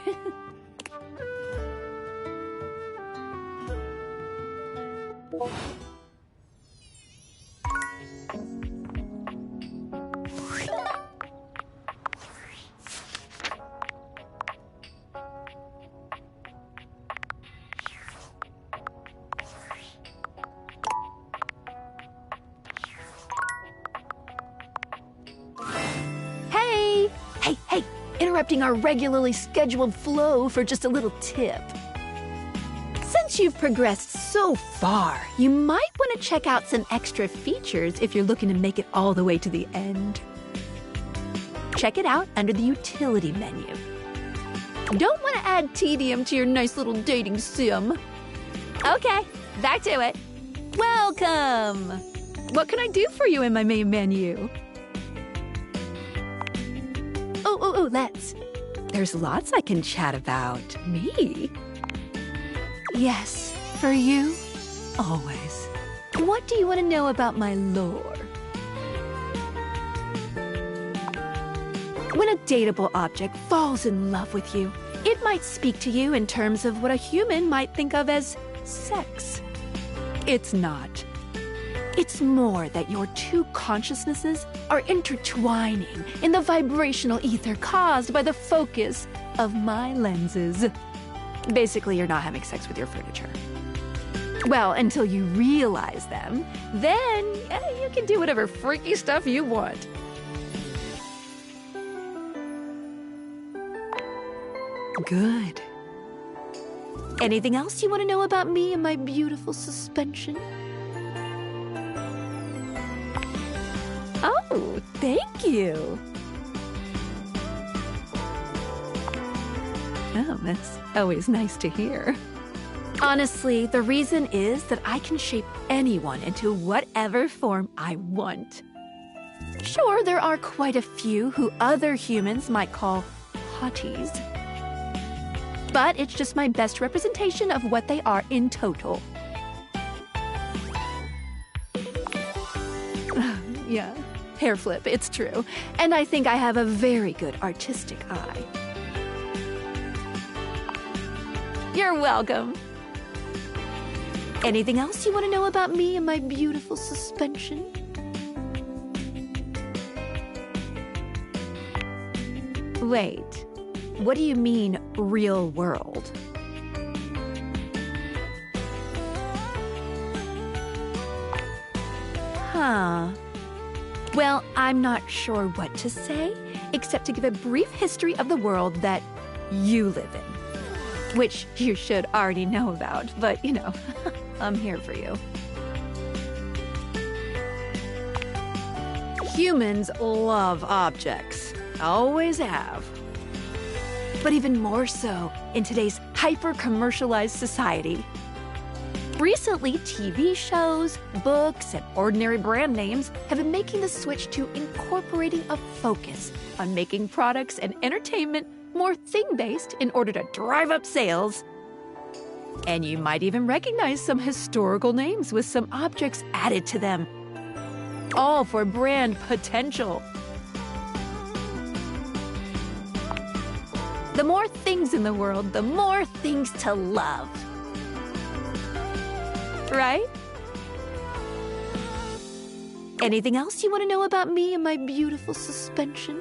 Hey, interrupting our regularly scheduled flow for just a little tip. Since you've progressed so far, you might want to check out some extra features if you're looking to make it all the way to the end. Check it out under the utility menu. Don't want to add tedium to your nice little dating sim. Okay, back to it. Welcome! What can I do for you in my main menu? Let's. There's lots I can chat about. Me? Yes, for you, always. What do you want to know about my lore? When a dateable object falls in love with you, it might speak to you in terms of what a human might think of as sex. It's not. It's more that your two consciousnesses are intertwining in the vibrational ether caused by the focus of my lenses. Basically, you're not having sex with your furniture. Well, until you realize them, then you can do whatever freaky stuff you want. Good. Anything else you want to know about me and my beautiful suspension? Oh, thank you. Oh, that's always nice to hear. Honestly, the reason is that I can shape anyone into whatever form I want. Sure, there are quite a few who other humans might call hotties. But it's just my best representation of what they are in total. Yeah, hair flip, it's true. And I think I have a very good artistic eye. You're welcome. Anything else you want to know about me and my beautiful suspension? Wait, what do you mean, real world? Huh. Well, I'm not sure what to say, except to give a brief history of the world that you live in. Which you should already know about, but, you know, I'm here for you. Humans love objects. Always have. But even more so in today's hyper-commercialized society. Recently, TV shows, books, and ordinary brand names have been making the switch to incorporating a focus on making products and entertainment more thing-based in order to drive up sales. And you might even recognize some historical names with some objects added to them. All for brand potential. The more things in the world, the more things to love. Right? Anything else you want to know about me and my beautiful suspension?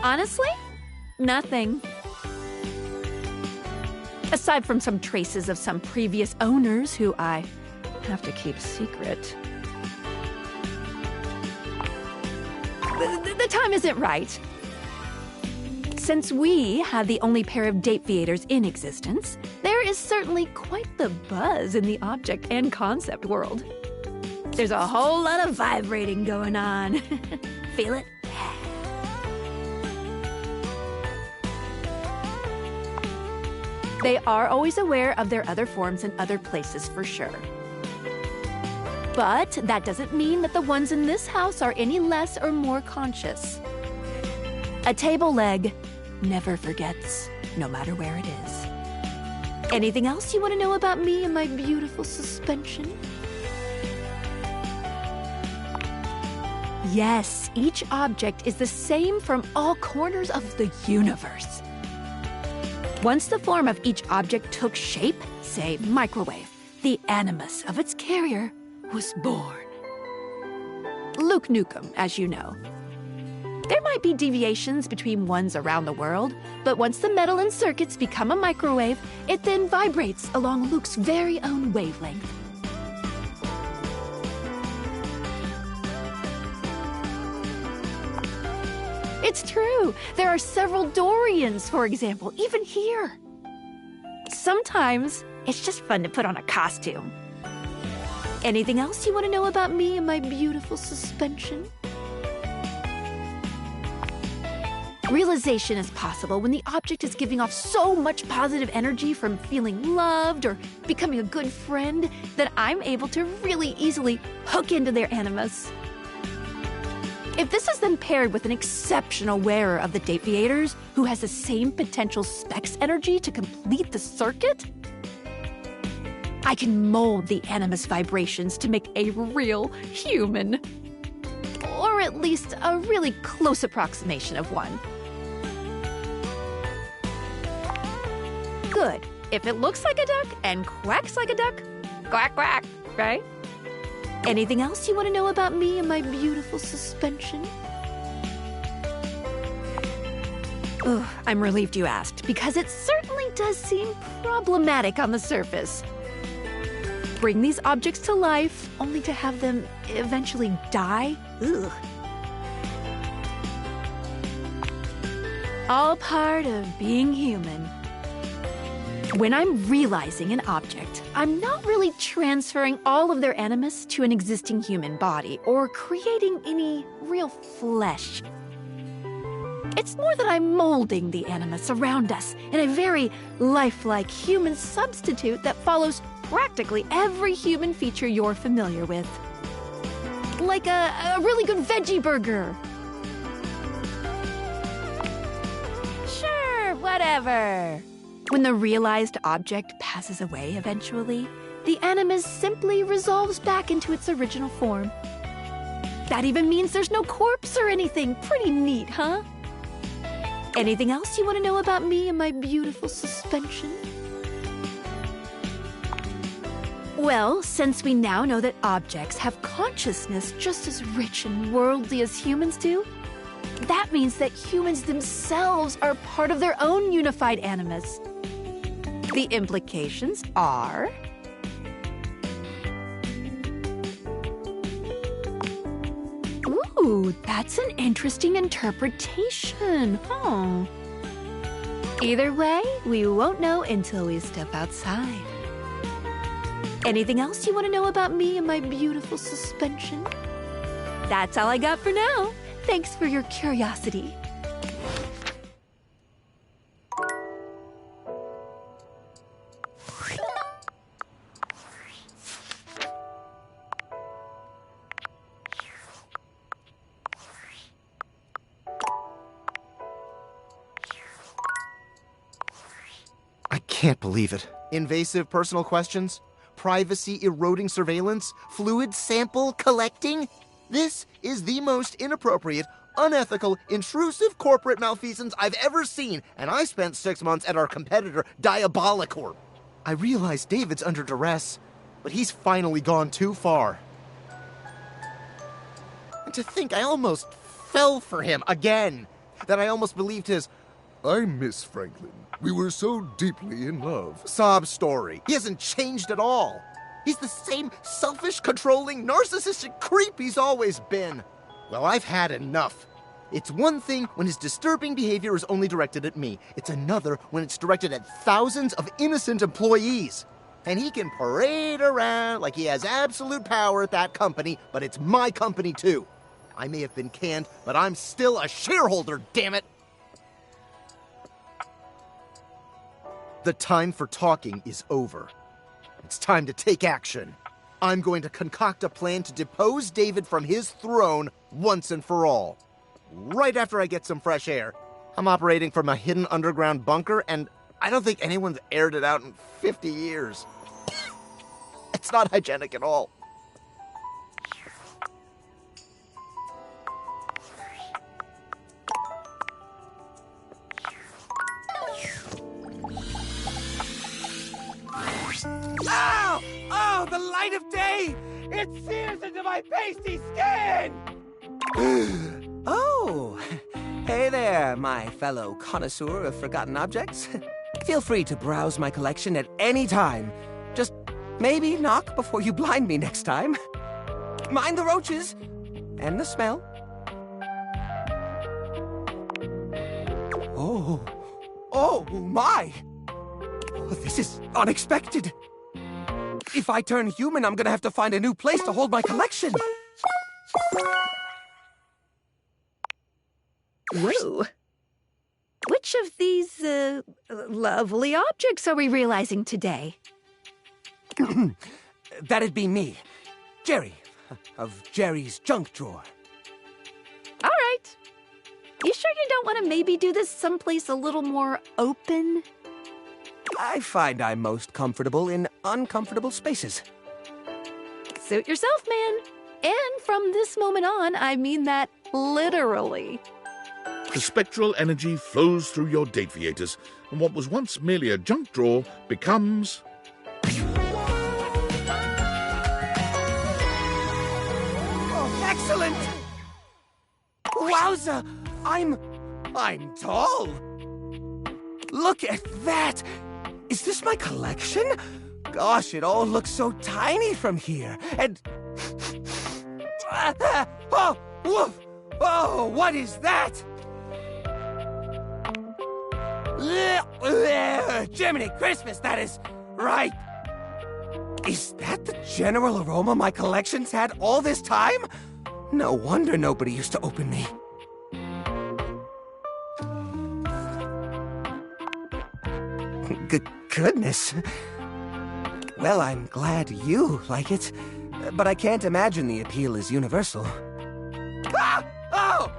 Honestly, nothing. Aside from some traces of some previous owners who I have to keep secret. The time isn't right. Since we have the only pair of Dateviators in existence, there is certainly quite the buzz in the object and concept world. There's a whole lot of vibrating going on. Feel it? They are always aware of their other forms in other places for sure. But that doesn't mean that the ones in this house are any less or more conscious. A table leg never forgets, no matter where it is. Anything else you want to know about me and my beautiful suspension? Yes, each object is the same from all corners of the universe. Once the form of each object took shape, say microwave, the animus of its carrier was born. Luke Nukem, as you know. There might be deviations between ones around the world, but once the metal and circuits become a microwave, it then vibrates along Luke's very own wavelength. It's true. There are several Dorians, for example, even here. Sometimes it's just fun to put on a costume. Anything else you want to know about me and my beautiful suspension? Realization is possible when the object is giving off so much positive energy from feeling loved or becoming a good friend that I'm able to really easily hook into their animus. If this is then paired with an exceptional wearer of the Dateviators who has the same potential specs energy to complete the circuit, I can mold the animus vibrations to make a real human. Or at least a really close approximation of one. Good. If it looks like a duck and quacks like a duck, quack, quack, right? Anything else you want to know about me and my beautiful suspension? Ugh, I'm relieved you asked, because it certainly does seem problematic on the surface. Bring these objects to life, only to have them eventually die? Ugh. All part of being human. When I'm realizing an object, I'm not really transferring all of their animus to an existing human body or creating any real flesh. It's more that I'm molding the animus around us in a very lifelike human substitute that follows practically every human feature you're familiar with. Like a really good veggie burger. Sure, whatever. When the realized object passes away eventually, the animus simply resolves back into its original form. That even means there's no corpse or anything. Pretty neat, huh? Anything else you want to know about me and my beautiful suspension? Well, since we now know that objects have consciousness just as rich and worldly as humans do, that means that humans themselves are part of their own unified animus. The implications are... Ooh, that's an interesting interpretation, huh? Either way, we won't know until we step outside. Anything else you want to know about me and my beautiful suspension? That's all I got for now. Thanks for your curiosity. I can't believe it. Invasive personal questions? Privacy eroding surveillance? Fluid sample collecting? This is the most inappropriate, unethical, intrusive corporate malfeasance I've ever seen, and I spent 6 months at our competitor, Diabolicorp. I realize David's under duress, but he's finally gone too far. And to think I almost fell for him again, that I almost believed his "I miss Franklin. We were so deeply in love" sob story. He hasn't changed at all. He's the same selfish, controlling, narcissistic creep he's always been. Well, I've had enough. It's one thing when his disturbing behavior is only directed at me. It's another when it's directed at thousands of innocent employees. And he can parade around like he has absolute power at that company, but it's my company too. I may have been canned, but I'm still a shareholder, damn it! The time for talking is over. It's time to take action. I'm going to concoct a plan to depose David from his throne once and for all. Right after I get some fresh air. I'm operating from a hidden underground bunker, and I don't think anyone's aired it out in 50 years. It's not hygienic at all. Ow! Oh, the light of day! It sears into my pasty skin! Oh, hey there, my fellow connoisseur of forgotten objects. Feel free to browse my collection at any time. Just maybe knock before you blind me next time. Mind the roaches and the smell. Oh my! This is unexpected. If I turn human, I'm gonna have to find a new place to hold my collection. Whoa. Which of these, lovely objects are we realizing today? That'd be me, Jerry, of Jerry's junk drawer. All right. You sure you don't want to maybe do this someplace a little more open? I find I'm most comfortable in uncomfortable spaces. Suit yourself, man. And from this moment on, I mean that literally. The spectral energy flows through your Dateviators, and what was once merely a junk drawer becomes... Oh, excellent! Wowza! I'm tall! Look at that! Is this my collection? Gosh, it all looks so tiny from here. And... Oh, woof! Oh, what is that? Jiminy Christmas, that is right. Is that the general aroma my collection's had all this time? No wonder nobody used to open me. Goodness. Well, I'm glad you like it, but I can't imagine the appeal is universal. Ah! Oh!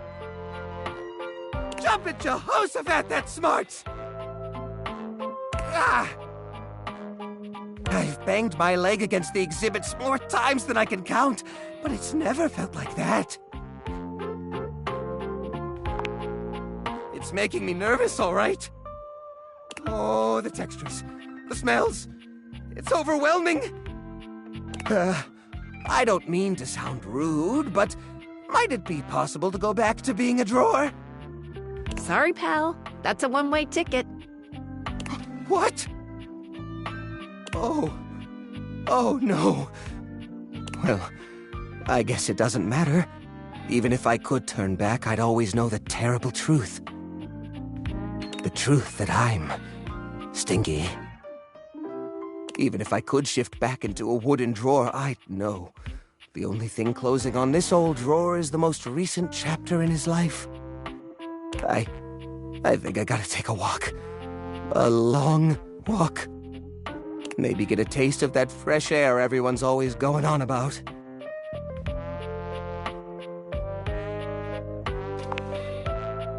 Jumpin' Jehoshaphat, that's smart! Ah! I've banged my leg against the exhibits more times than I can count, but it's never felt like that. It's making me nervous, all right. Oh, the textures, the smells. It's overwhelming. I don't mean to sound rude, but might it be possible to go back to being a drawer? Sorry, pal. That's a one-way ticket. What? Oh no. Well, I guess it doesn't matter. Even if I could turn back, I'd always know the terrible truth. The truth that I'm stingy. Even if I could shift back into a wooden drawer, I'd know. The only thing closing on this old drawer is the most recent chapter in his life. I think I gotta take a walk. A long walk. Maybe get a taste of that fresh air everyone's always going on about.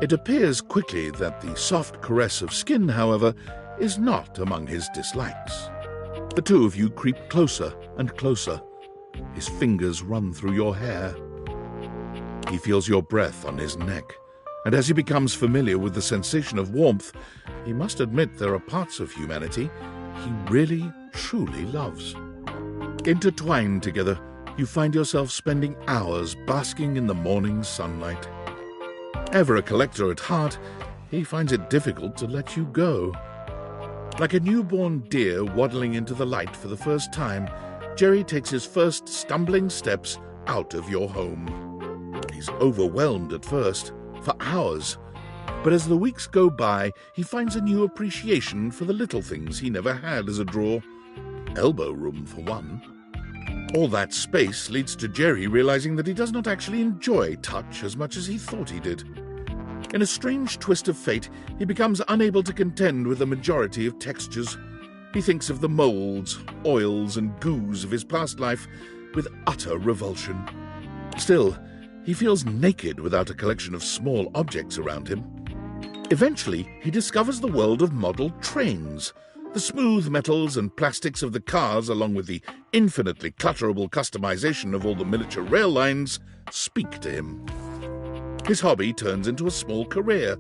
It appears quickly that the soft caress of skin, however, is not among his dislikes. The two of you creep closer and closer. His fingers run through your hair. He feels your breath on his neck, and as he becomes familiar with the sensation of warmth, he must admit there are parts of humanity he really, truly loves. Intertwined together, you find yourself spending hours basking in the morning sunlight. Ever a collector at heart, he finds it difficult to let you go. Like a newborn deer waddling into the light for the first time, Jerry takes his first stumbling steps out of your home. He's overwhelmed at first, for hours, but as the weeks go by, he finds a new appreciation for the little things he never had as a drawer. Elbow room, for one. All that space leads to Jerry realizing that he does not actually enjoy touch as much as he thought he did. In a strange twist of fate, he becomes unable to contend with the majority of textures. He thinks of the molds, oils, and goos of his past life with utter revulsion. Still, he feels naked without a collection of small objects around him. Eventually, he discovers the world of model trains. The smooth metals and plastics of the cars, along with the infinitely clutterable customization of all the miniature rail lines, speak to him. His hobby turns into a small career.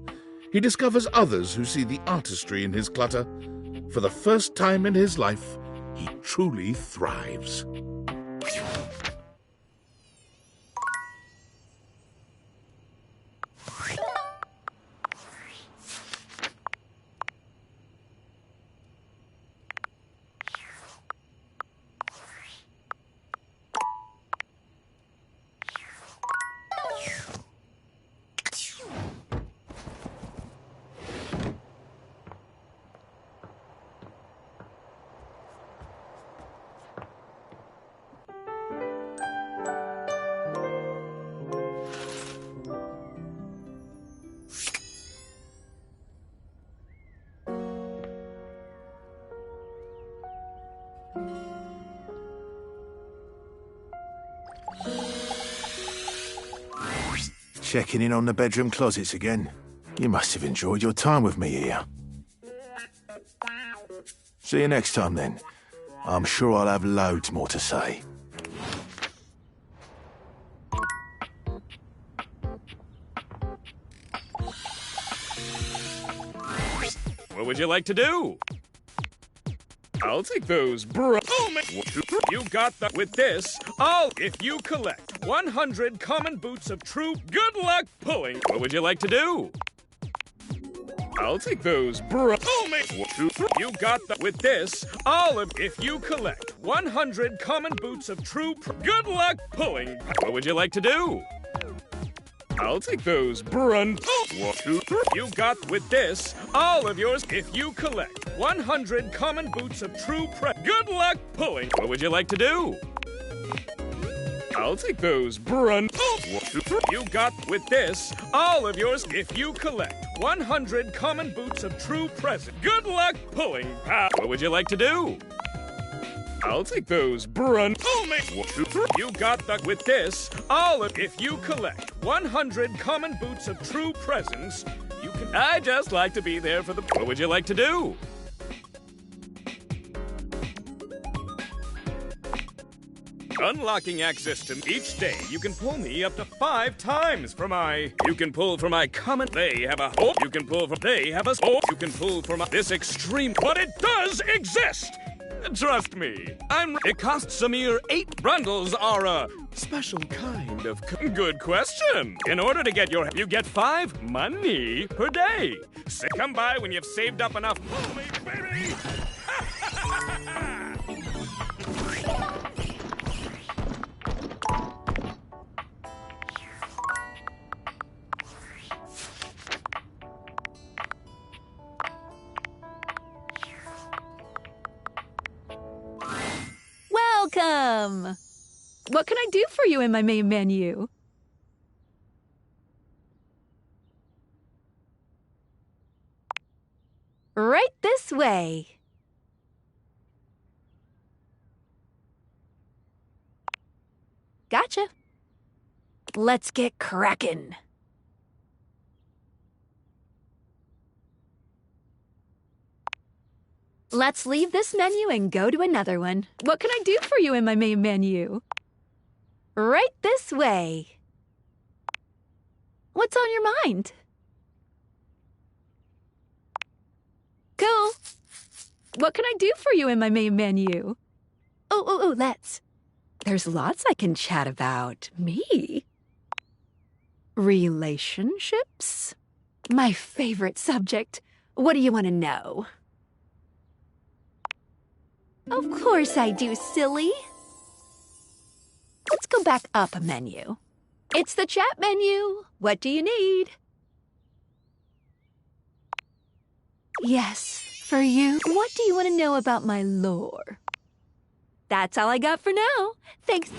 He discovers others who see the artistry in his clutter. For the first time in his life, he truly thrives. Checking in on the bedroom closets again. You must have enjoyed your time with me here. See you next time, then. I'm sure I'll have loads more to say. What would you like to do? I'll take those, bro. You got the... With this, if you collect 100 common boots of true good luck pulling, what would you like to do? I'll take those, bro. You got the... With this, if you collect 100 common boots of true good luck pulling, what would you like to do? I'll take those, brunt. You got with this, all of yours, if you collect 100 common boots of true good luck pulling. What would you like to do? I'll take those, brunt. You got with this, all of yours, if you collect 100 common boots of true present. Good luck pulling. What would you like to do? I'll take those, brunt. You got the... With this, if you collect 100 common boots of true presents, you can... I just like to be there for the... What would you like to do? Unlocking Act System. Each day, you can pull me up to 5 times for my... You can pull for my common... They have a... Oh, you can pull for... They have a... Oh, you can pull for my... This extreme... But it does exist! Trust me, it costs a mere 8. Bundles are a special kind of... Good question. In order to get your... You get 5 money per day. So come by when you've saved up enough money, baby! welcome. What can I do for you in my main menu? Right this way. Gotcha. Let's get crackin'. Let's leave this menu and go to another one. What can I do for you in my main menu? Right this way. What's on your mind? Cool. What can I do for you in my main menu? Oh, let's. There's lots I can chat about. Me? Relationships? My favorite subject. What do you want to know? Of course I do, silly. Let's go back up a menu. It's the chat menu. What do you need? Yes, for you. What do you want to know about my lore? That's all I got for now. Thanks.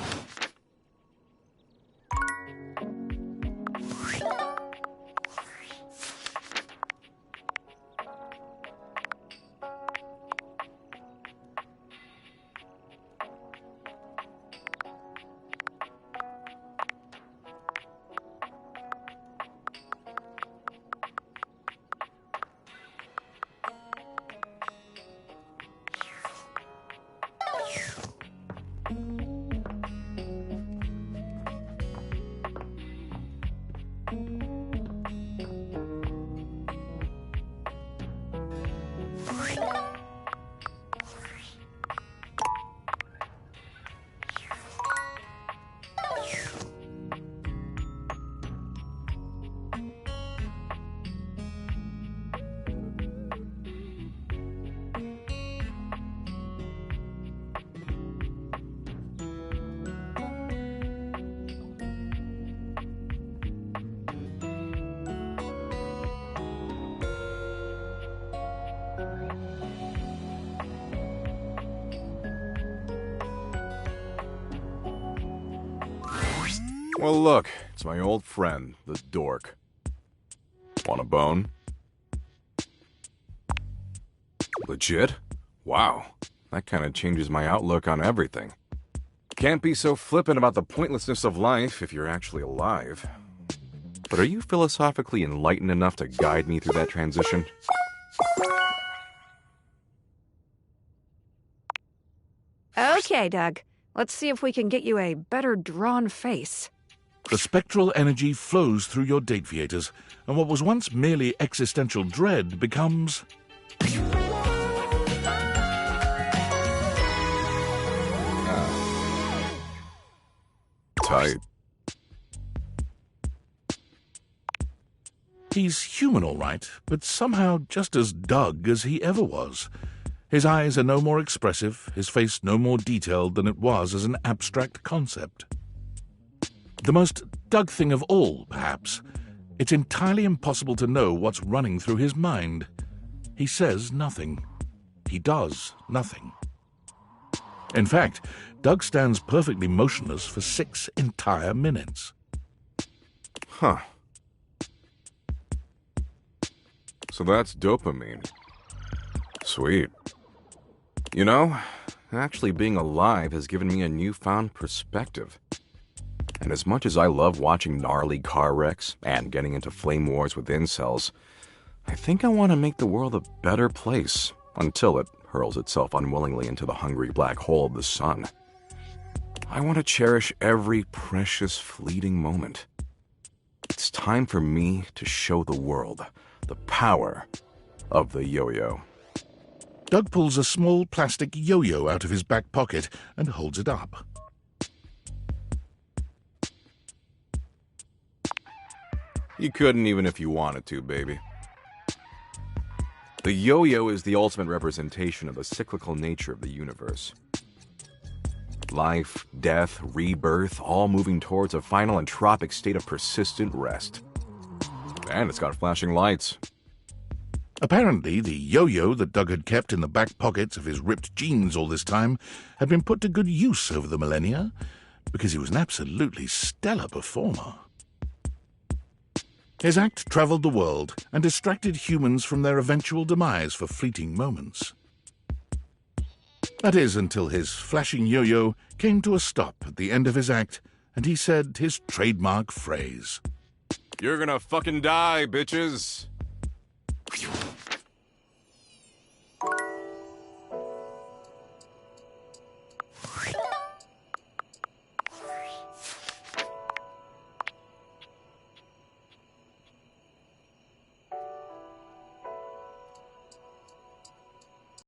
Well, look, it's my old friend, the dork. Want a bone? Legit? Wow, that kind of changes my outlook on everything. Can't be so flippant about the pointlessness of life if you're actually alive. But are you philosophically enlightened enough to guide me through that transition? Okay, Doug. Let's see if we can get you a better drawn face. The spectral energy flows through your date theaters, and what was once merely existential dread becomes... Tight. He's human, all right, but somehow just as Doug as he ever was. His eyes are no more expressive, his face no more detailed than it was as an abstract concept. The most Doug thing of all, perhaps, it's entirely impossible to know what's running through his mind. He says nothing. He does nothing. In fact, Doug stands perfectly motionless for 6 entire minutes. Huh. So that's dopamine. Sweet. You know, actually being alive has given me a newfound perspective. And as much as I love watching gnarly car wrecks and getting into flame wars with incels, I think I want to make the world a better place until it hurls itself unwillingly into the hungry black hole of the sun. I want to cherish every precious fleeting moment. It's time for me to show the world the power of the yo-yo. Doug pulls a small plastic yo-yo out of his back pocket and holds it up. You couldn't even if you wanted to, baby. The yo-yo is the ultimate representation of the cyclical nature of the universe. Life, death, rebirth, all moving towards a final entropic state of persistent rest. And it's got flashing lights. Apparently, the yo-yo that Doug had kept in the back pockets of his ripped jeans all this time had been put to good use over the millennia, because he was an absolutely stellar performer. His act travelled the world and distracted humans from their eventual demise for fleeting moments. That is, until his flashing yo-yo came to a stop at the end of his act, and he said his trademark phrase. You're gonna fucking die, bitches.